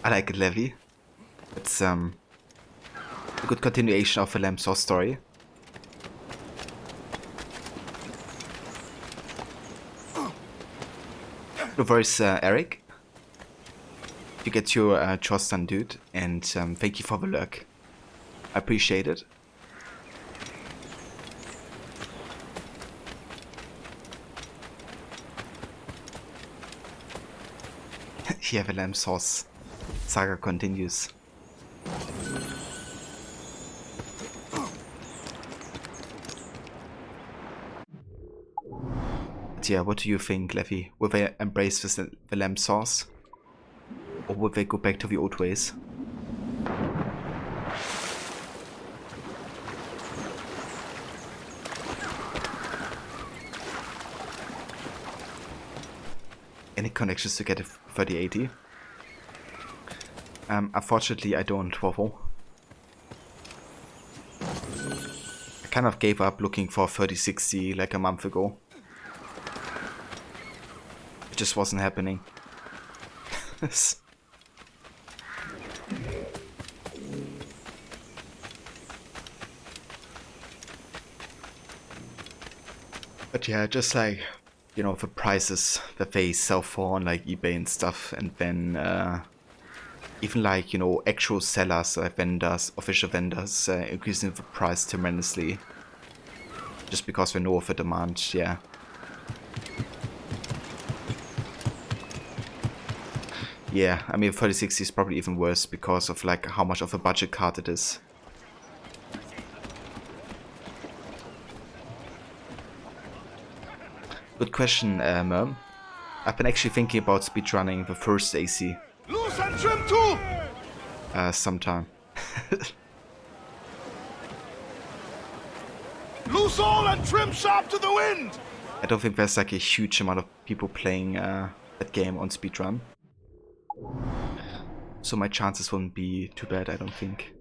I like it, Levy. It's a good continuation of the Lamb Sauce story. No worries, Eric. You get your chores done, dude, and thank you for the lurk. I appreciate it. Yeah, the Lamb Sauce saga continues. But yeah, what do you think, Levy? Will they embrace the Lamb Sauce? Or will they go back to the old ways? Any connections to get a 3080? Unfortunately, I don't, Waffle. I kind of gave up looking for 3060 like a month ago. It just wasn't happening. But yeah, just like, you know, the prices that they sell for on like eBay and stuff, and then even like, you know, actual sellers, vendors, official vendors, increasing the price tremendously just because they know of the demand. Yeah. Yeah, I mean 3060 is probably even worse because of like how much of a budget card it is. Good question, Merm. I've been actually thinking about speedrunning the first AC. Loose and trim too! Sometime. Loose all and trim sharp to the wind! I don't think there's like a huge amount of people playing that game on speedrun. So my chances wouldn't be too bad, I don't think.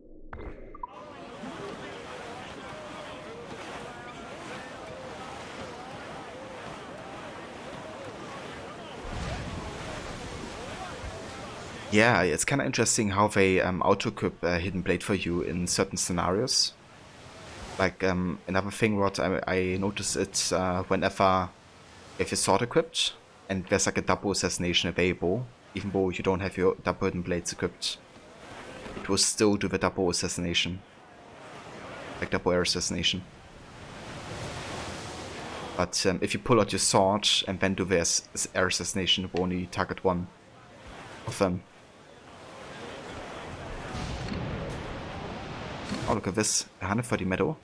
Yeah, it's kind of interesting how they auto-equip Hidden Blade for you in certain scenarios. Like another thing what I noticed it's whenever if you're sword equipped and there's like a double assassination available, even though you don't have your double Hidden Blades equipped, it will still do the double assassination. Like double air assassination. But if you pull out your sword and then do the air assassination, it will only target one of them. Oh, look at this. 130 metal.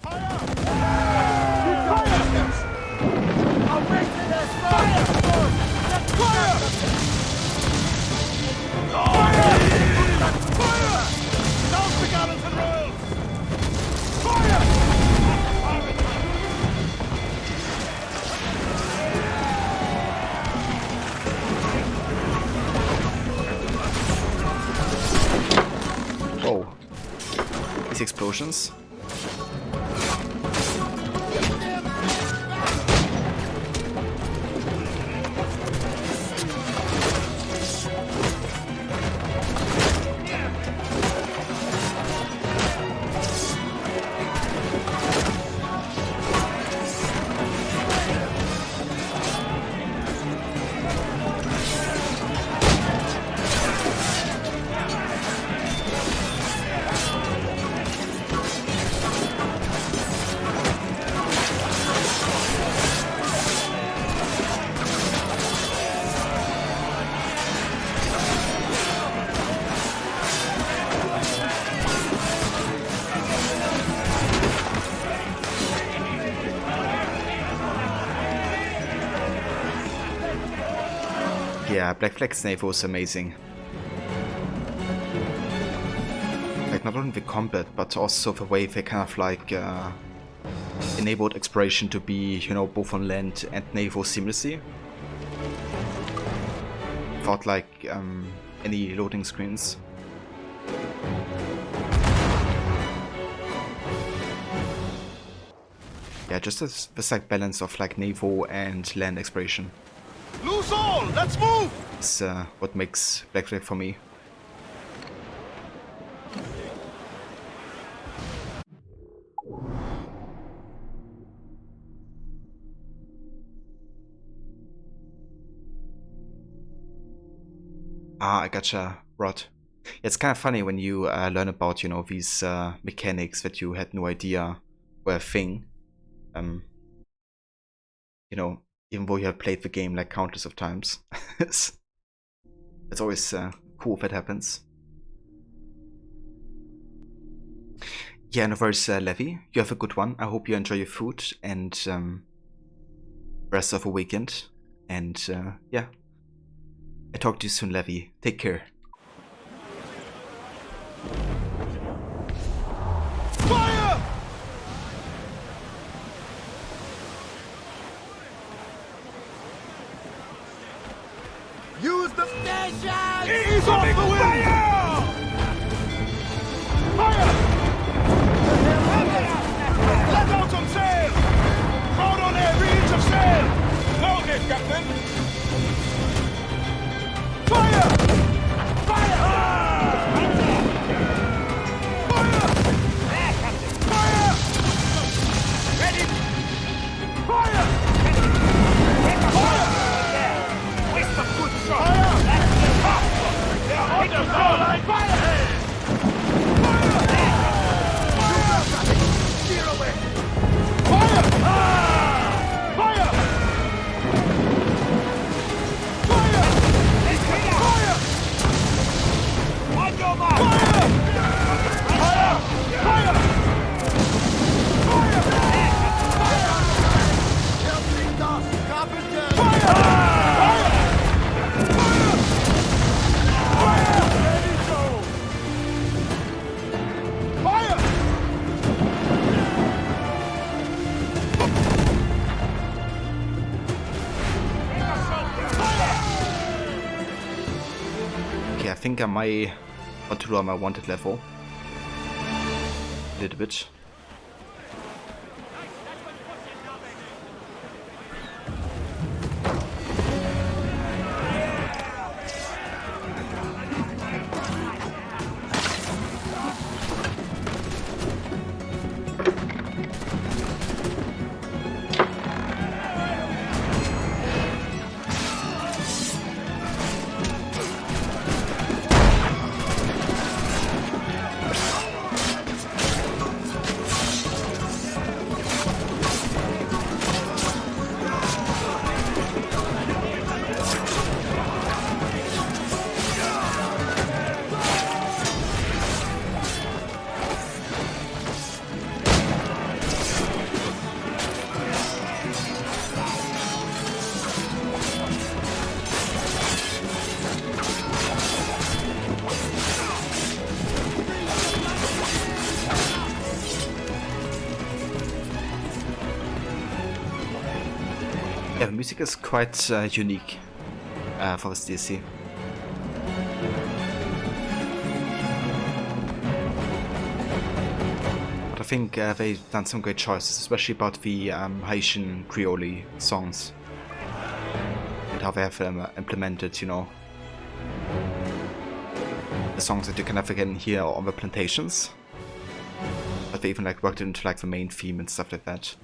Whoa. These explosions. Yeah, Black Flag's nave was amazing. Like, not only the combat, but also the way they kind of like enabled exploration to be, you know, both on land and naval seamlessly. Without like any loading screens. Yeah, just this like balance of like naval and land exploration. Loose all! Let's move! It's what makes Black Flag for me. Ah, I gotcha, Rod. It's kind of funny when you learn about, you know, these mechanics that you had no idea were a thing. You know, even though you have played the game like countless of times. It's always cool if it happens. Yeah, no worries, Levy. You have a good one. I hope you enjoy your food and rest of the weekend. And yeah, I talk to you soon, Levy. Take care. Fire! Use the station! Ease off the wind! Fire! Let out some ahead, Captain! Fire! Fire! Fire! There, Captain! Fire! Ready! Fire! Fire! There! Waste of good shot! Fire! They're on the floor like fire! Fire! Steer away! Fire! Fire! Fire! Fire! On your mark! Fire! Fire! Fire! Fire! Helping us, carpenter! Fire! Fire! Fire! Ready to! Fire! Okay, I think I might want to lower my wanted level a little bit. Yeah, the music is quite unique for this DLC. But I think they've done some great choices, especially about the Haitian Creole songs and how they have implemented, you know, the songs that you can never get hear on the plantations. But they even like worked it into like the main theme and stuff like that.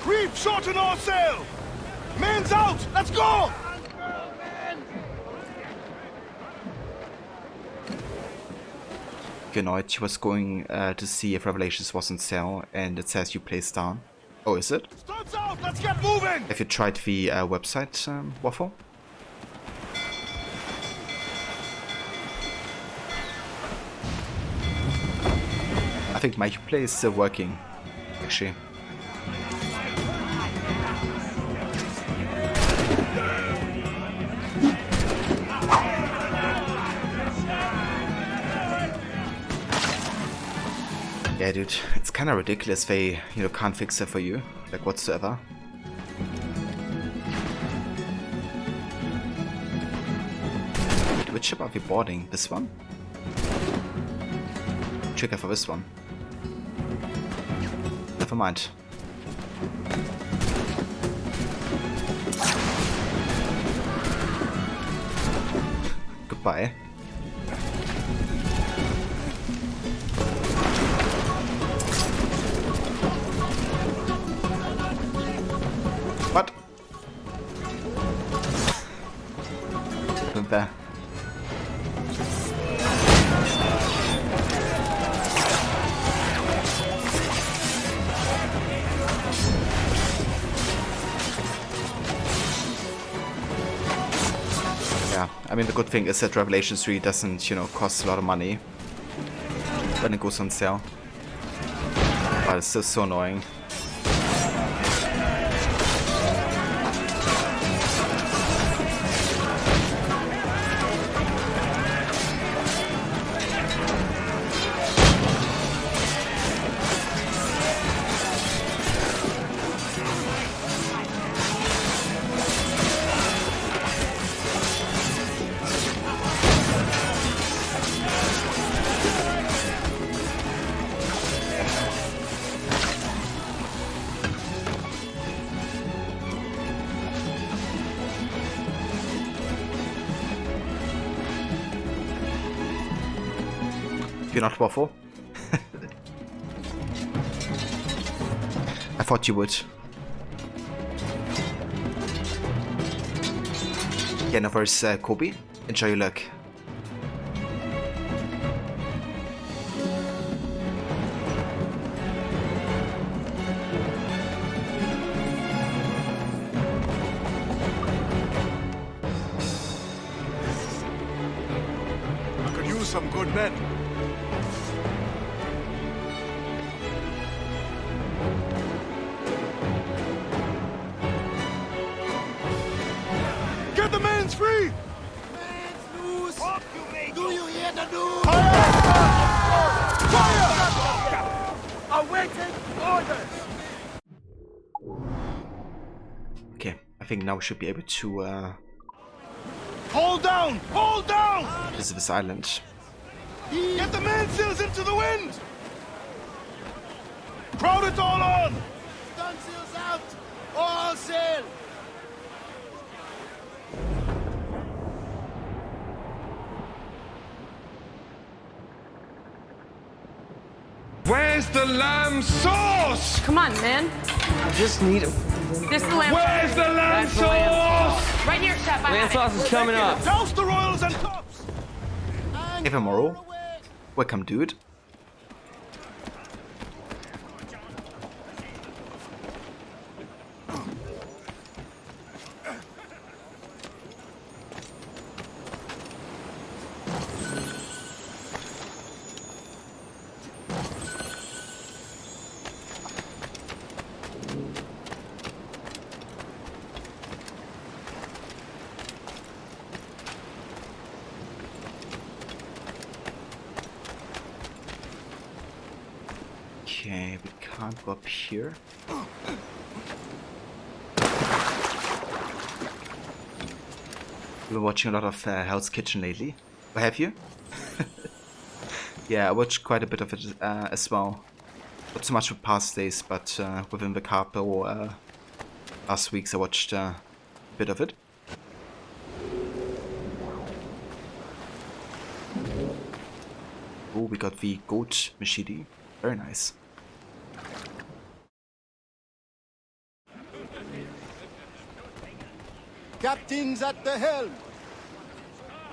Creep, shorten our sail! Men's out! Let's go! You know, it was going to see if Revelations was on sale, and it says you placed down. Oh, is it? Starts out! Let's get moving! Have you tried the website, Waffle? I think my Uplay is still working, actually. Yeah, dude, it's kind of ridiculous they, you know, can't fix it for you, like whatsoever. Wait, which ship are we boarding? This one? Trigger for this one. Never mind. Goodbye. What? There. Yeah, I mean the good thing is that Revelations 3 doesn't, you know, cost a lot of money when it goes on sale. But it's still so annoying. You're not waffle? I thought you would. Yeah, now there's Kobe. Enjoy your luck. I could use some good men. Get the man's free! Man's loose! Do you hear the news? Fire! Awaiting orders! Okay, I think now we should be able to Hold down! Hold down! visit this island. Get the mainsails into the wind! Crowd it all on! Stunsails out! All sail! Where's the lamb sauce? Come on, man. I just need him. This is the lamb. Where's the lamb sauce? Right here, chef. I have it. is coming up. Douse the royals and cups! Eva Morrow. Welcome, dude. Okay, we can't go up here. You've been watching a lot of Hell's Kitchen lately. Or have you? Yeah, I watched quite a bit of it as well. Not so much with past days, but within the couple last weeks I watched a bit of it. Oh, we got the goat machete. Very nice. Captain's at the helm!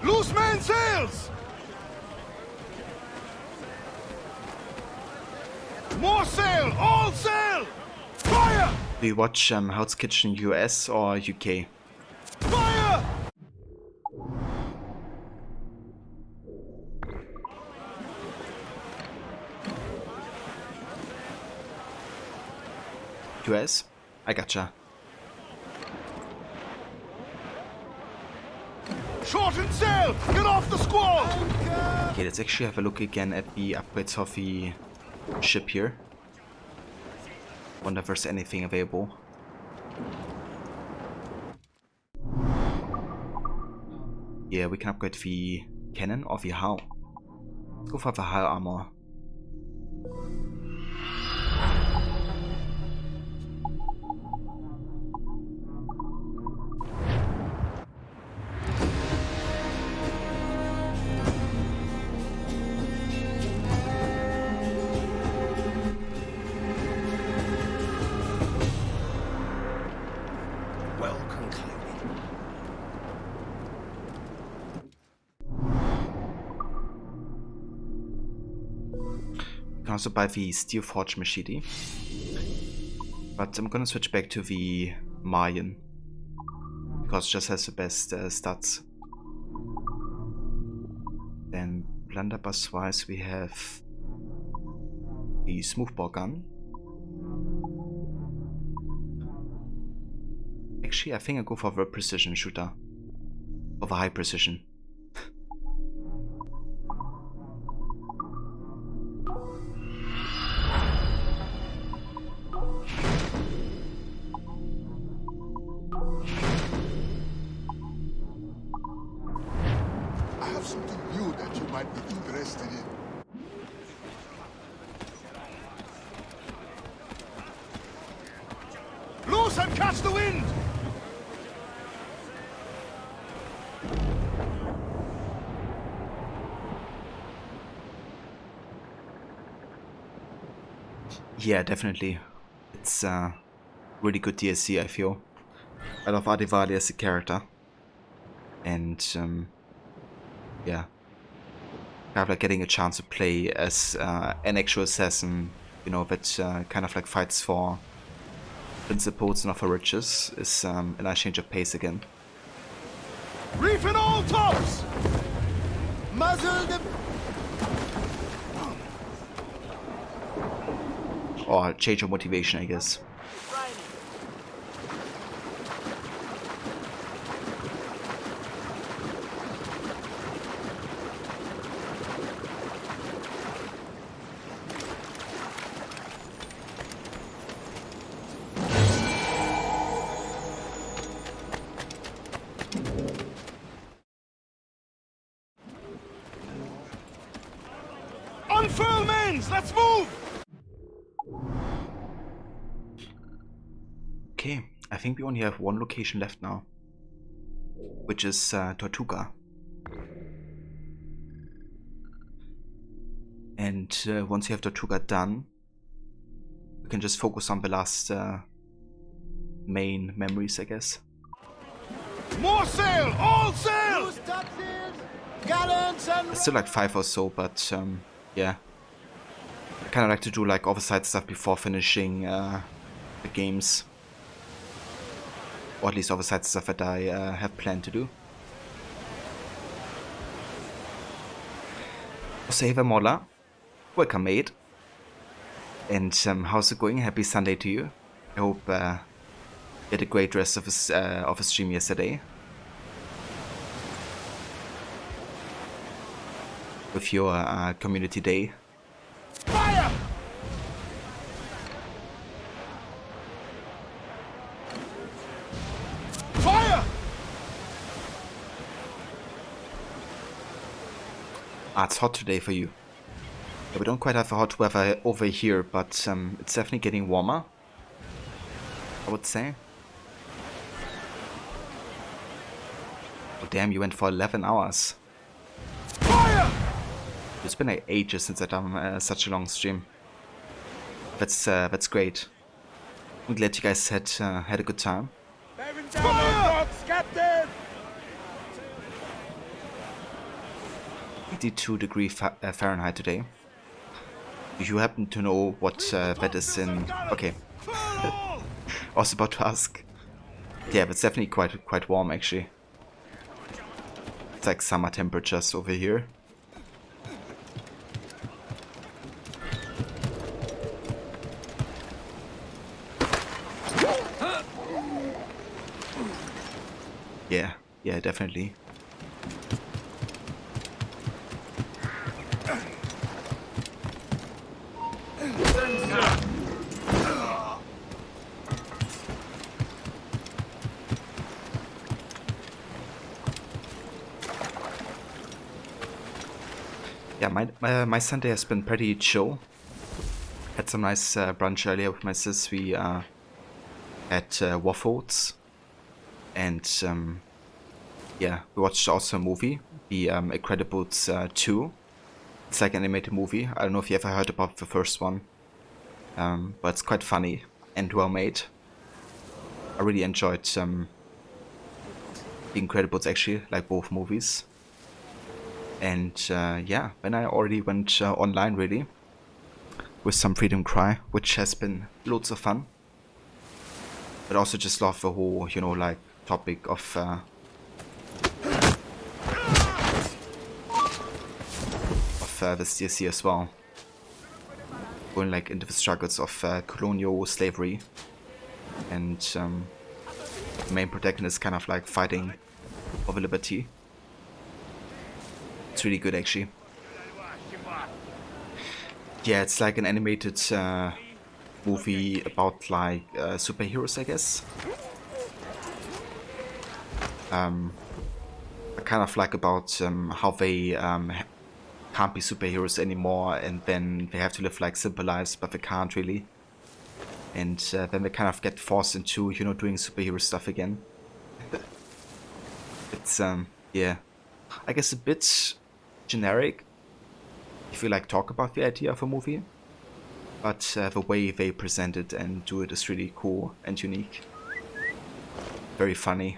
Loose mainsails! More sail! All sail! Fire! Do you watch Hell's Kitchen US or UK? Fire! US? I gotcha. Shorten sail! Get off the squall! Okay, let's actually have a look again at the upgrades of the ship here. Wonder if there's anything available. Yeah, we can upgrade the cannon or the hull. Let's go for the hull armor. Can also buy the Steel Forge Machete, but I'm gonna switch back to the Mayan because it just has the best stats. Then blunderbuss wise we have the smoothbore gun. Actually, I think I go for the precision shooter, for the high precision. Loose and catch the wind! yeah, definitely. It's really good DLC, I feel. I love Adivali as a character. And yeah. Kind of like getting a chance to play as an actual assassin, you know, that kind of like fights for principles and not for riches is a nice change of pace again. Reefing all tops! Muzzle the... Or change of motivation, I guess. Unfurl mains! Let's move! Okay, I think we only have one location left now, which is Tortuga. And once you have Tortuga done, we can just focus on the last main memories, I guess. More sail! All sail! Gallants and... It's still like 5 or so, but yeah. I kind of like to do like oversight stuff before finishing the games. Or at least oversight stuff that I have planned to do. Save Mola. Welcome, mate. And how's it going? Happy Sunday to you. I hope you had a great rest of a stream yesterday. With your community day. Fire! Fire! Ah, it's hot today for you. Yeah, we don't quite have a hot weather over here, but it's definitely getting warmer, I would say. Oh damn, you went for 11 hours. Fire! It's been like ages since I've done such a long stream. That's great. I'm glad you guys had a good time. Fire! Captain! 82 degrees Fahrenheit today. Do you happen to know what that is in... Okay. I was about to ask. Yeah, but it's definitely quite warm actually. It's like summer temperatures over here. Yeah, definitely. Yeah, my Sunday has been pretty chill. Had some nice brunch earlier with my sis. We had waffles, and yeah, we watched also a movie, The Incredibles 2. It's like an animated movie. I don't know if you ever heard about the first one, but it's quite funny and well made. I really enjoyed The Incredibles actually, like both movies. And yeah, then I already went online really with some Freedom Cry, which has been loads of fun. But also just love the whole, you know, like topic of this DLC as well. Going like into the struggles of colonial slavery, and the main protagonist kind of like fighting for the liberty. It's really good actually. Yeah, it's like an animated movie about like superheroes, I guess. Kind of like about how they can't be superheroes anymore, and then they have to live like simple lives, but they can't really. And then they kind of get forced into, you know, doing superhero stuff again. It's yeah, I guess a bit generic if you like talk about the idea of a movie. but the way they present it and do it is really cool and unique. Very funny.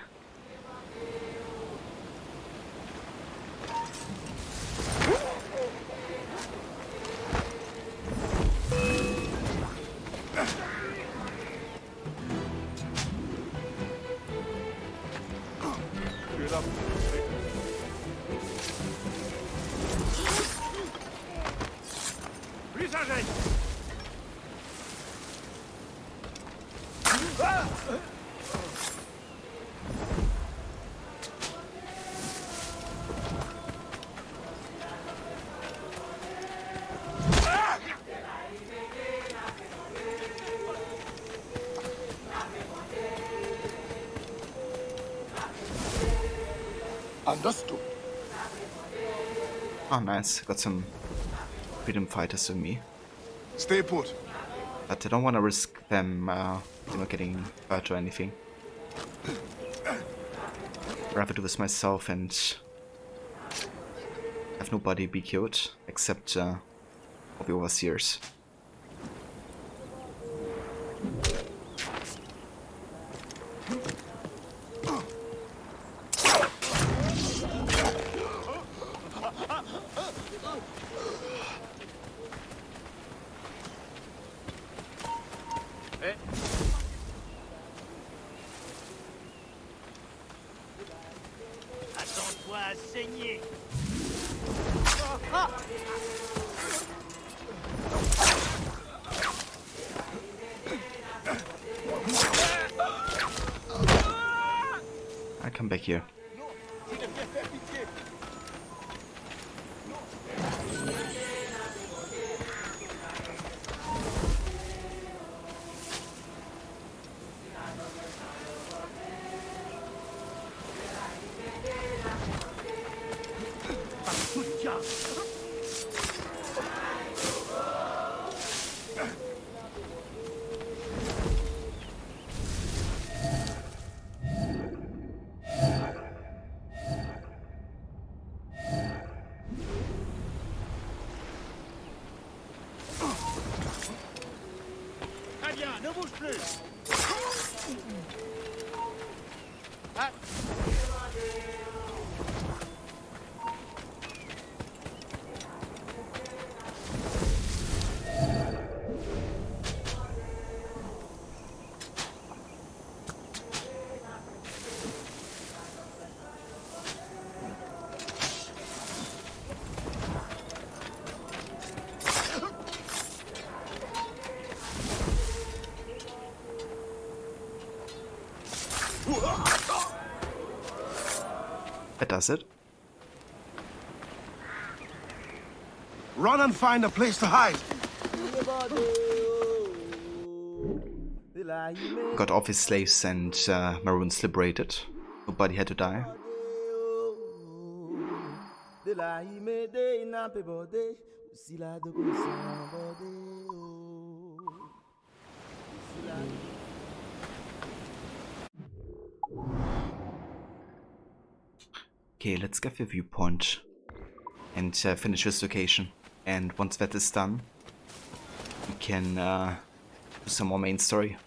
Understood. Oh, nice. Got some freedom fighters with me. Stay put. But I don't want to risk them, getting hurt or anything. I'd rather do this myself and have nobody be killed except all the overseers. Attends-toi à saigner. I come back here. Très bien, ne bouge plus. That does it. Run and find a place to hide. Got all his slaves and Maroons liberated. Nobody had to die. Okay, let's get the viewpoint and finish this location. And once that is done, we can do some more main story.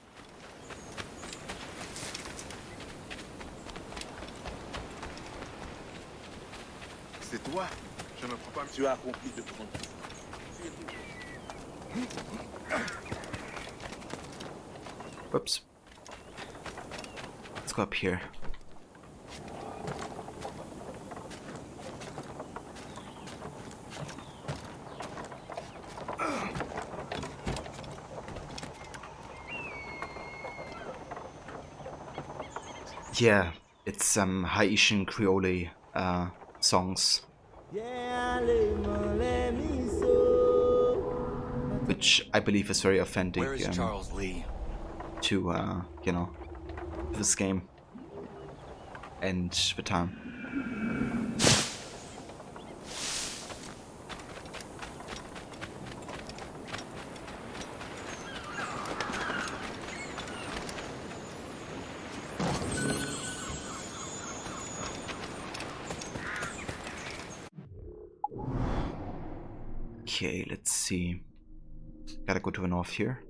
C'est toi. Je ne crois pas que tu as accompli de grandes Whoops. Let's go up here. Yeah, it's some Haitian Creole songs, which I believe is very authentic. Where is Charles Lee? To this game and the time. Okay, let's see. Gotta go to the north here.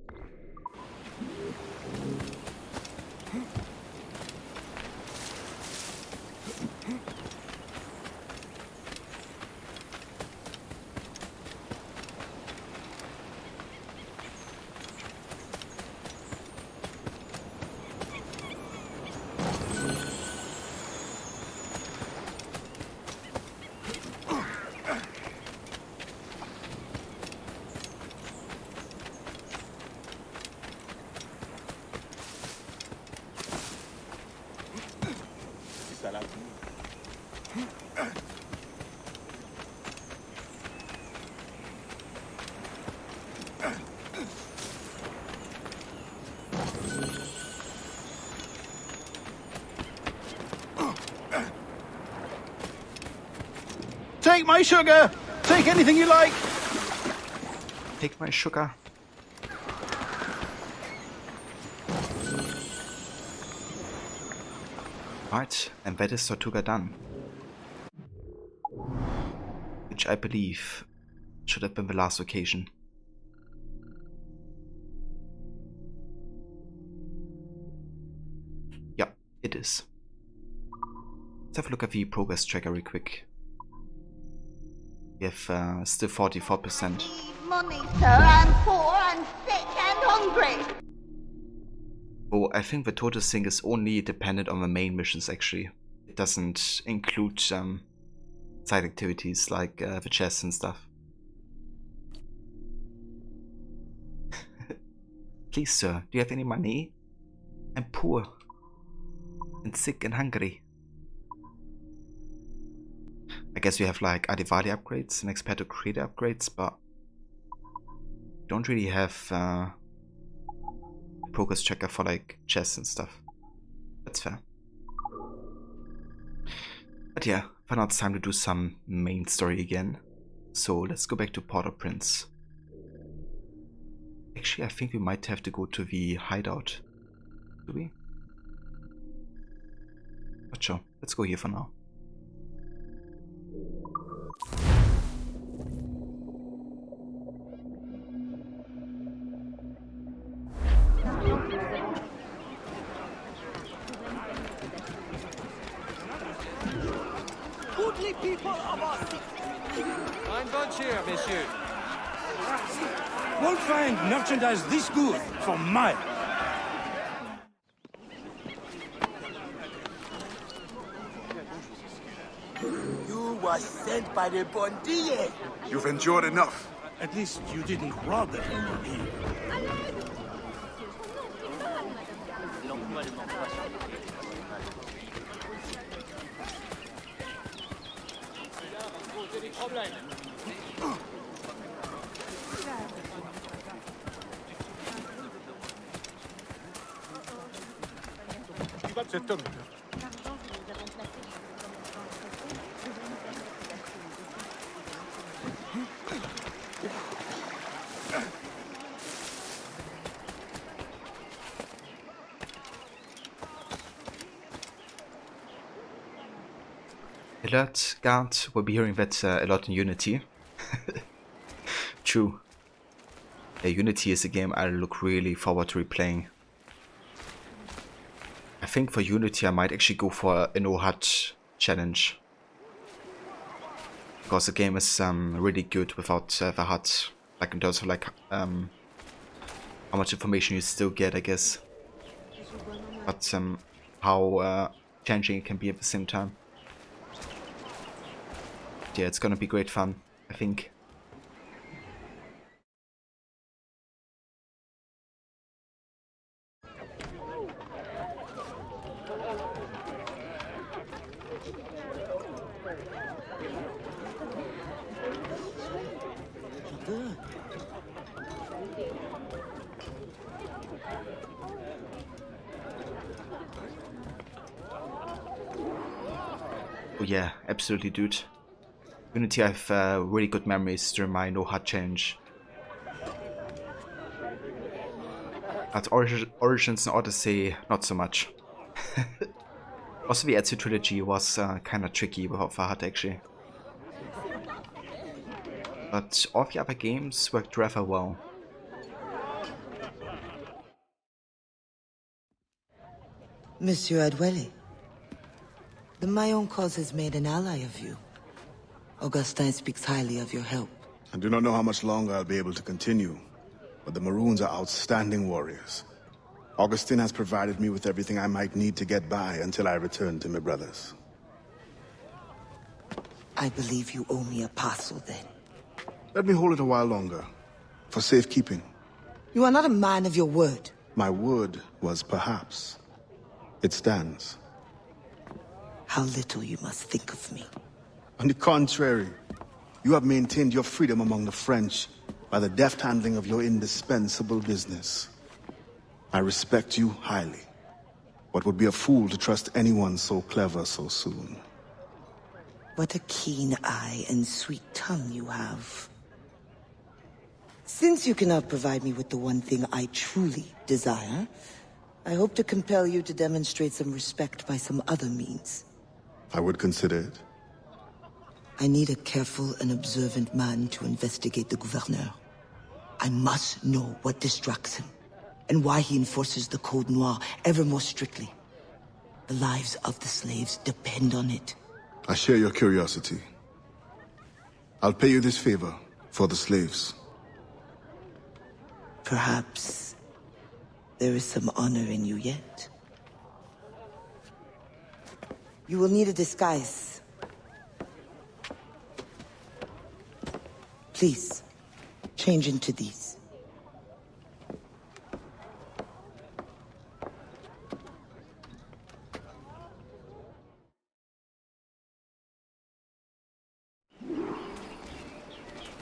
Take my sugar! Take anything you like! Take my sugar. Right, and that is Tortuga done. Which I believe should have been the last occasion. Yep, it is. Let's have a look at the progress tracker real quick. We have still 44%. Money, sir. I'm poor and sick and hungry. Oh, I think the total thing is only dependent on the main missions actually. It doesn't include side activities like the chests and stuff. Please sir, do you have any money? I'm poor. And sick and hungry. I guess we have like Adivali upgrades and Experto Creator upgrades, but don't really have progress tracker for like chests and stuff. That's fair. But yeah, for now it's time to do some main story again. So let's go back to Port-au-Prince. Actually, I think we might have to go to the hideout. Do we? Not sure. Let's go here for now. Goodly people of our city. Fine bunch here, monsieur. Won't find merchandise this good for miles. You were sent by the Bondille. You've endured enough. At least you didn't rob anyone here. Cet homme. Alert guard, we'll be hearing that a lot in Unity. True. Yeah, Unity is a game I look really forward to replaying. I think for Unity I might actually go for a no hut challenge. Because the game is really good without the hut. Like in terms of like how much information you still get, I guess. But how challenging it can be at the same time. Yeah, it's gonna be great fun, I think. Oh yeah, absolutely, dude. Unity, I have really good memories during my no hut challenge. At Origins and Odyssey, not so much. Also, the Ezio trilogy was kind of tricky without the hut actually. But all the other games worked rather well. Monsieur Adwele, the Mayon cause has made an ally of you. Augustin speaks highly of your help. I do not know how much longer I'll be able to continue, but the Maroons are outstanding warriors. Augustin has provided me with everything I might need to get by until I return to my brothers. I believe you owe me a parcel then. Let me hold it a while longer, for safekeeping. You are not a man of your word. My word was perhaps. It stands. How little you must think of me. On the contrary, you have maintained your freedom among the French by the deft handling of your indispensable business. I respect you highly, but would be a fool to trust anyone so clever so soon. What a keen eye and sweet tongue you have. Since you cannot provide me with the one thing I truly desire, I hope to compel you to demonstrate some respect by some other means. I would consider it. I need a careful and observant man to investigate the gouverneur. I must know what distracts him, and why he enforces the Code Noir ever more strictly. The lives of the slaves depend on it. I share your curiosity. I'll pay you this favor for the slaves. Perhaps there is some honor in you yet. You will need a disguise. Please, change into these.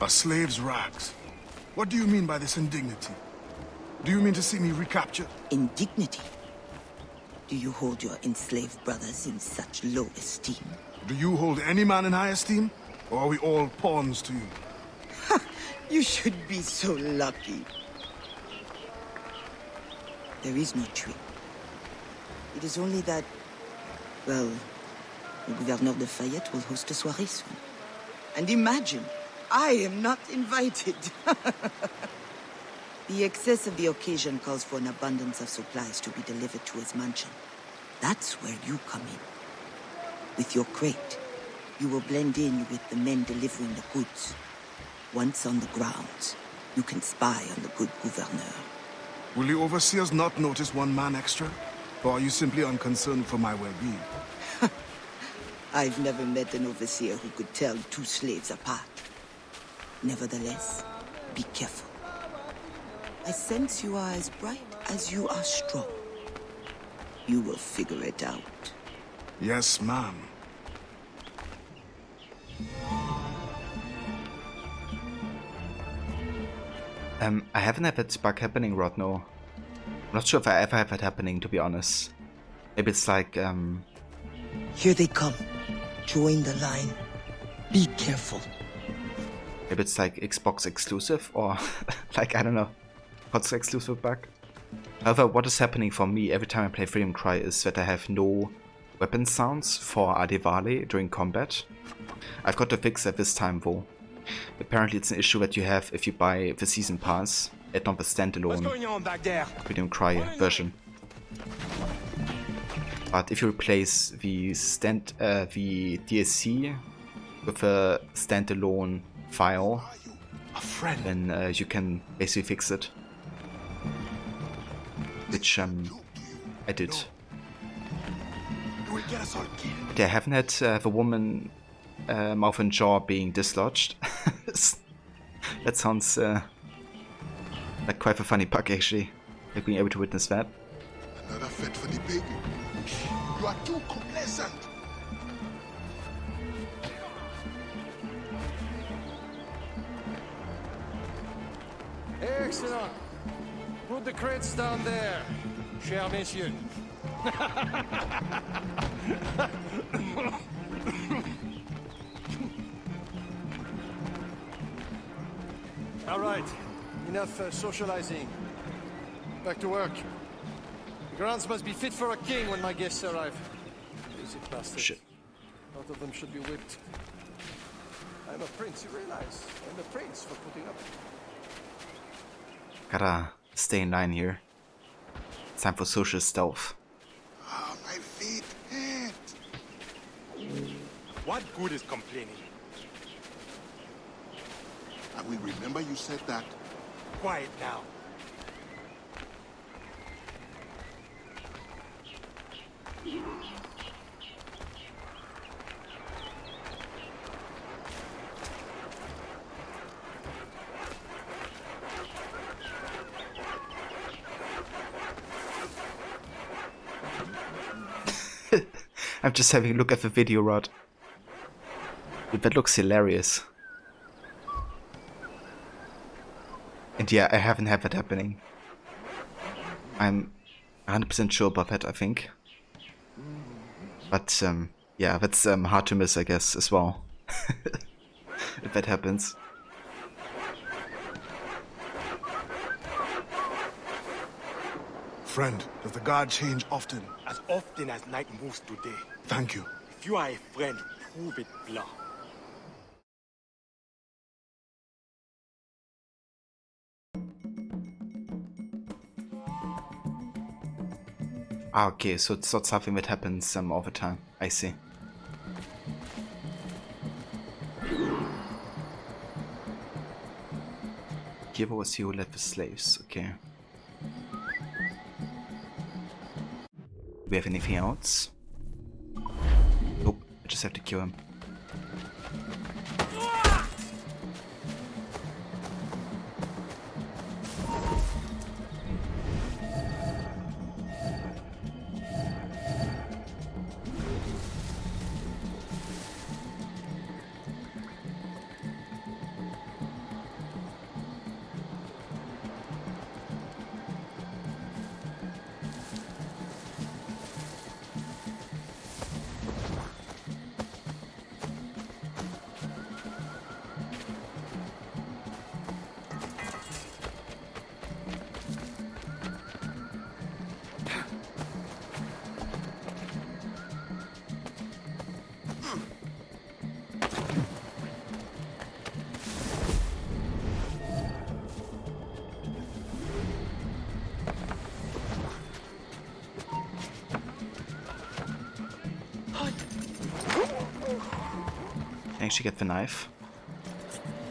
A slave's rags. What do you mean by this indignity? Do you mean to see me recaptured? Indignity? Do you hold your enslaved brothers in such low esteem? Do you hold any man in high esteem? Or are we all pawns to you? You should be so lucky. There is no trick. It is only that, well, the Gouverneur de Fayette will host a soirée soon. And imagine, I am not invited. The excess of the occasion calls for an abundance of supplies to be delivered to his mansion. That's where you come in. With your crate, you will blend in with the men delivering the goods. Once on the grounds, you can spy on the good gouverneur. Will the overseers not notice one man extra? Or are you simply unconcerned for my well-being? I've never met an overseer who could tell two slaves apart. Nevertheless, be careful. I sense you are as bright as you are strong. You will figure it out. Yes, ma'am. I haven't had that bug happening right now. I'm not sure if I ever have it happening, to be honest. Maybe it's like, Here they come. Join the line. Be careful. maybe it's like Xbox exclusive, or like, I don't know, console exclusive bug. However, what is happening for me every time I play Freedom Cry is that I have no weapon sounds for Adewale during combat. I've got to fix that this time though. Apparently it's an issue that you have if you buy the season pass and not the standalone Freedom Cry version. But if you replace the DSC with a standalone file, then you can basically fix it. Which I did. But yeah, I haven't had the woman mouth and jaw being dislodged. That sounds like quite a funny bug actually, like being able to witness that. Another fit for the pig. You are too complacent. Excellent. Put the crates down there, cher messieurs. All right, enough socializing. Back to work. The grounds must be fit for a king when my guests arrive. Lazy bastards. Shit. Both of them should be whipped. I'm a prince, you realize? I'm a prince for putting up. Gotta stay in line here. It's time for social stealth. What good is complaining? And we remember you said that. Quiet now. I'm just having a look at the video, Rod. That looks hilarious. And yeah, I haven't had that happening. I'm 100% sure about that, I think. But yeah, that's hard to miss, I guess, as well. If that happens. Friend, does the guard change often? As often as night moves today. Thank you. If you are a friend, prove it, blah. Ah, okay, so it's not something that happens all the time. I see. Kiva was he who led the slaves, okay. Do we have anything else? Nope, I just have to kill him. Can I actually get the knife?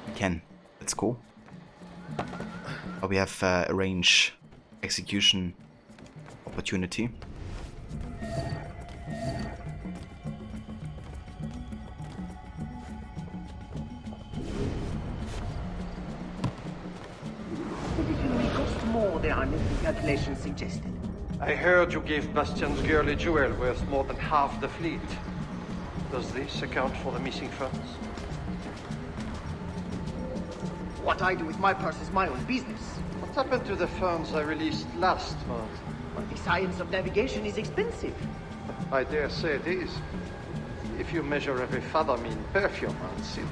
I can. That's cool. Oh, we have a range execution opportunity. It cost more than our little calculation suggested. I heard you gave Bastian's girl a jewel worth more than half the fleet. Does this account for the missing funds? What I do with my purse is my own business. What happened to the funds I released last month? But the science of navigation is expensive. I dare say it is. If you measure every fathom in perfume and silk.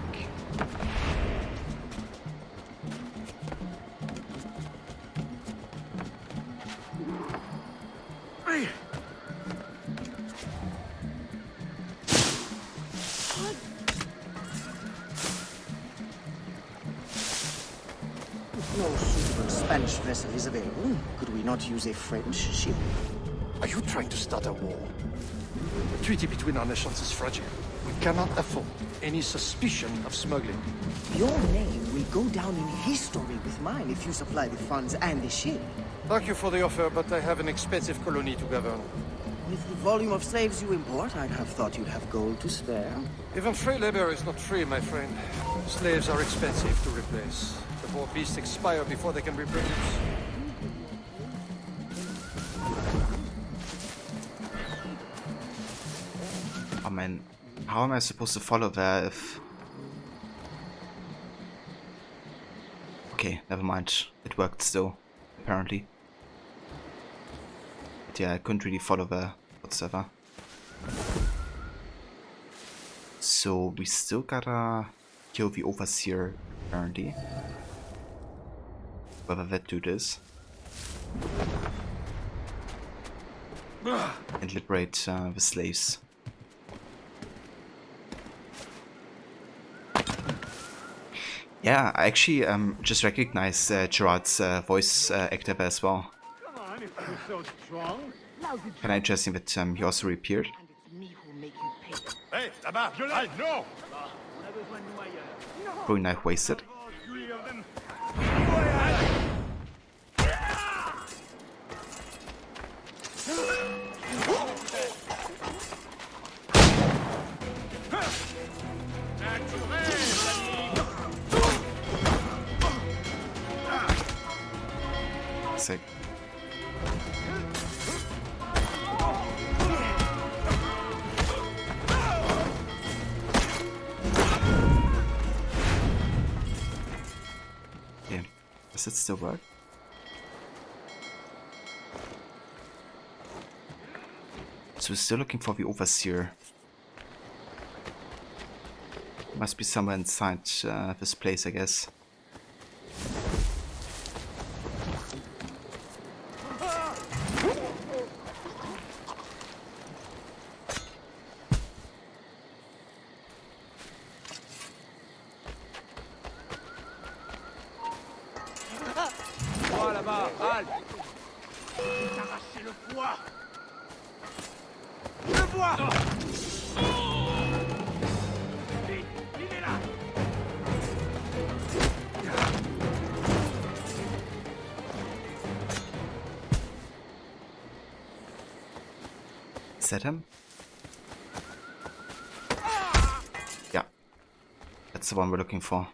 If no suitable Spanish vessel is available, could we not use a French ship? Are you trying to start a war? The treaty between our nations is fragile. We cannot afford any suspicion of smuggling. Your name will go down in history with mine if you supply the funds and the ship. Thank you for the offer, but I have an expensive colony to govern. With the volume of slaves you import, I'd have thought you'd have gold to spare. Even free labor is not free, my friend. Slaves are expensive to replace. The poor beasts expire before they can reproduce. Oh man, how am I supposed to follow that if... Okay, never mind. It worked still, apparently. But yeah, I couldn't really follow there whatsoever. So we still gotta kill the overseer, apparently. Whether that do this. And liberate the slaves. Yeah, I actually just recognized Gerard's voice actor as well. Come on, if you're so strong. Kind of interesting that he also reappeared. me who'll make you pay. Hey, là-bas, violet! Non! On a besoin de nous ailleurs. Brewing knife wasted. Sick. Okay, does it still work? So we're still looking for the overseer. Must be somewhere inside this place, I guess. Toi là-bas, Al. T'arracher le foie. Le bois. Vite, il est là. Is that him? Yeah. That's the one we're looking for.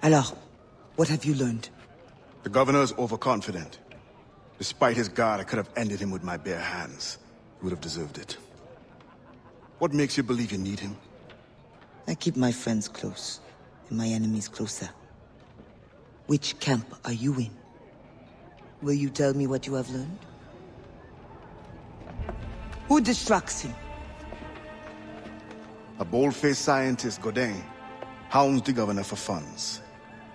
Alors, what have you learned? The governor's overconfident. Despite his guard, I could have ended him with my bare hands. He would have deserved it. What makes you believe you need him? I keep my friends close, and my enemies closer. Which camp are you in? Will you tell me what you have learned? Who distracts him? A bold-faced scientist, Godin, hounds the governor for funds.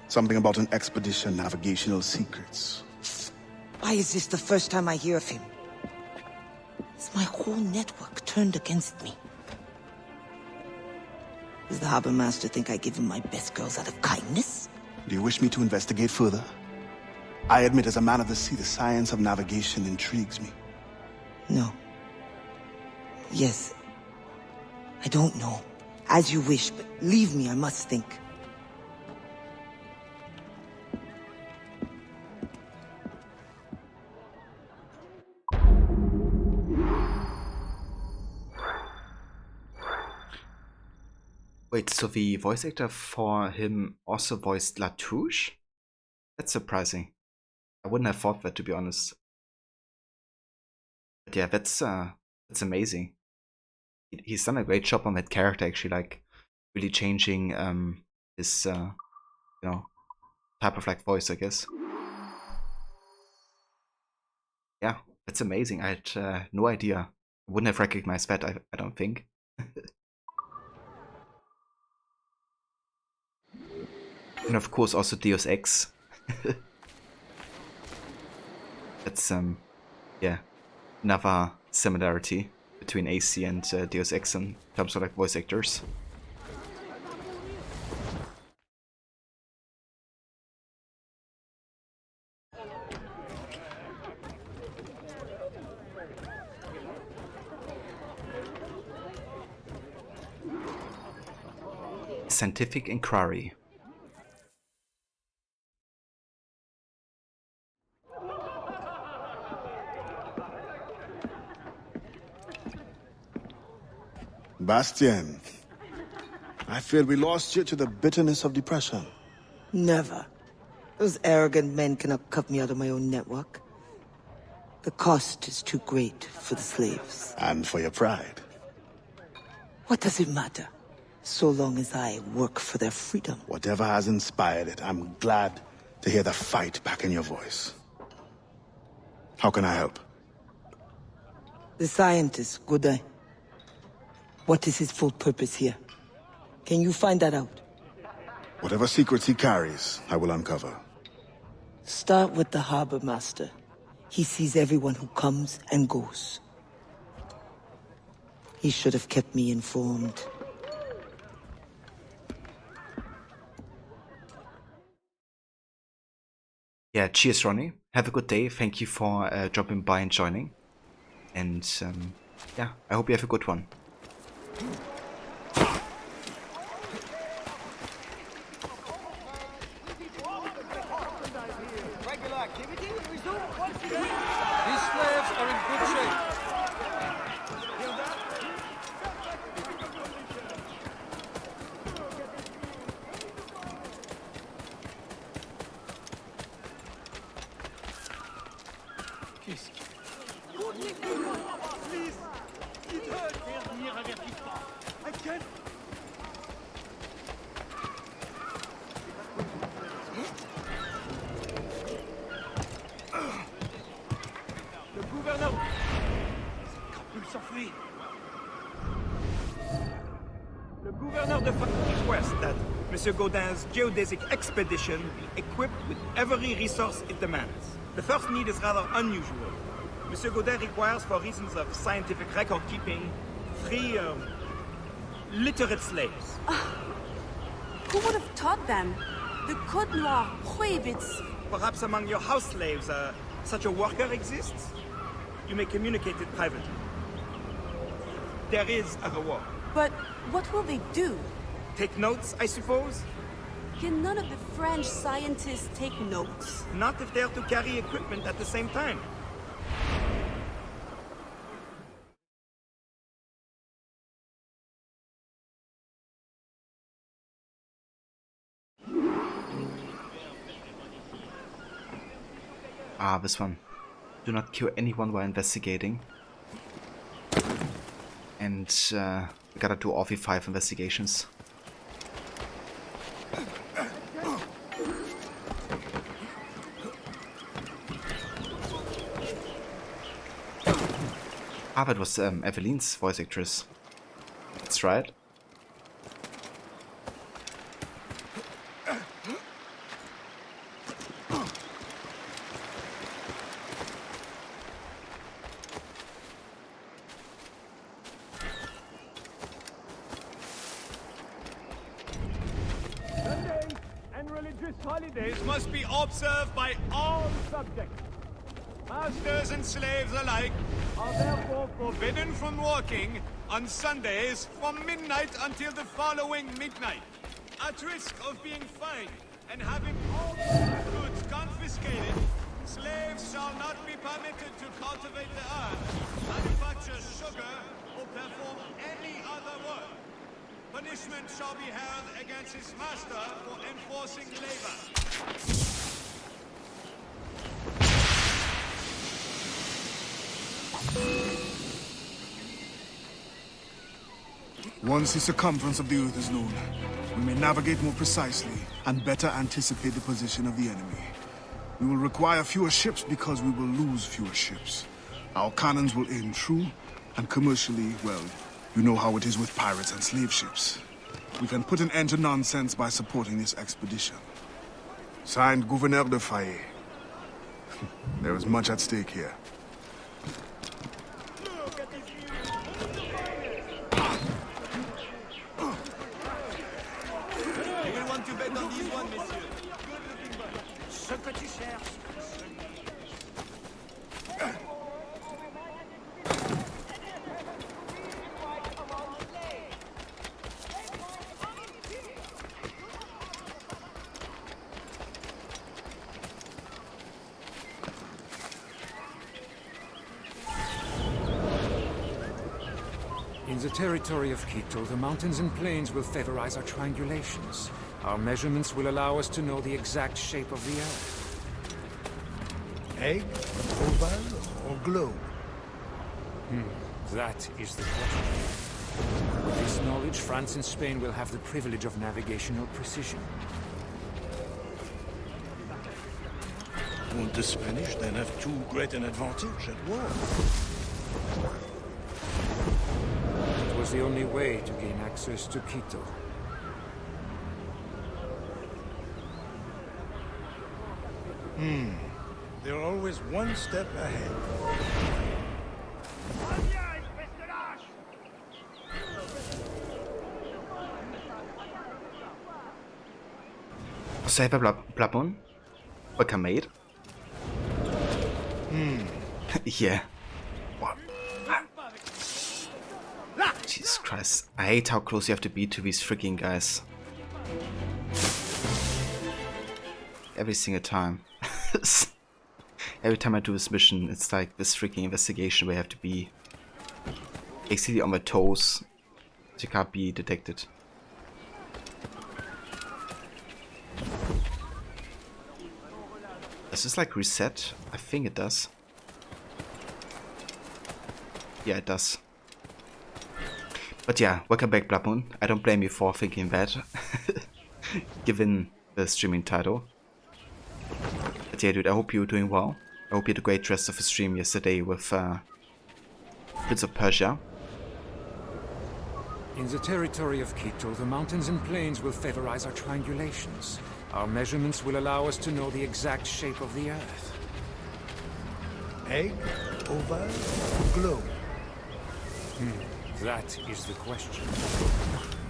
Something about an expedition, navigational secrets. Why is this the first time I hear of him? Is my whole network turned against me? Does the harbor master think I give him my best girls out of kindness? Do you wish me to investigate further? I admit, as a man of the sea, the science of navigation intrigues me. No. Yes. I don't know. As you wish, but leave me, I must think. Wait, so the voice actor for him also voiced Latouche? That's surprising. I wouldn't have thought that, to be honest. But yeah, that's amazing. He's done a great job on that character, actually, like really changing his you know, type of like voice, I guess. Yeah, that's amazing. I had no idea. I wouldn't have recognized that, I don't think. And of course also Deus Ex. That's yeah, another similarity between AC and Deus Ex in terms of like voice actors. Scientific inquiry. Bastien, I fear we lost you to the bitterness of depression. Never. Those arrogant men cannot cut me out of my own network. The cost is too great for the slaves. And for your pride. What does it matter? So long as I work for their freedom. Whatever has inspired it, I'm glad to hear the fight back in your voice. How can I help? The scientist, Godin. What is his full purpose here? Can you find that out? Whatever secrets he carries, I will uncover. Start with the harbor master. He sees everyone who comes and goes. He should have kept me informed. Yeah, cheers, Ronnie. Have a good day. Thank you for dropping by and joining. And yeah, I hope you have a good one. Regular activity will resume once again. These slaves are in good shape. Le gouverneur... Le gouverneur de requests that Monsieur Godin's geodesic expedition be equipped with every resource it demands. The first need is rather unusual. Monsieur Godin requires, for reasons of scientific record keeping, 3 literate slaves. Who would have taught them? The Code Noir prohibits... Perhaps among your house slaves, such a worker exists? You may communicate it privately. There is a reward. But what will they do? Take notes, I suppose? Can none of the French scientists take notes? Not if they are to carry equipment at the same time. Ah, this one. Do not kill anyone while investigating. And we gotta do all V5 investigations. Ah, that was Eveline's voice actress. That's right. Sundays and religious holidays must be observed by all subjects. Masters and slaves alike are therefore forbidden from working on Sundays from midnight until the following midnight. At risk of being fined and having all goods confiscated, slaves shall not be permitted to cultivate the earth, manufacture sugar, or perform any other work. Punishment shall be held against his master for enforcing labor. Once the circumference of the Earth is known, we may navigate more precisely and better anticipate the position of the enemy. We will require fewer ships because we will lose fewer ships. Our cannons will aim true, and commercially, well, you know how it is with pirates and slave ships. We can put an end to nonsense by supporting this expedition. Signed, Gouverneur de Faye. There is much at stake here. You will want to bet on this one, messieurs. Ce que tu cherches. In the territory of Quito, the mountains and plains will favorize our triangulations. Our measurements will allow us to know the exact shape of the earth. Egg, oval, or globe? That is the question. With this knowledge, France and Spain will have the privilege of navigational precision. Won't the Spanish then have too great an advantage at war? It was the only way to gain access to Quito. They're always one step ahead. Save a Blabon? Like a maid? Yeah. What? Jesus Christ. I hate how close you have to be to these freaking guys. Every single time. Every time I do this mission, it's like this freaking investigation where you have to be basically on my toes so you can't be detected. Does this like reset? I think it does. Yeah, it does. But yeah, welcome back, Blood Moon. I don't blame you for thinking that, given the streaming title. But yeah, dude, I hope you're doing well. I hope you had a great rest of the stream yesterday with Prince of Persia. In the territory of Quito, the mountains and plains will favorize our triangulations. Our measurements will allow us to know the exact shape of the Earth. Egg, oval, globe. That is the question.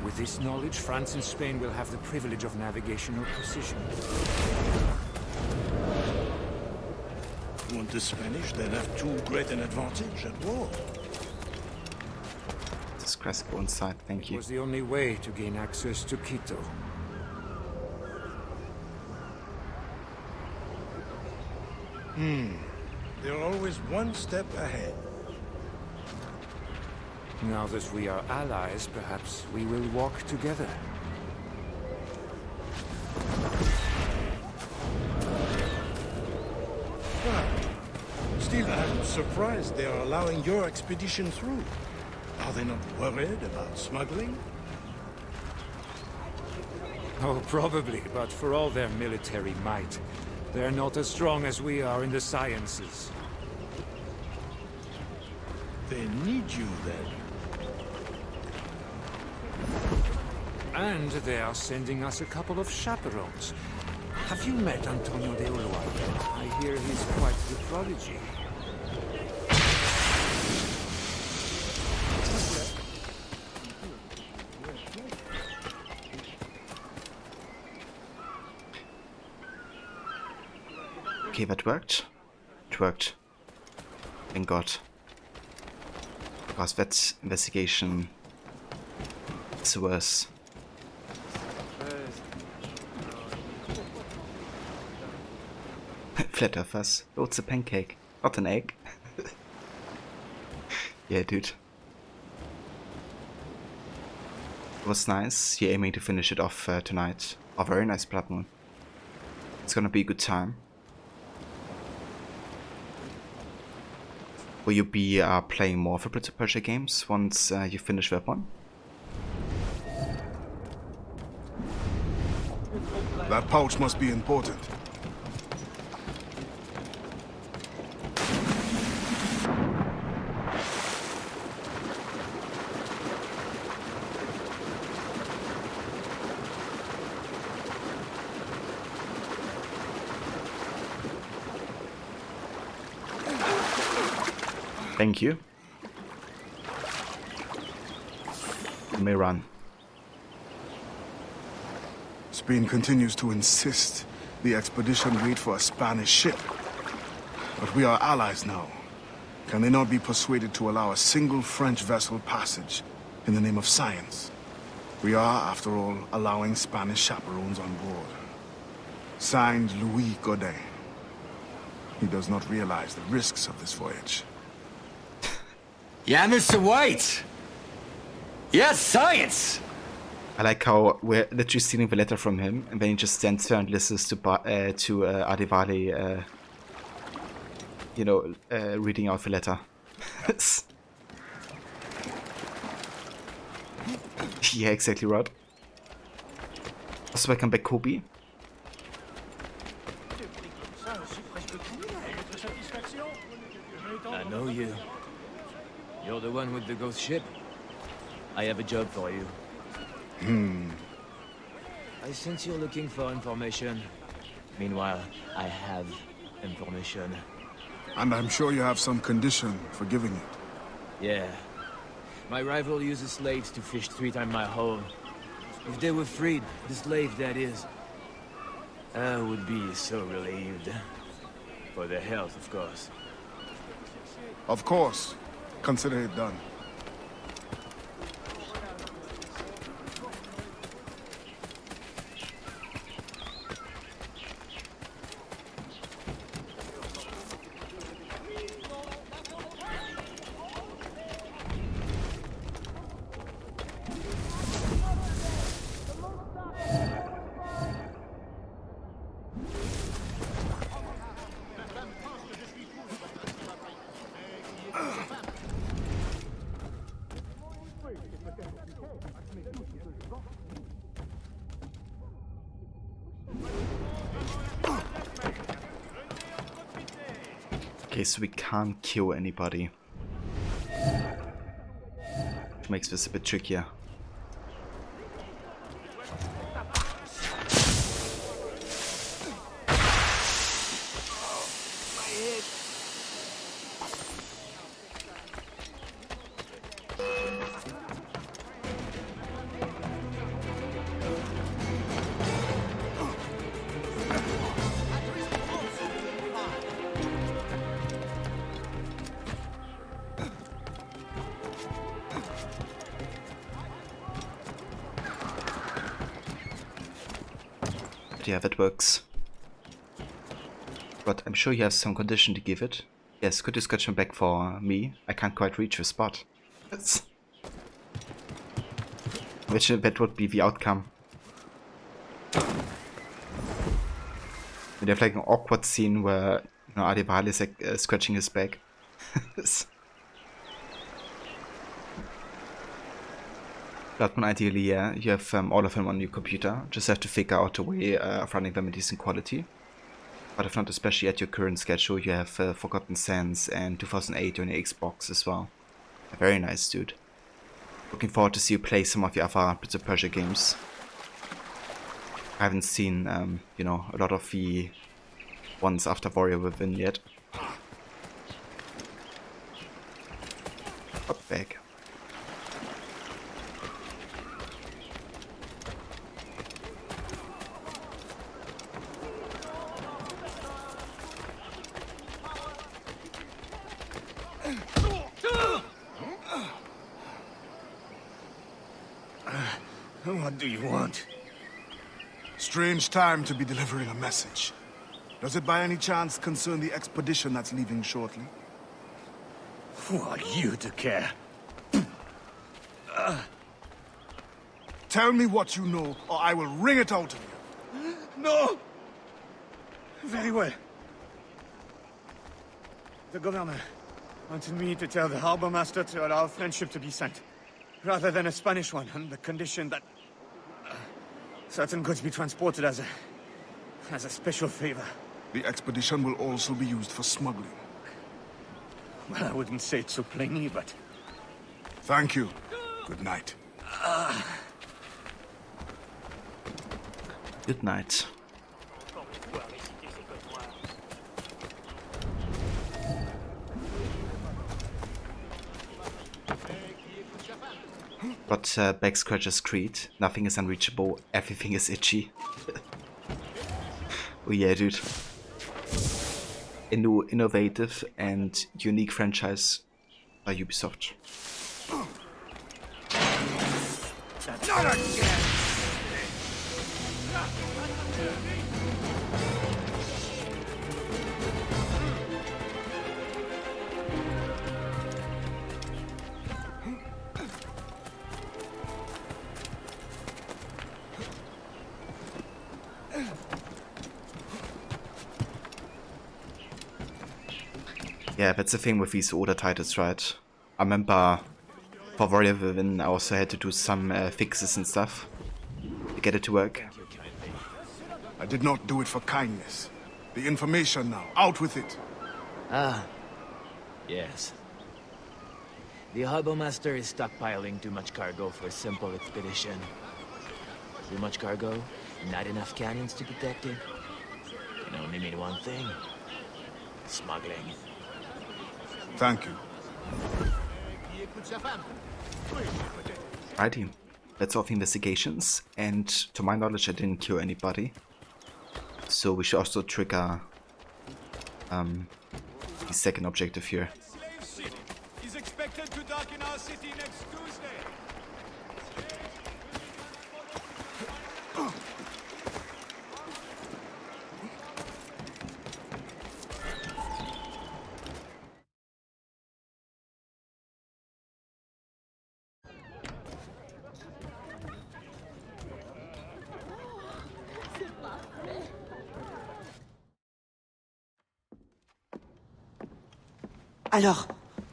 With this knowledge, France and Spain will have the privilege of navigational precision. Won't the Spanish then have too great an advantage at war? This Christ, go inside, thank you. It was the only way to gain access to Quito. They're always one step ahead. Now that we are allies, perhaps we will walk together. Still, I'm surprised they are allowing your expedition through. Are they not worried about smuggling? Oh, probably, but for all their military might, they're not as strong as we are in the sciences. They need you then. And they are sending us a couple of chaperones. Have you met Antonio de Uluaga? I hear he's quite the prodigy. Okay, that worked. It worked. Thank God. Because that investigation is worse. Flat earthers. Oh, it's a pancake, not an egg. Yeah, dude. It was nice. You're aiming to finish it off tonight. Oh, very nice, Blood Moon. It's gonna be a good time. Will you be playing more of the Prince of Persia games once you finish that one? That pouch must be important. Thank you. You may run. Spain continues to insist the expedition wait for a Spanish ship. But we are allies now. Can they not be persuaded to allow a single French vessel passage in the name of science? We are, after all, allowing Spanish chaperones on board. Signed, Louis Godet. He does not realize the risks of this voyage. Yeah, Mr. White! Yes, science! I like how we're literally stealing the letter from him, and then he just stands there and listens to Adivale, you know, reading out the letter. Yeah, exactly right. Also, welcome back, Kobe. I know you. You're the one with the ghost ship. I have a job for you. I sense you're looking for information. Meanwhile, I have information. And I'm sure you have some condition for giving it. Yeah. My rival uses slaves to fish 3 times my haul. If they were freed, the slave that is, I would be so relieved. For their health, of course. Of course. Consider it done. Okay, so we can't kill anybody. Which makes this a bit trickier. But yeah, that works. But I'm sure you have some condition to give it. Yes, could you scratch my back for me? I can't quite reach the spot. Which that would be the outcome. We have like an awkward scene where, you know, Adebayo is like scratching his back. Bloodborne, ideally, yeah, you have all of them on your computer. Just have to figure out a way of running them in decent quality. But if not, especially at your current schedule, you have Forgotten Sands and 2008 on your Xbox as well. Very nice, dude. Looking forward to see you play some of the other Prince of Persia games. I haven't seen, you know, a lot of the ones after Warrior Within yet. Hop back. What do you want? Strange time to be delivering a message. Does it by any chance concern the expedition that's leaving shortly? Who are you to care? Tell me what you know, or I will wring it out of you. No! Very well. The governor wanted me to tell the harbor master to allow friendship to be sent, rather than a Spanish one, on the condition that certain goods be transported as a special favor. The expedition will also be used for smuggling. Well, I wouldn't say it so plainly, but... Thank you. Good night. Good night. But back scratches Creed, nothing is unreachable, everything is itchy. Oh yeah, dude. A new, innovative and unique franchise by Ubisoft. Not again! Yeah, that's the thing with these older titles, right? I remember For Warrior Villain, I also had to do some fixes and stuff to get it to work. I did not do it for kindness. The information now, out with it. Ah, yes. The Harbor Master is stockpiling too much cargo for a simple expedition. Too much cargo, not enough cannons to protect it. Can only mean one thing. Smuggling. Thank you. Righty, that's all the investigations, and to my knowledge I didn't kill anybody. So we should also trigger the second objective here. Slave ship is expected to dock in our city next Tuesday. Alors,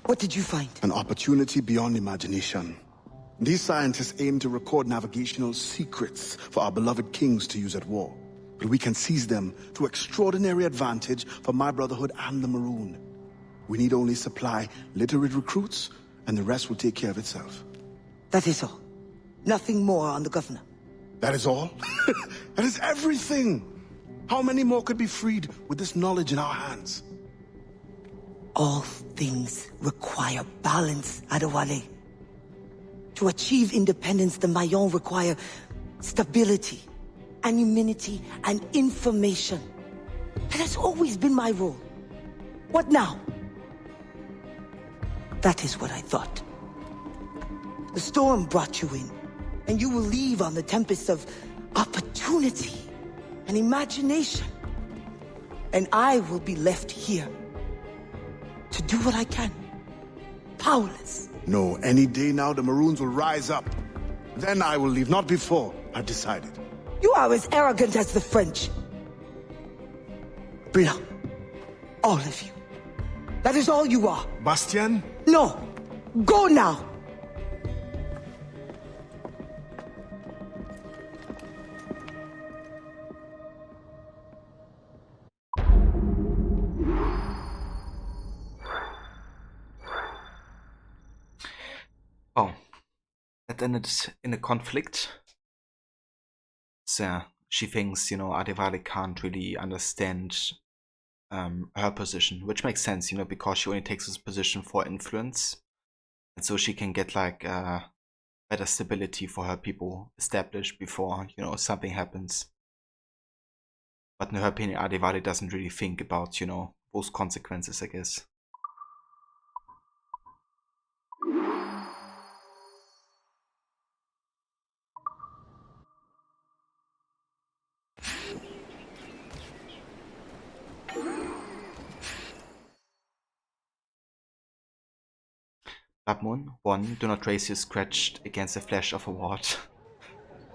what did you find? An opportunity beyond imagination. These scientists aim to record navigational secrets for our beloved kings to use at war. But we can seize them to extraordinary advantage for my Brotherhood and the Maroon. We need only supply literate recruits, and the rest will take care of itself. That is all. Nothing more on the governor. That is all? That is everything! How many more could be freed with this knowledge in our hands? All things require balance, Adewale. To achieve independence, the Mayans require stability, anonymity, and information. That has always been my role. What now? That is what I thought. The storm brought you in, and you will leave on the tempest of opportunity and imagination. And I will be left here to do what I can. Powerless. No, any day now the Maroons will rise up. Then I will leave, not before. I've decided. You are as arrogant as the French. Blanc. All of you. That is all you are. Bastien? No. Go now. Oh, that ended in a conflict. So she thinks, Adewale can't really understand her position, which makes sense, because she only takes this position for influence. And so she can get like better stability for her people established before, something happens. But in her opinion, Adewale doesn't really think about, those consequences, I guess. Blood Moon. 1. Do not raise your scratched against the flesh of a ward.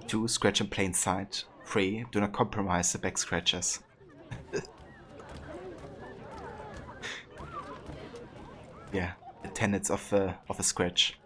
2. Scratch in plain sight. 3. Do not compromise the back scratchers. Yeah, the tenets of a scratch.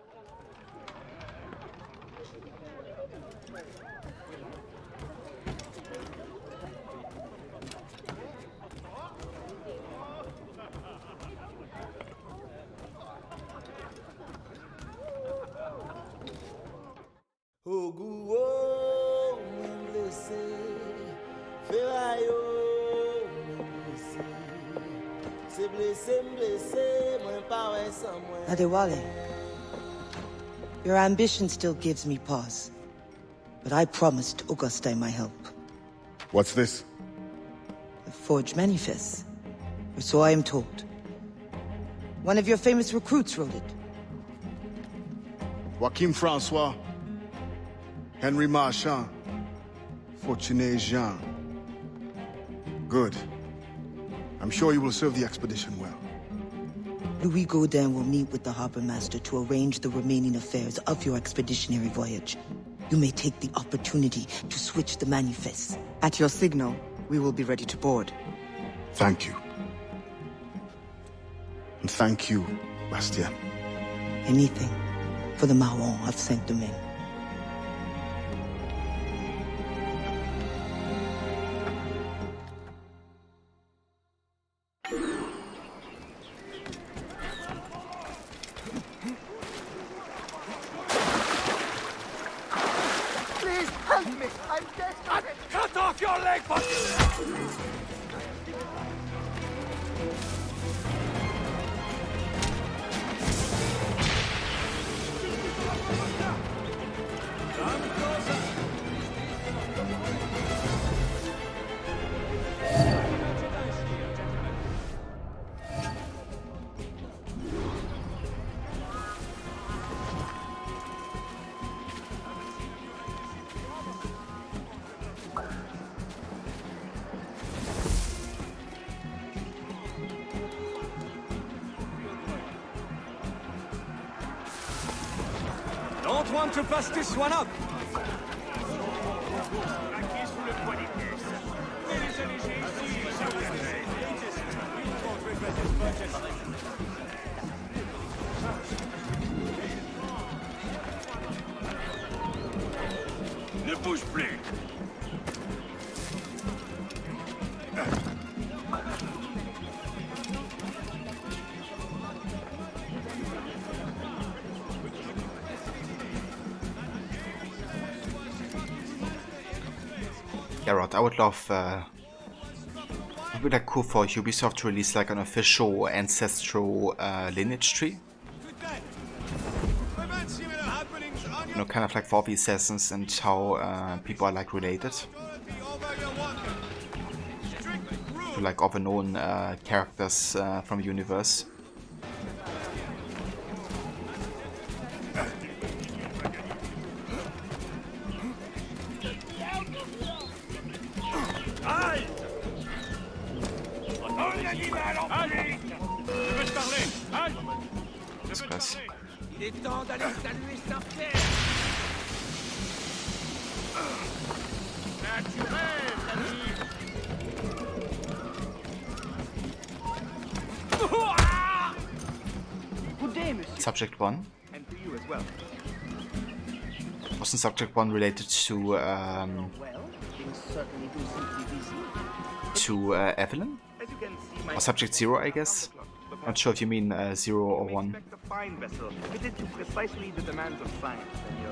Adewale, your ambition still gives me pause. But I promised Auguste my help. What's this? The forged manifest. Or so I am told. One of your famous recruits wrote it. Joachim Francois, Henry Marchand, Fortuné Jean. Good. I'm sure you will serve the expedition well. Louis Gaudin will meet with the harbor master to arrange the remaining affairs of your expeditionary voyage. You may take the opportunity to switch the manifest. At your signal, we will be ready to board. Thank you. And thank you, Bastien. Anything. for the Marron of Saint-Domingue. Please help me! I'm desperate! Cut off your leg, Don't want to pass this one up. Ne bouge plus. Yeah, Rod, I would love, it would be like cool for Ubisoft to release like an official ancestral lineage tree. You know, kind of like for the assassins and how people are like related. To like other known characters from the universe. Il est temps d'aller saluer Saint-Pierre. Naturel, Good day, monsieur. Subject 1. And to you as well. Wasn't Subject 1 related to Well, things certainly do seem to be busy. Evelyn? As you can see, my Or Subject 0, I guess? Not sure if you mean 0 or 1. a fine vessel fitted to precisely the demands of science and your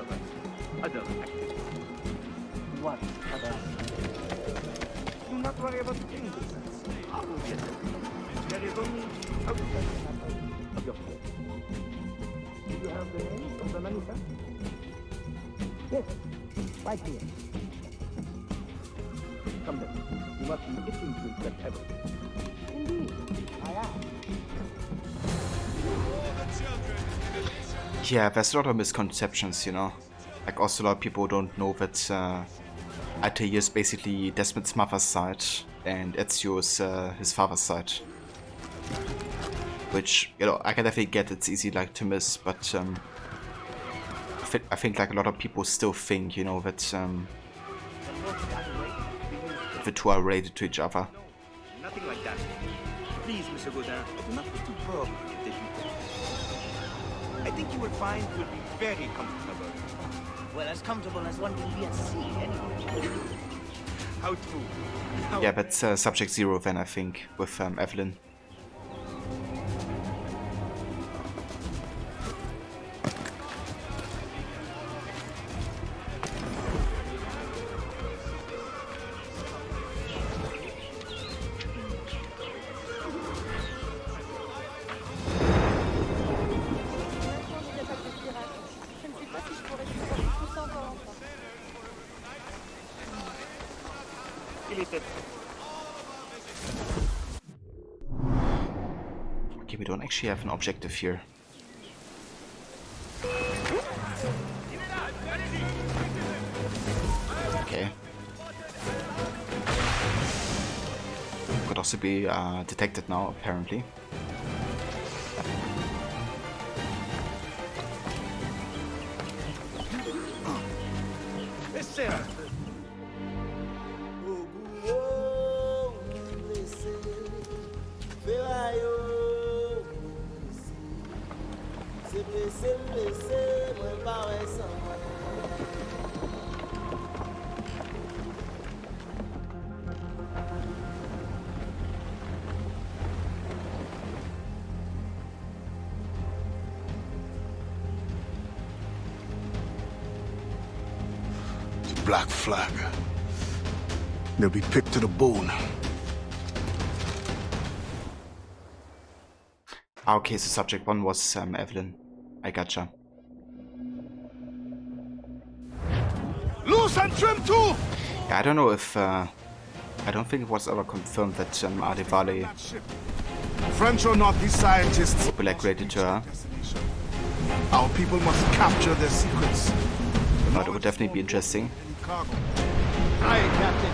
other activities. What other? Do not worry about things. All will be settled. There is only outside of your home. Do you have the name of the manufacturer? Yes, right here. Come then. You must be itching to accept everything. Indeed, I am. Yeah, there's a lot of misconceptions, you know. Like also a lot of people don't know that Altair is basically Desmond's mother's side and Ezio's his father's side. Which, you know, I can definitely get it's easy like to miss, but I think like a lot of people still think, you know, that the two are related to each other. Nothing like that. Please, Monsieur Gaudin, do not be too proud of your debut. I think you will find it will be very comfortable. Well, as comfortable as one can be at sea, anyway. How true. Yeah, that's Subject 0 then, I think, with Evelyn. Okay, we don't actually have an objective here. Okay. Could also be detected now, apparently. The Black Flag. They'll be picked to the bone. Okay, so subject 1 was Evelyn. I gotcha. Loose and trim too! Yeah, I don't know if... I don't think it was ever confirmed that Adewale French or not, these scientists will be like related to her. Our people must capture their secrets. But it would definitely be interesting. Aye, Captain.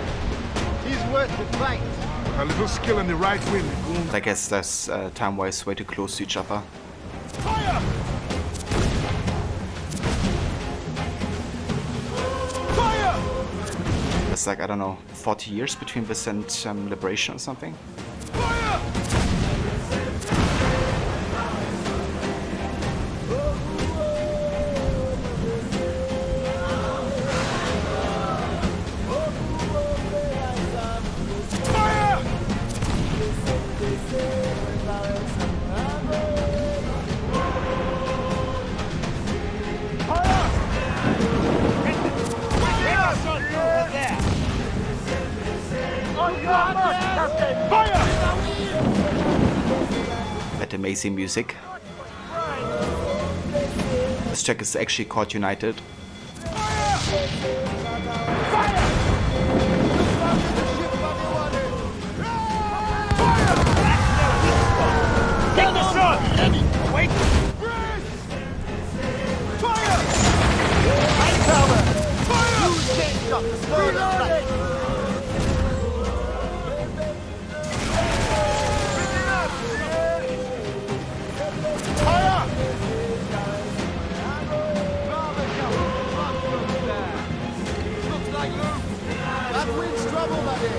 He's worth the fight. A little skill in the right wind. I guess that's time-wise way too close to each other. Fire! Fire! It's like, I don't know, 40 years between this and Liberation or something. That amazing music. This track is actually called United. Take the shot! Wait! Fire! High cover! Fire! Use chain shot to slow the flight. That wind's trouble, buddy.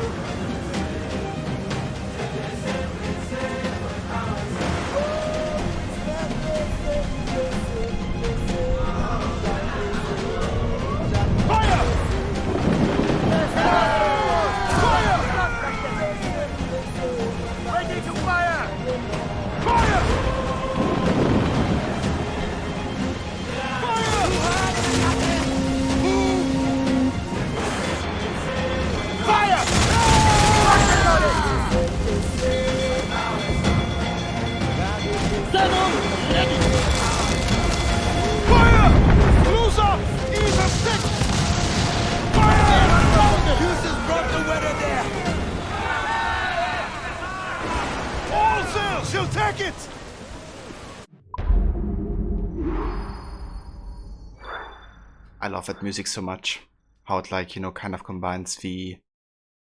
She'll take it! I love that music so much. How it, like, you know, kind of combines the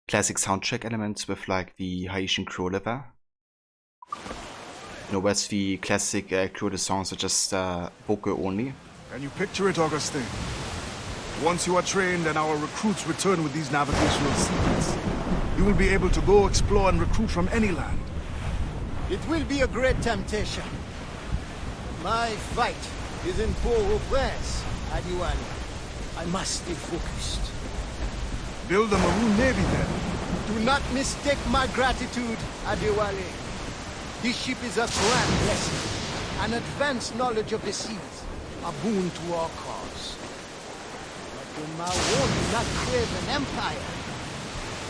classic soundtrack elements with like the Haitian Creole there. You know, whereas the classic Creole songs are just vocal only. Can you picture it, Augustine? Once you are trained and our recruits return with these navigational secrets, you will be able to go explore and recruit from any land. It will be a great temptation. My fight is in Port-au-Prince, Adewale. I must stay focused. Build a Maroon Navy then. Do not mistake my gratitude, Adewale. This ship is a grand blessing. An advanced knowledge of the seas, a boon to our cause. But the Maroon do not crave an empire.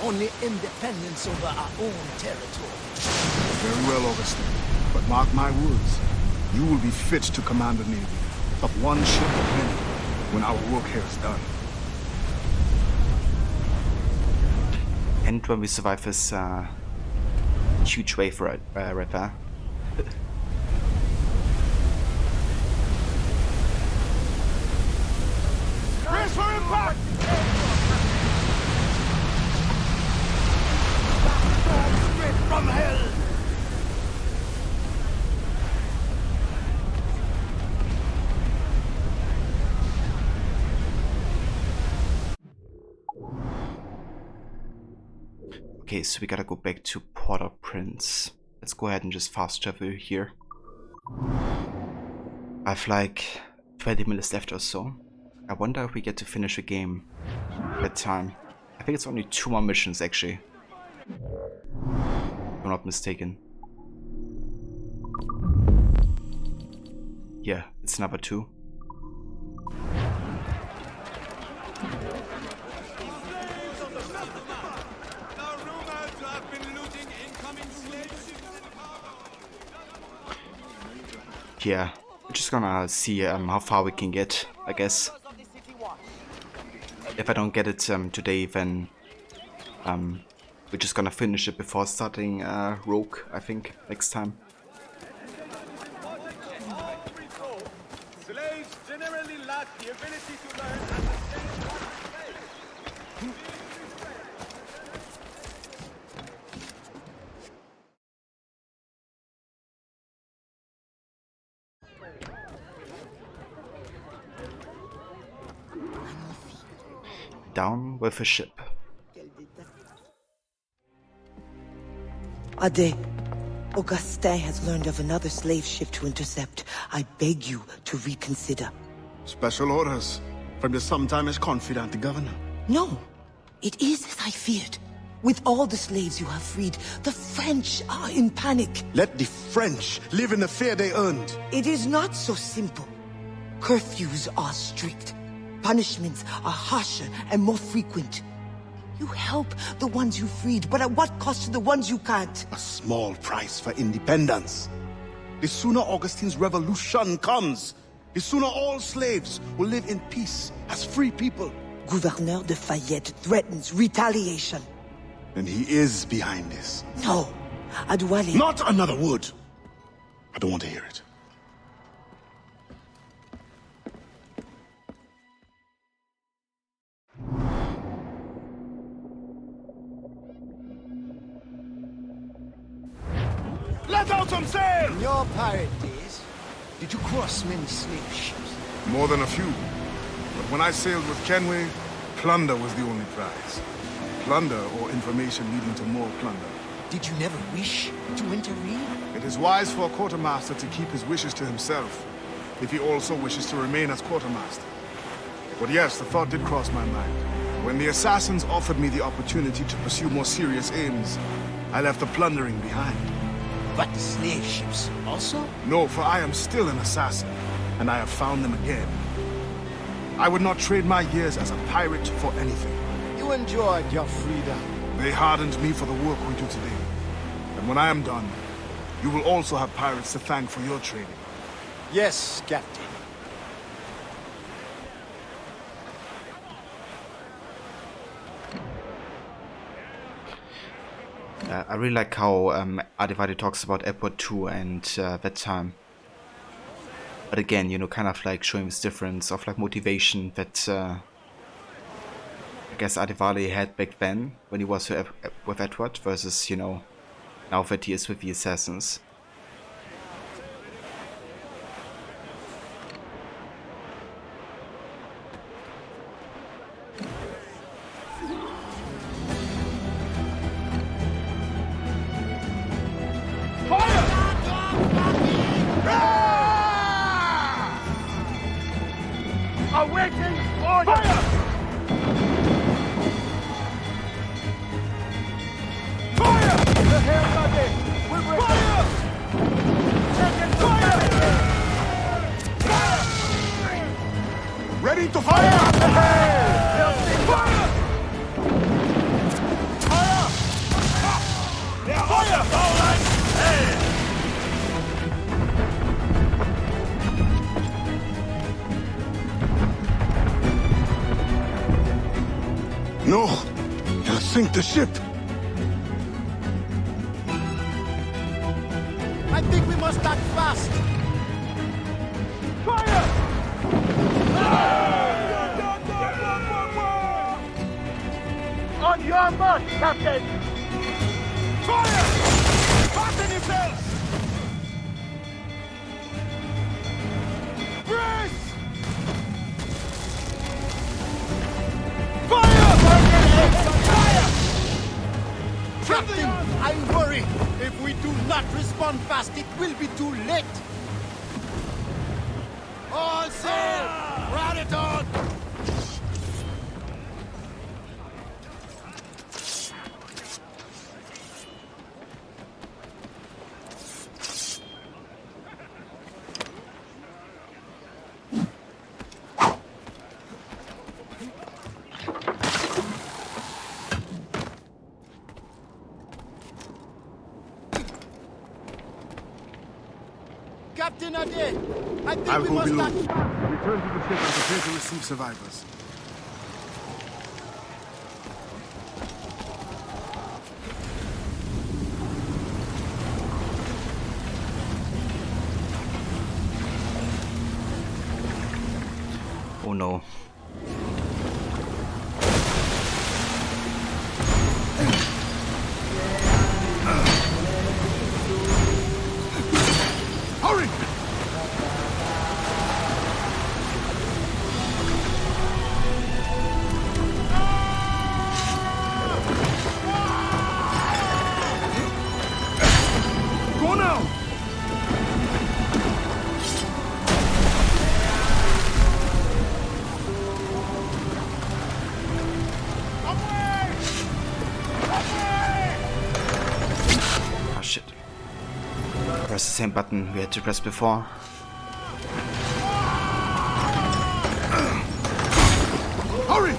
Only independence over our own territory. Very well, Augustine. But mark my words, you will be fit to command a navy of one ship of many when our work here is done. And when we survive this huge wave right there. Brace for impact! Straight from hell! Okay, so we gotta go back to Port-au-Prince. Let's go ahead and just fast travel here. I have like 20 minutes left or so. I wonder if we get to finish the game that time. I think it's only 2 more missions actually. If I'm not mistaken. Yeah, it's number 2. Yeah, we're just gonna see how far we can get, I guess. If I don't get it today, then we're just gonna finish it before starting Rogue, I think, next time. Slaves generally lack the ability to learn Down with a ship. Ade, Augustin has learned of another slave ship to intercept. I beg you to reconsider. Special orders from your sometimes confidant, the governor. No, it is as I feared. With all the slaves you have freed, the French are in panic. Let the French live in the fear they earned. It is not so simple. Curfews are strict. Punishments are harsher and more frequent. You help the ones you freed, but at what cost to the ones you can't? A small price for independence. The sooner Augustine's revolution comes, the sooner all slaves will live in peace as free people. Gouverneur de Fayette threatens retaliation. And he is behind this. No, Adwale. Not another word. I don't want to hear it. Let out some sail! In your pirate days, did you cross many slave ships? More than a few. But when I sailed with Kenway, plunder was the only prize. Plunder or information leading to more plunder. Did you never wish to intervene? It is wise for a quartermaster to keep his wishes to himself, if he also wishes to remain as quartermaster. But yes, the thought did cross my mind. When the assassins offered me the opportunity to pursue more serious aims, I left the plundering behind. But the slave ships also? No, for I am still an assassin, and I have found them again. I would not trade my years as a pirate for anything. You enjoyed your freedom. They hardened me for the work we do today. And when I am done, you will also have pirates to thank for your trading. Yes, Captain. I really like how Adivadi talks about Edward II and that time. But again, you know, kind of like showing this difference of like motivation that I guess Adivali had back then when he was with Edward versus, you know, now that he is with the assassins. Awaiting order! Fire! The hair body! We'll break fire! Fire! Ready to fire! Fire! Fire! Fire! All right! Hey! No! You'll sink the ship! I think we must act fast! Fire! On your mark, Captain! Fire! Fasten yourselves! Brace! Captain, I worry. If we do not respond fast, it will be too late. All sail! Run it on! Captain Ade, I think I'll we go must below. not... Return to the ship and prepare to receive survivors. Oh no. Hurry! Go now! Oh shit. Press the same button we had to press before. Hurry!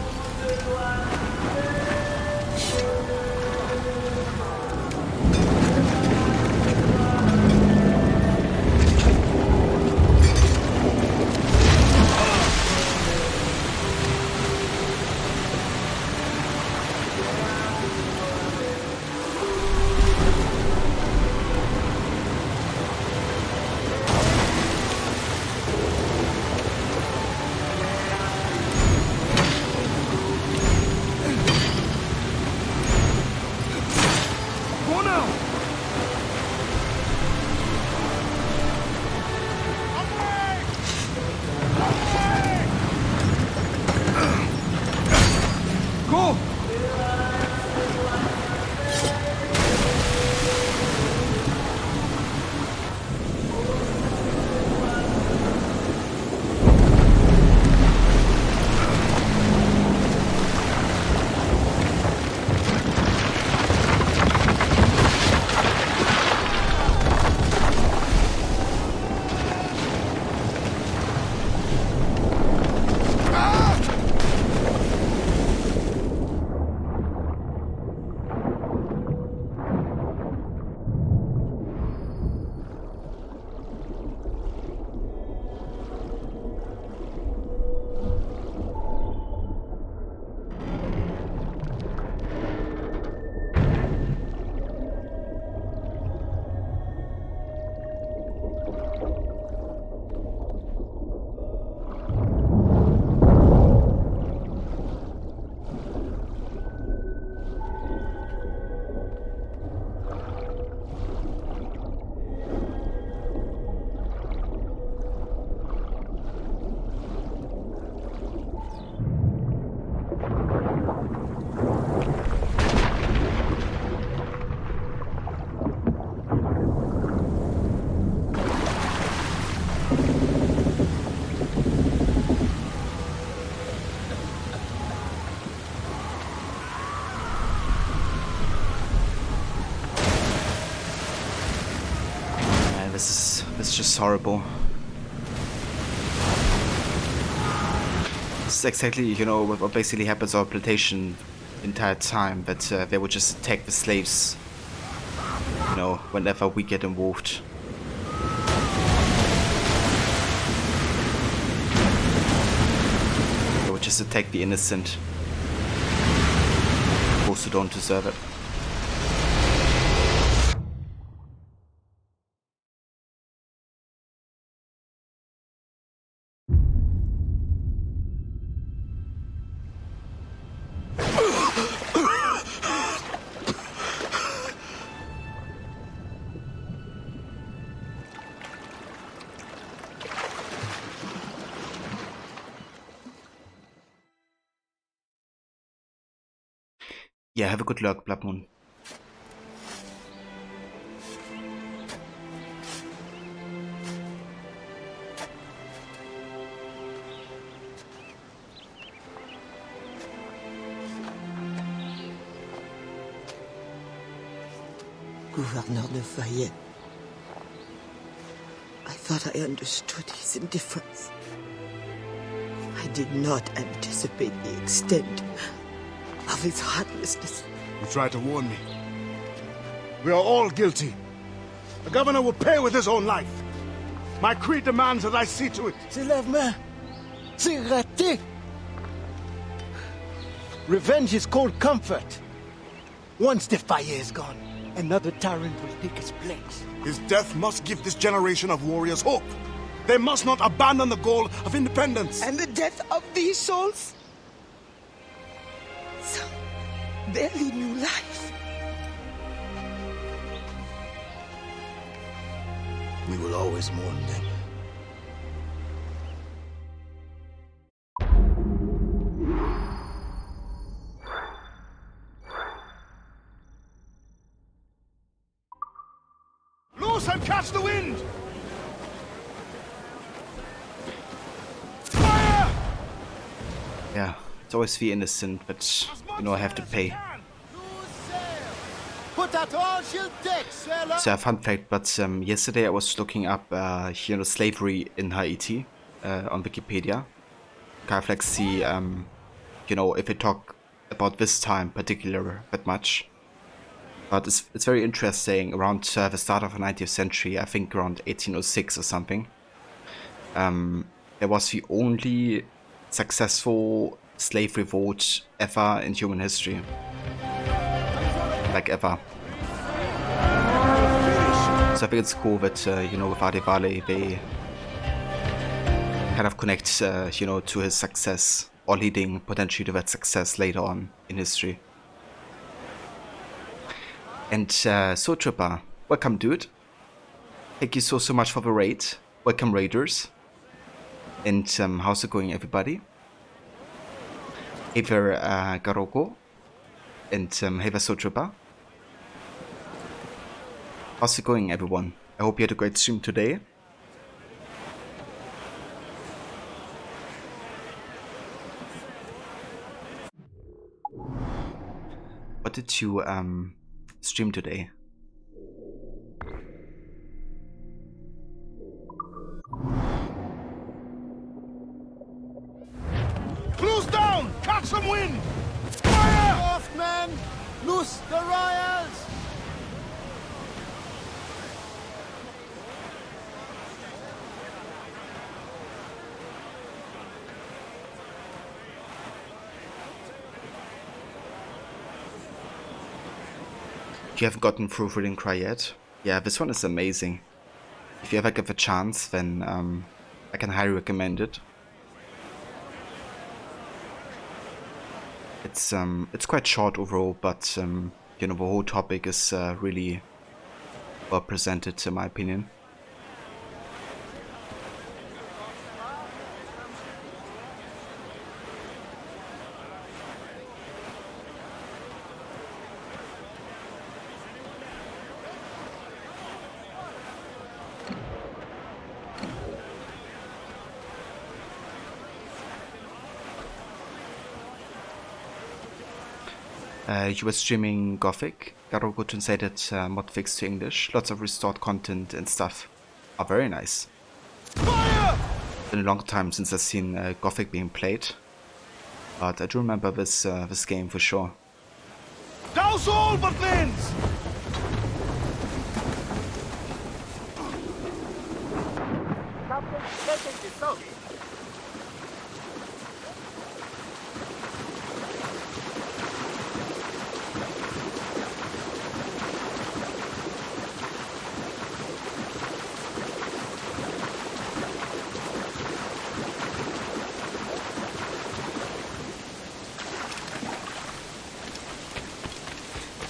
Go now! Go! Man, this is just horrible. This is exactly, you know, what basically happens on plantation the entire time, that they would just attack the slaves, you know, whenever we get involved. They would just attack the innocent, those who don't deserve it. Yeah, have a good luck, Blood Moon. Gouverneur Lafayette. I thought I understood his indifference. I did not anticipate the extent of his heartlessness. You tried to warn me. We are all guilty. The governor will pay with his own life. My creed demands that I see to it. C'est l'avement. C'est raté. Revenge is cold comfort. Once the fire is gone, another tyrant will take his place. His death must give this generation of warriors hope. They must not abandon the goal of independence. And the death of these souls? Some barely new life. We will always mourn them. Loose and catch the wind! Yeah, it's always the innocent, but you know I have to pay. Put out all she'll take, sailor. So a fun fact, but yesterday I was looking up slavery in Haiti on Wikipedia. Kind of like see, if we talk about this time particular that much. But it's very interesting. Around the start of the 19th century, I think around 1806 or something, there was the only successful slave revolt ever in human history. Like ever. So I think it's cool that, with Adivale, they kind of connect, to his success, or leading potentially to that success later on in history. And Sotripa, welcome dude. Thank you so much for the raid. Welcome raiders. And how's it going everybody? Hey there Garoko. And hey there Sotripa. How's it going everyone? I hope you had a great stream today. What did you stream today? Close down! Catch some wind! Fire! Off, men! Loose the royals! You haven't gotten through Freedom Cry yet? Yeah, this one is amazing. If you ever get the chance, then I can highly recommend it. It's quite short overall, but the whole topic is really well presented in my opinion. You were streaming Gothic. Garogo translated modfix to English. Lots of restored content and stuff. Oh, very nice. Fire! It's been a long time since I've seen Gothic being played. But I do remember this game for sure. Douse all but lens! Captain, taking the south.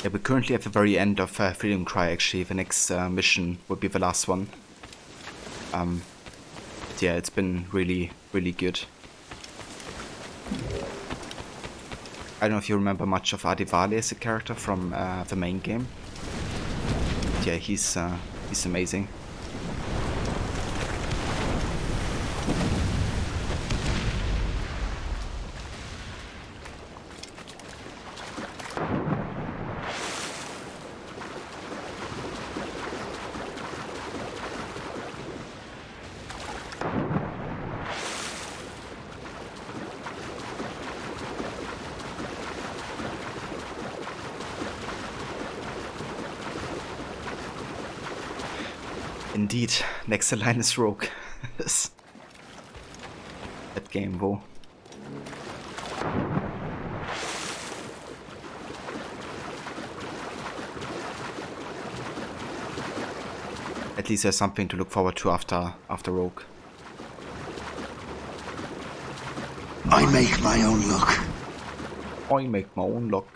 Yeah, we're currently at the very end of Freedom Cry actually. The next mission will be the last one. Yeah, it's been really, really good. I don't know if you remember much of Adivale as a character from the main game. But yeah, he's amazing. Indeed, next in line is Rogue. That game, though. At least there's something to look forward to after Rogue. I make my own luck. I make my own luck.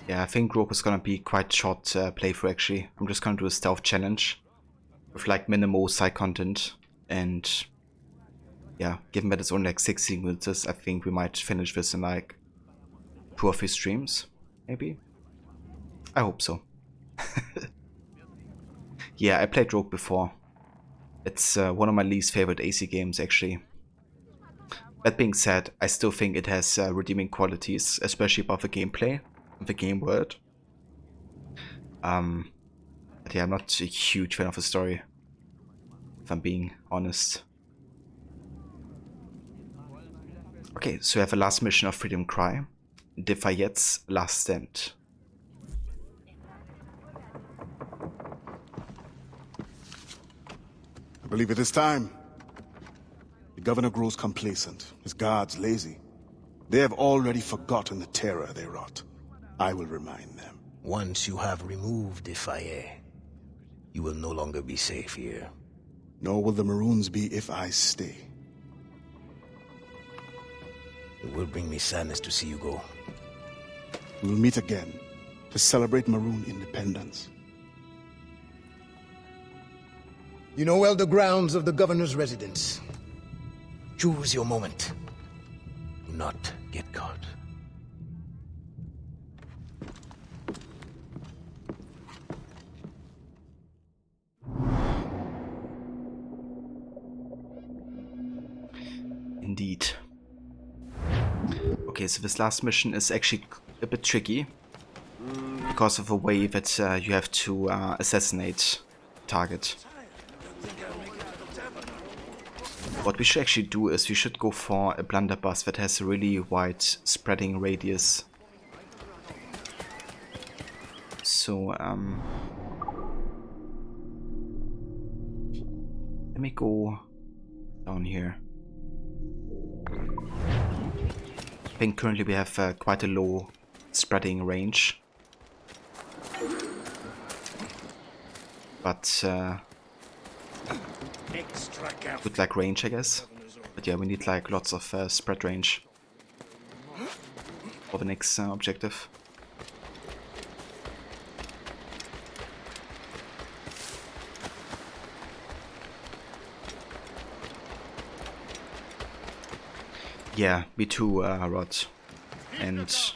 Yeah, I think Rogue is gonna be quite short playthrough actually. I'm just gonna do a stealth challenge with like minimal side content, and yeah, given that it's only like 16 minutes, I think we might finish this in like 2 or 3 streams, maybe? I hope so. Yeah, I played Rogue before. It's one of my least favorite AC games actually. That being said, I still think it has redeeming qualities, especially about the gameplay, the game world. But yeah, I'm not a huge fan of the story, if I'm being honest. Okay, so we have a last mission of Freedom Cry, Defayette's Last Stand. I believe it is time. The governor grows complacent, his guards lazy. They have already forgotten the terror they wrought. I will remind them. Once you have removed Defayette, you will no longer be safe here. Nor will the Maroons be if I stay. It will bring me sadness to see you go. We will meet again to celebrate Maroon independence. You know well the grounds of the governor's residence. Choose your moment. Do not get caught. Indeed. Okay, so this last mission is actually a bit tricky because of the way that you have to assassinate target. What we should actually do is we should go for a blunderbuss that has a really wide spreading radius. So let me go down here. I think currently we have quite a low spreading range, but good like range, I guess. But yeah, we need like lots of spread range for the next objective. Yeah, me too, Rod. And it's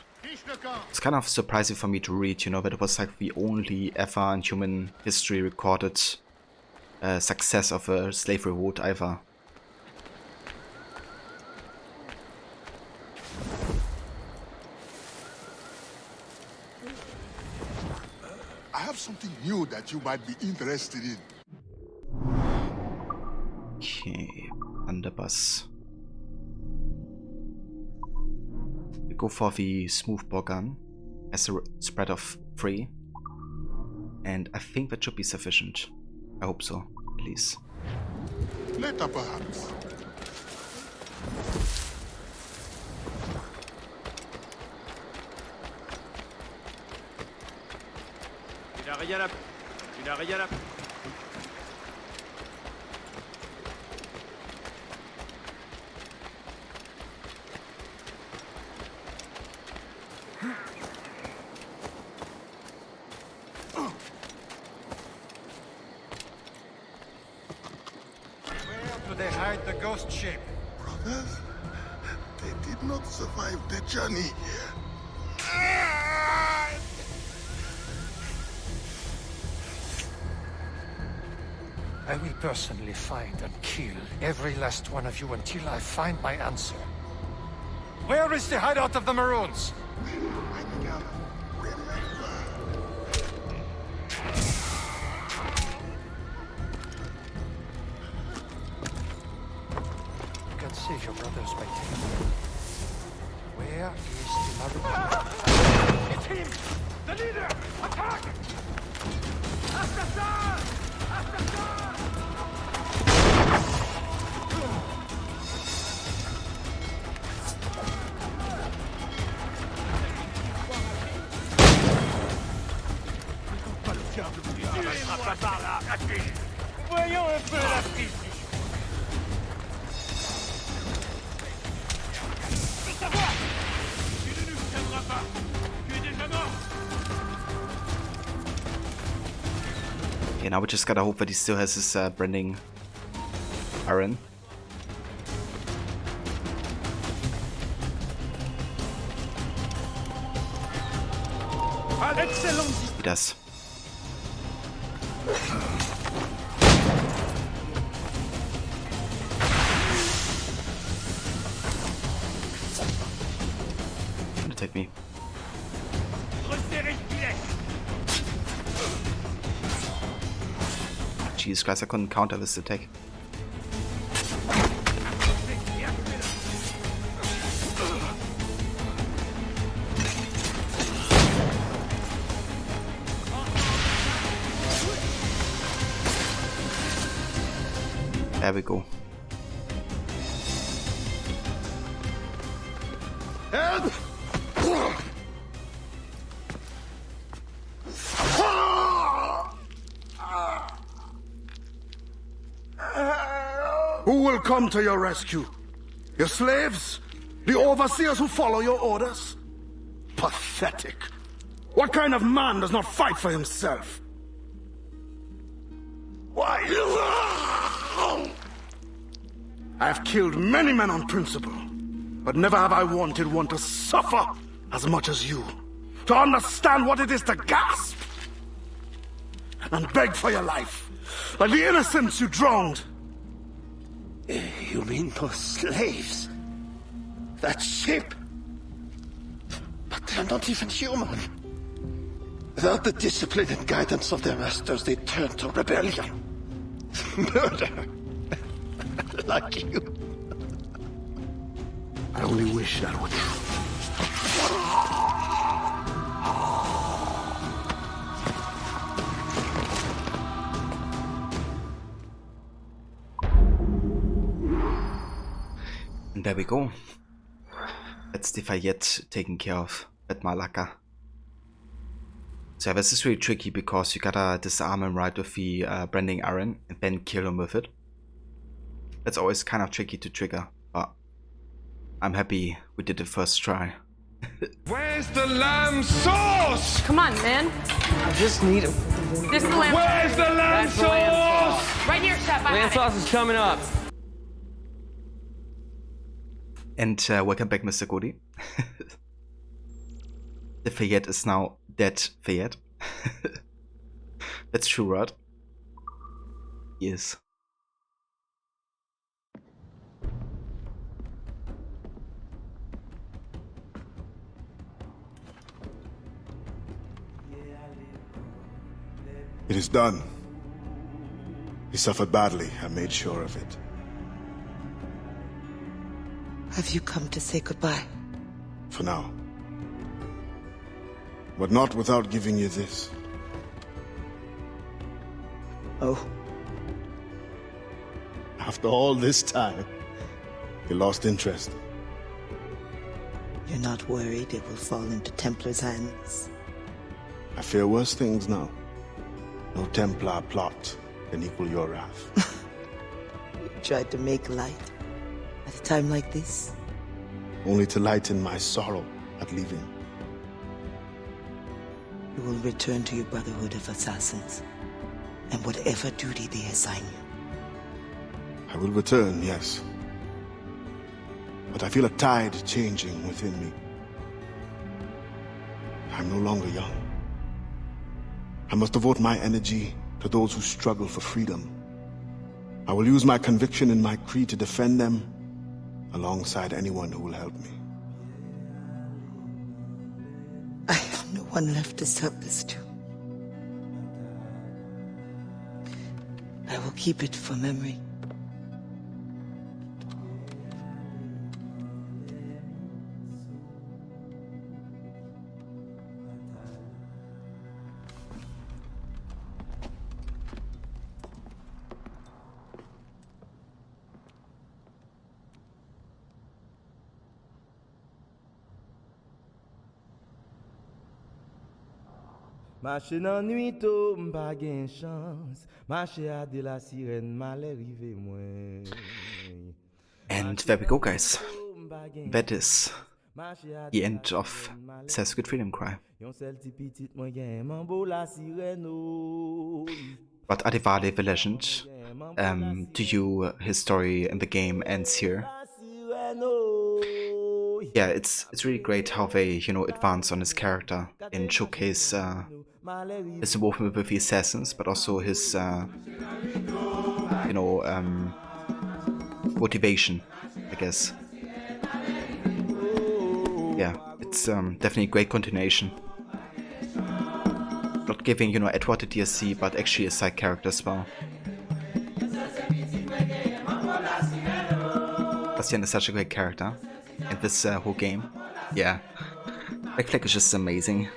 kind of surprising for me to read, you know, that it was like the only ever in human history recorded success of a slave revolt either. I have something new that you might be interested in. Okay, underbus. We go for the smoothbore gun as a spread of 3, and I think that should be sufficient. I hope so, at least. Later, perhaps. They hide the ghost ship. Brothers, they did not survive the journey. I will personally find and kill every last one of you until I find my answer. Where is the hideout of the Maroons? My gather, we're left that saves your brothers by taking. Where is the It's him! The leader! Attack! Assassin! Assassin! Pas par là, raté. Voyons un peu la piste. Je veux savoir! Tu ne nous tiendras pas. Tu es déjà mort. Yeah, now we just gotta hope that he still has his branding iron. He does. Gonna take me. Jesus Christ, I couldn't counter this attack. There we go. Who will come to your rescue? Your slaves? The overseers who follow your orders? Pathetic. What kind of man does not fight for himself? Why? I have killed many men on principle, but never have I wanted one to suffer as much as you. To understand what it is to gasp and beg for your life, like the innocents you drowned. You mean those slaves? That ship? But they're not even human. Without the discipline and guidance of their masters, they turn to rebellion. Murder. Like you. I only wish that were true. And there we go. That's the Fayette taken care of at Malacca. So this is really tricky because you gotta disarm him right with the branding iron and then kill him with it. That's always kind of tricky to trigger, but I'm happy we did the first try. Where's the lamb sauce? Come on, man. I just need a... This is the lamb Where's sauce. the lamb That's the lamb sauce? sauce. Right here, chef. I Lamb have it. sauce is coming up. And welcome back, Mr. Cody. The Fayette is now dead Fayette. That's true, right? Yes. It is done. He suffered badly. I made sure of it. Have you come to say goodbye? For now. But not without giving you this. Oh. After all this time, you lost interest. You're not worried it will fall into Templar's hands? I fear worse things now. No Templar plot can equal your wrath. You tried to make light at a time like this? Only to lighten my sorrow at leaving. You will return to your Brotherhood of Assassins, and whatever duty they assign you. I will return, yes. But I feel a tide changing within me. I'm no longer young. I must devote my energy to those who struggle for freedom. I will use my conviction in my creed to defend them alongside anyone who will help me. I have no one left to serve this to. I will keep it for memory. Marcher dans nuit tôt, m'pa gen chance. Marcher à de la sirène, malheur rive moins. And there we go, guys. That is the end of Assassin's Creed Freedom Cry. But Adivale the Legend, to you, his story in the game ends here. Yeah, it's really great how they, you know, advance on his character and showcase his involvement with the assassins, but also his, you know, motivation, I guess. Yeah, it's definitely a great continuation. Not giving, you know, Edward a DLC, but actually a side character as well. Bastian is such a great character in this whole game. Yeah, Black Flag is just amazing.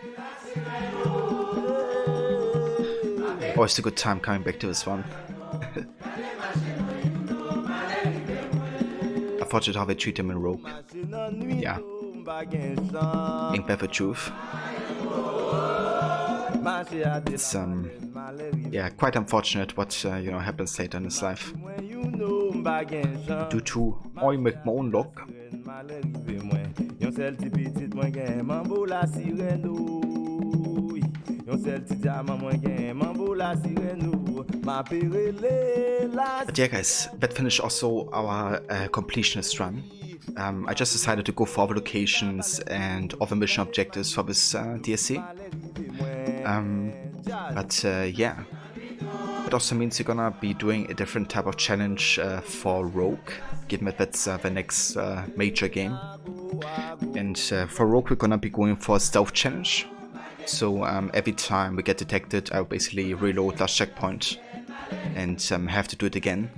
Always a good time coming back to this one. Unfortunate how they treat him in Rogue. Yeah. Ain't that the truth? It's yeah, quite unfortunate what you know, happens later in his life. Due to I make my own luck. But yeah, guys, that finished also our completionist run. I just decided to go for all the locations and all the mission objectives for this DLC. But yeah, it also means you're gonna be doing a different type of challenge for Rogue, given that that's the next major game. And for Rogue, we're gonna be going for a stealth challenge. So every time we get detected, I'll basically reload last checkpoint and have to do it again.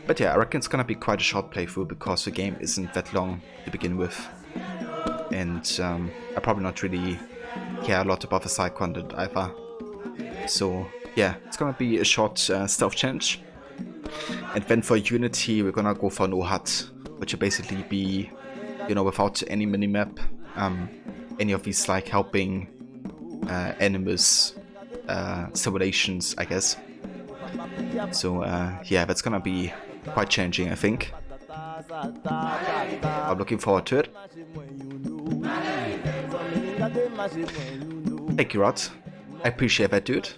But yeah, I reckon it's gonna be quite a short playthrough because the game isn't that long to begin with. And I probably not really care a lot about the side content either. So yeah, it's gonna be a short stealth challenge. And then for Unity, we're gonna go for no hut, which will basically be, you know, without any minimap, any of these like helping enemies simulations, I guess. So yeah, that's gonna be quite challenging, I think. I'm looking forward to it. Thank you, Rod. I appreciate that, dude.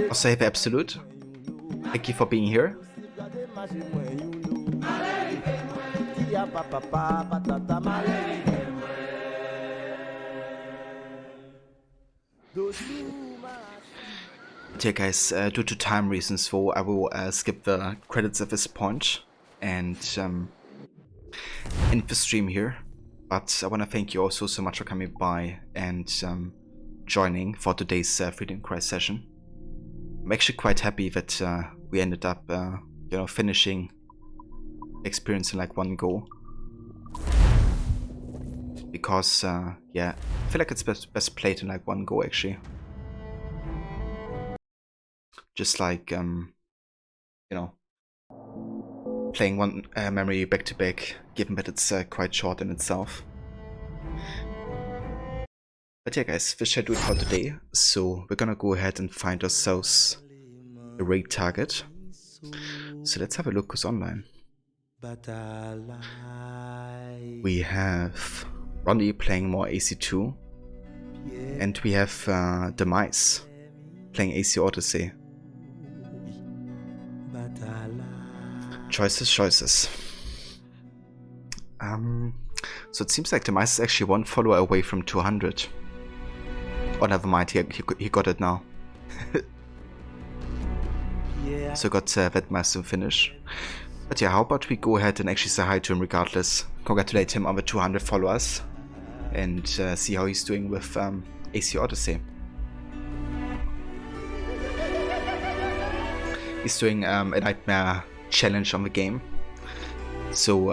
Also, have Absolute. Thank you for being here. Yeah, guys, due to time reasons, though, I will skip the credits at this point and end the stream here. But I want to thank you all so much for coming by and joining for today's Freedom Cry session. I'm actually quite happy that we ended up, you know, finishing the experience in like one go. Because, yeah, I feel like it's best played in like one go, actually. Just like, you know, playing one memory back to back, given that it's quite short in itself. But yeah, guys, this should do it for today. So we're gonna go ahead and find ourselves a raid target. So let's have a look who's online. We have Ronnie playing more AC2, and we have Demise playing AC Odyssey. Choices. So it seems like Demise is actually one follower away from 200. Oh, never mind, he got it now. So got that massive finish. But yeah, how about we go ahead and actually say hi to him regardless. Congratulate him on the 200 followers. And see how he's doing with AC Odyssey. He's doing a nightmare challenge on the game. So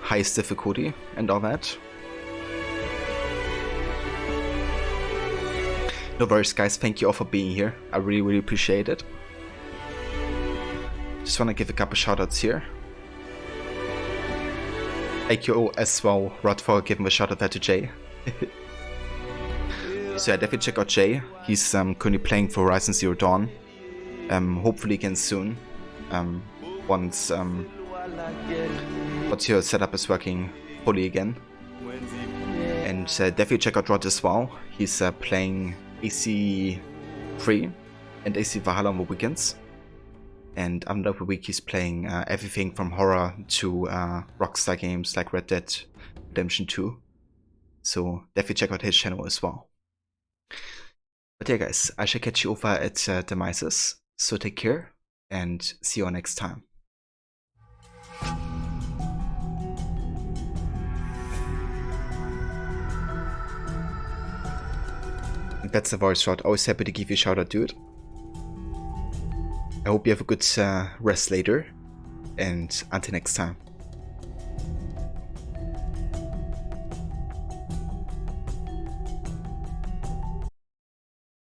highest difficulty and all that. No worries, guys, thank you all for being here. I really appreciate it. Just want to give a couple shoutouts here. Thank you all as well, Rod, for giving a shout out there to Jay. So yeah, definitely check out Jay. He's currently playing for Horizon Zero Dawn. Hopefully again soon. Once your setup is working fully again. And definitely check out Rod as well. He's playing AC3 and AC Valhalla on the weekends. And under the week he's playing everything from horror to Rockstar games like Red Dead Redemption 2. So definitely check out his channel as well. But yeah guys, I shall catch you over at the Mises. So take care and see you all next time. That's the voice shot. Always happy to give you a shout out, dude. I hope you have a good rest later, and until next time.